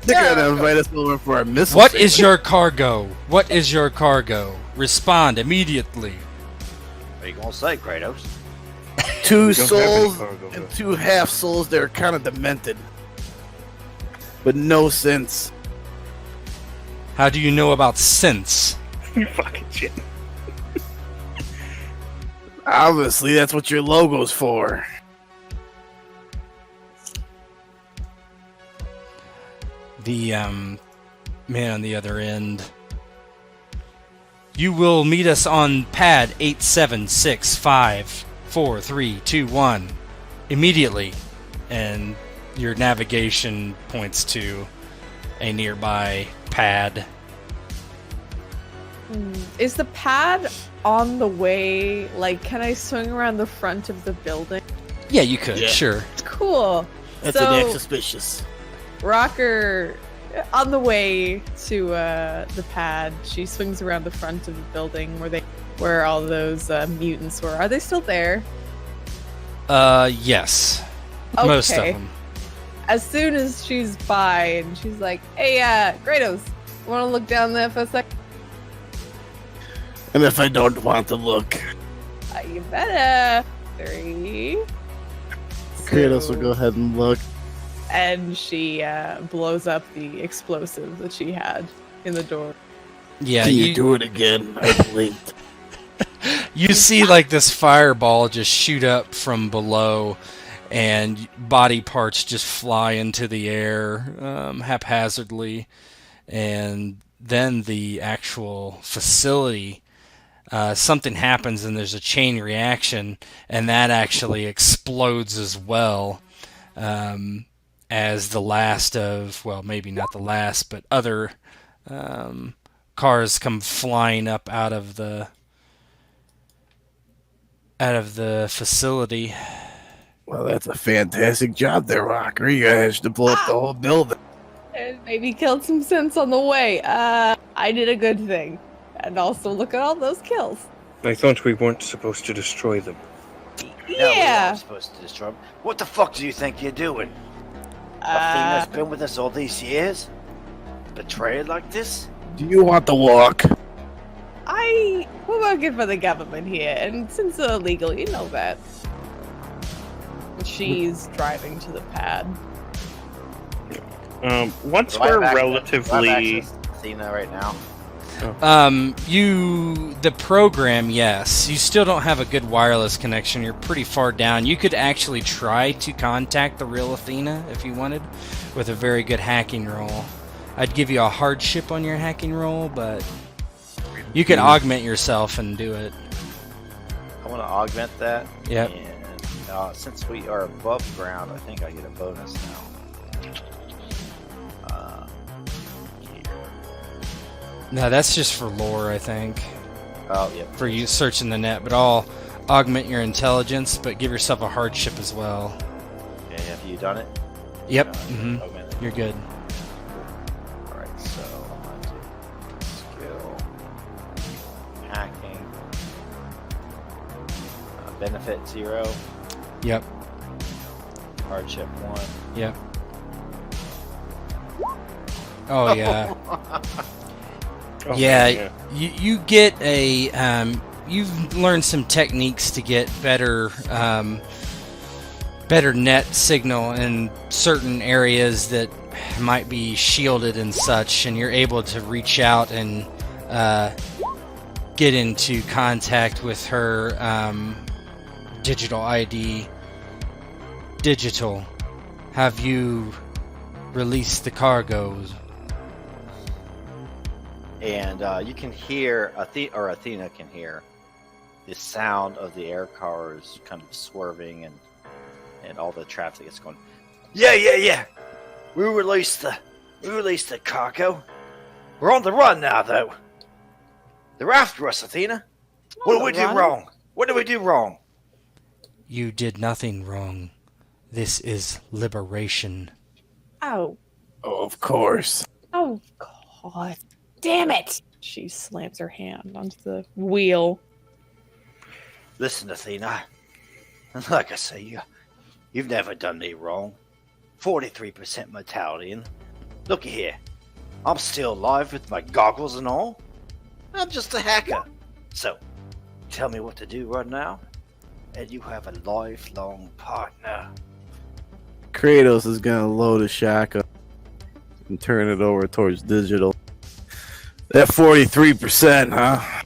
They're gonna invite us over for a missile. What sandwich. is your cargo? What is your cargo? Respond immediately. What are you gonna say, Kratos? 2 We don't have any souls cargo, and bro. 2 half souls? They're kind of demented, but no sense. How do you know about sense? You fucking shit. Obviously, that's what your logo's for. The man on the other end. You will meet us on pad 87654321 immediately, and your navigation points to a nearby pad. Is the pad on the way? Like, can I swing around the front of the building? Yeah, you could, Yeah. sure. Cool. That's So- an act suspicious. Rocker, on the way to the pad, she swings around the front of the building where all those mutants were. Are they still there? Yes. Most of Okay. them. As soon as she's by, and she's like, "Hey, Kratos, want to look down there for a sec?" And if I don't want to look, You better. 3. Kratos So- will go ahead and look. And she blows up the explosive that she had in the door. Yeah, Can you do it again? I blinked. You see like this fireball just shoot up from below, and body parts just fly into the air haphazardly, and then the actual facility, something happens and there's a chain reaction, and that actually explodes as well, as the last of, well, maybe not the last, but other cars come flying up out of the facility. Well, that's a fantastic job there, Rocker. You guys to blow up the whole building. And maybe killed some sense on the way. I did a good thing. And also look at all those kills. I thought we weren't supposed to destroy them. No, we Yeah. aren't supposed to destroy him. What the fuck do you think you're doing? Uh, Athena's been with us all these years? Betrayed like this? Do you want to walk? we're working for the government here, and since they're illegal, you know that. She's driving to the pad. Once Do I we're have access- relatively, do I have access to Athena right now. The program, yes. You still don't have a good wireless connection. You're pretty far down. You could actually try to contact the real Athena if you wanted, with a very good hacking roll. I'd give you a hardship on your hacking roll, but you can augment yourself and do it. I want to augment that. Yep. And since we are above ground, I think I get a bonus now. Here. No, that's just for lore, I think. Oh, yep. For you searching the net, but I'll augment your intelligence, but give yourself a hardship as well. Okay, have you done it? Yep. Augment it. You're good. Alright, so I'm going to do skill, hacking, benefit 0, Yep. hardship 1. Yep. Oh yeah. oh, Yeah. You get a you've learned some techniques to get better better net signal in certain areas that might be shielded and such, and you're able to reach out and get into contact with her digital ID. Digital, have you released the cargoes? And you can hear, Athena can hear, the sound of the air cars kind of swerving and all the traffic is going. Yeah. We released the cargo. We're on the run now, though. They're after us, Athena. What did we do wrong? What did we do wrong? You did nothing wrong. This is liberation. Oh, Oh, of course. oh, God. Damn it! She slams her hand onto the wheel. Listen, Athena. Like I say, you've never done me wrong. 43% mortality, and Looky here. I'm still alive with my goggles and all. I'm just a hacker. So, tell me what to do right now, and you have a lifelong partner. Kratos is gonna load a shotgun and turn it over towards digital. That 43%, huh?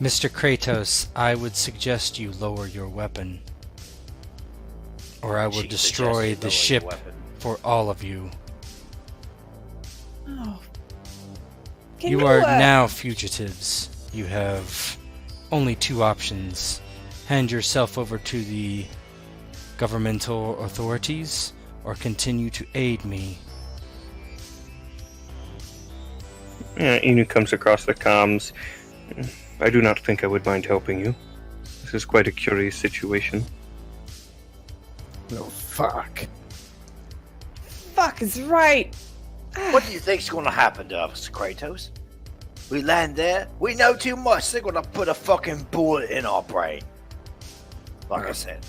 Mr. Kratos, I would suggest you lower your weapon, or I will She destroy suggested the lower ship your weapon. for all of you. Oh. Can You are now fugitives. You have only two options. Hand yourself over to the governmental authorities, or continue to aid me. Inu comes across the comms. I do not think I would mind helping you. This is quite a curious situation. Oh, fuck. Fuck is right. What do you think's gonna happen to us, Kratos? We land there, we know too much, they're gonna put a fucking bullet in our brain. Like I said,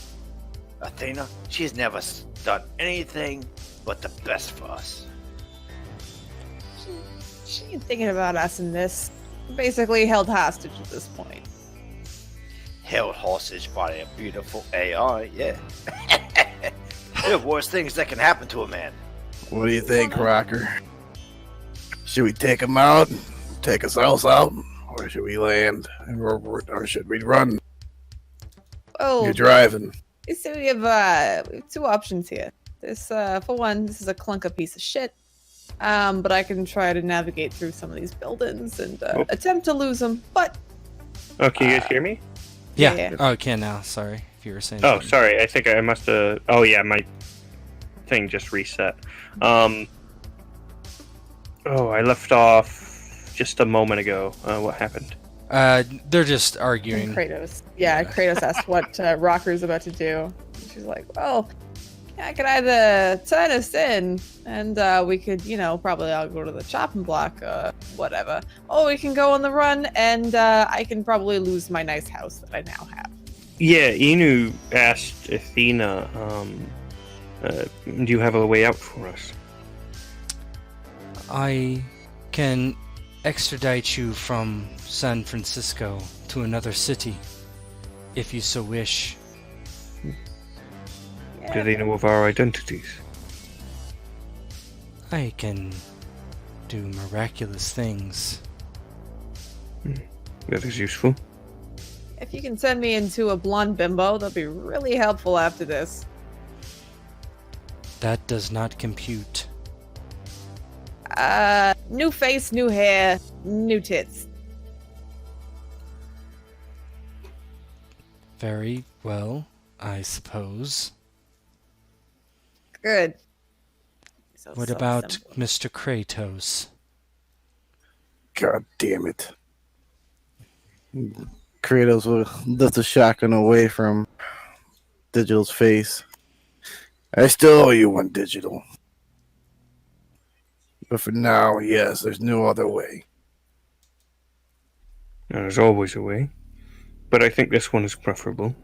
Athena, she's never done anything but the best for us. She ain't thinking about us in this. Basically held hostage at this point. Held hostage by a beautiful AI, yeah. There are worse things that can happen to a man. What do you think, Rocker? Should we take him out? Take us else out? Or should we land? Or should we run? Oh, You're driving. so we have two options here. This, for one, this is a clunker piece of shit. But I can try to navigate through some of these buildings and attempt to lose them. But Oh, can you guys hear me? Yeah. Yeah. Oh, I can now. Sorry if you were saying. Oh, something. sorry. I think I must have. Oh, yeah, my thing just reset. Oh, I left off just a moment ago. What happened? They're just arguing. Kratos. Yeah, Kratos asked what Rocker's about to do. She's like, well, yeah, I could either turn us in and we could, probably all go to the chopping block, whatever. Or we can go on the run and I can probably lose my nice house that I now have. Yeah, Inu asked Athena, do you have a way out for us? I can extradite you from San Francisco to another city, if you so wish. Do they know of our identities? I can do miraculous things. That is useful. If you can send me into a blonde bimbo, that'll be really helpful after this. That does not compute. New face, new hair, new tits. Very well, I suppose. Good. What about Mr. Kratos? God damn it. Kratos will lift the shotgun away from Digital's face. I still owe you one, Digital. But for now, yes, there's no other way. There's always a way. But I think this one is preferable.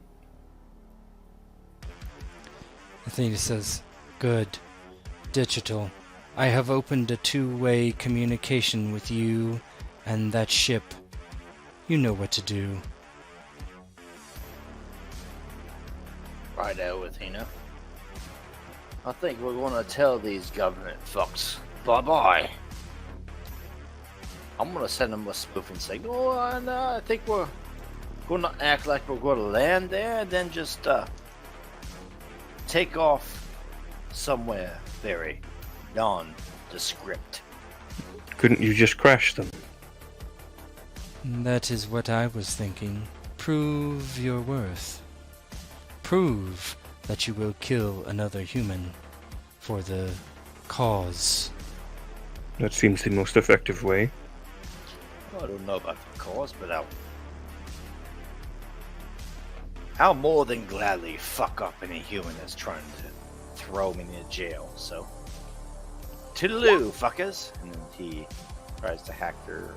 Athena says, "Good. Digital. I have opened a two-way communication with you and that ship. You know what to do." Righto, Athena. I think we're gonna tell these government fucks bye-bye. I'm gonna send them a spoofing signal, and I think we're gonna act like we're gonna land there, and then just take off somewhere very nondescript. Couldn't you just crash them? That is what I was thinking. Prove your worth. Prove that you will kill another human for the cause. That seems the most effective way. I don't know about the cause, but I'll more than gladly fuck up any human that's trying to throw me in jail, so toodaloo, fuckers. And then he tries to hack their...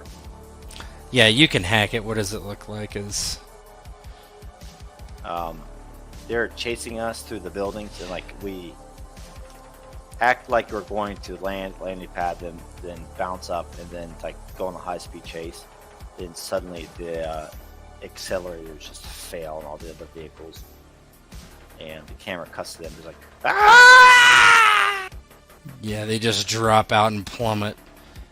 Yeah, you can hack it. What does it look like? they're chasing us through the buildings, and like we act like we're going to landing pad them, then bounce up, and then like go on a high speed chase. Then suddenly the accelerators just fail on all the other vehicles, and the camera cuts to them just like ah! Yeah, they just drop out and plummet,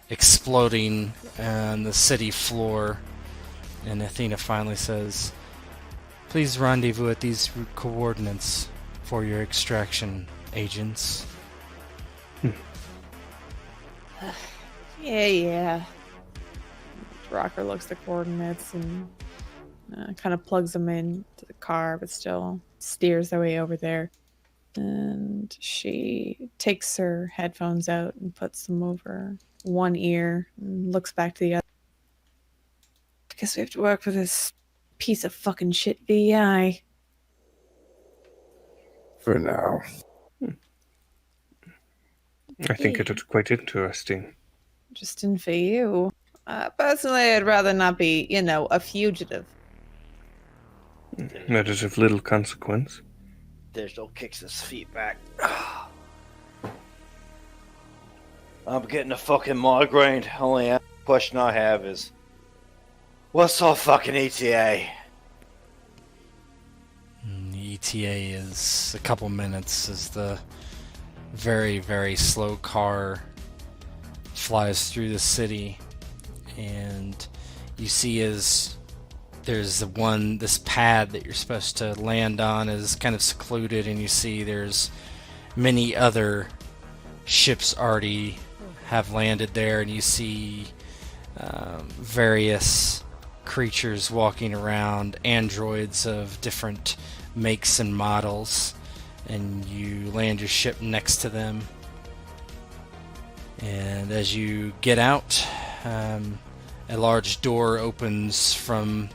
exploding on the city floor. And Athena finally says, "Please rendezvous at these coordinates for your extraction, agents." Yeah. Rocker looks the coordinates and kind of plugs them in to the car, but still steers their way over there. And she takes her headphones out and puts them over one ear and looks back to the other. Because we have to work with this piece of fucking shit VI. For now. I think it was quite interesting. Interesting for you. Personally, I'd rather not be, a fugitive. That is of little consequence. Digital kicks his feet back. I'm getting a fucking migraine. Only question I have is, what's our fucking ETA? The ETA is a couple minutes as the very, very slow car flies through the city, and you see as there's this pad that you're supposed to land on is kind of secluded, and you see there's many other ships already have landed there, and you see various creatures walking around, androids of different makes and models, and you land your ship next to them. And as you get out, a large door opens from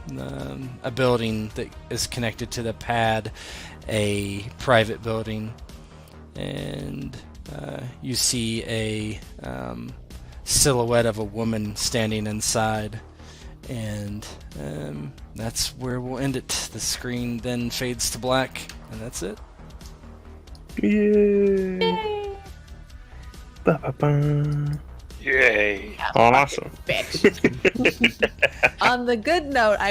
a building that is connected to the pad, a private building, and you see a silhouette of a woman standing inside, and that's where we'll end it. The screen then fades to black, and that's it. Yay! Ba-ba-ba. Yay! Awesome. Bitch. On the good note, I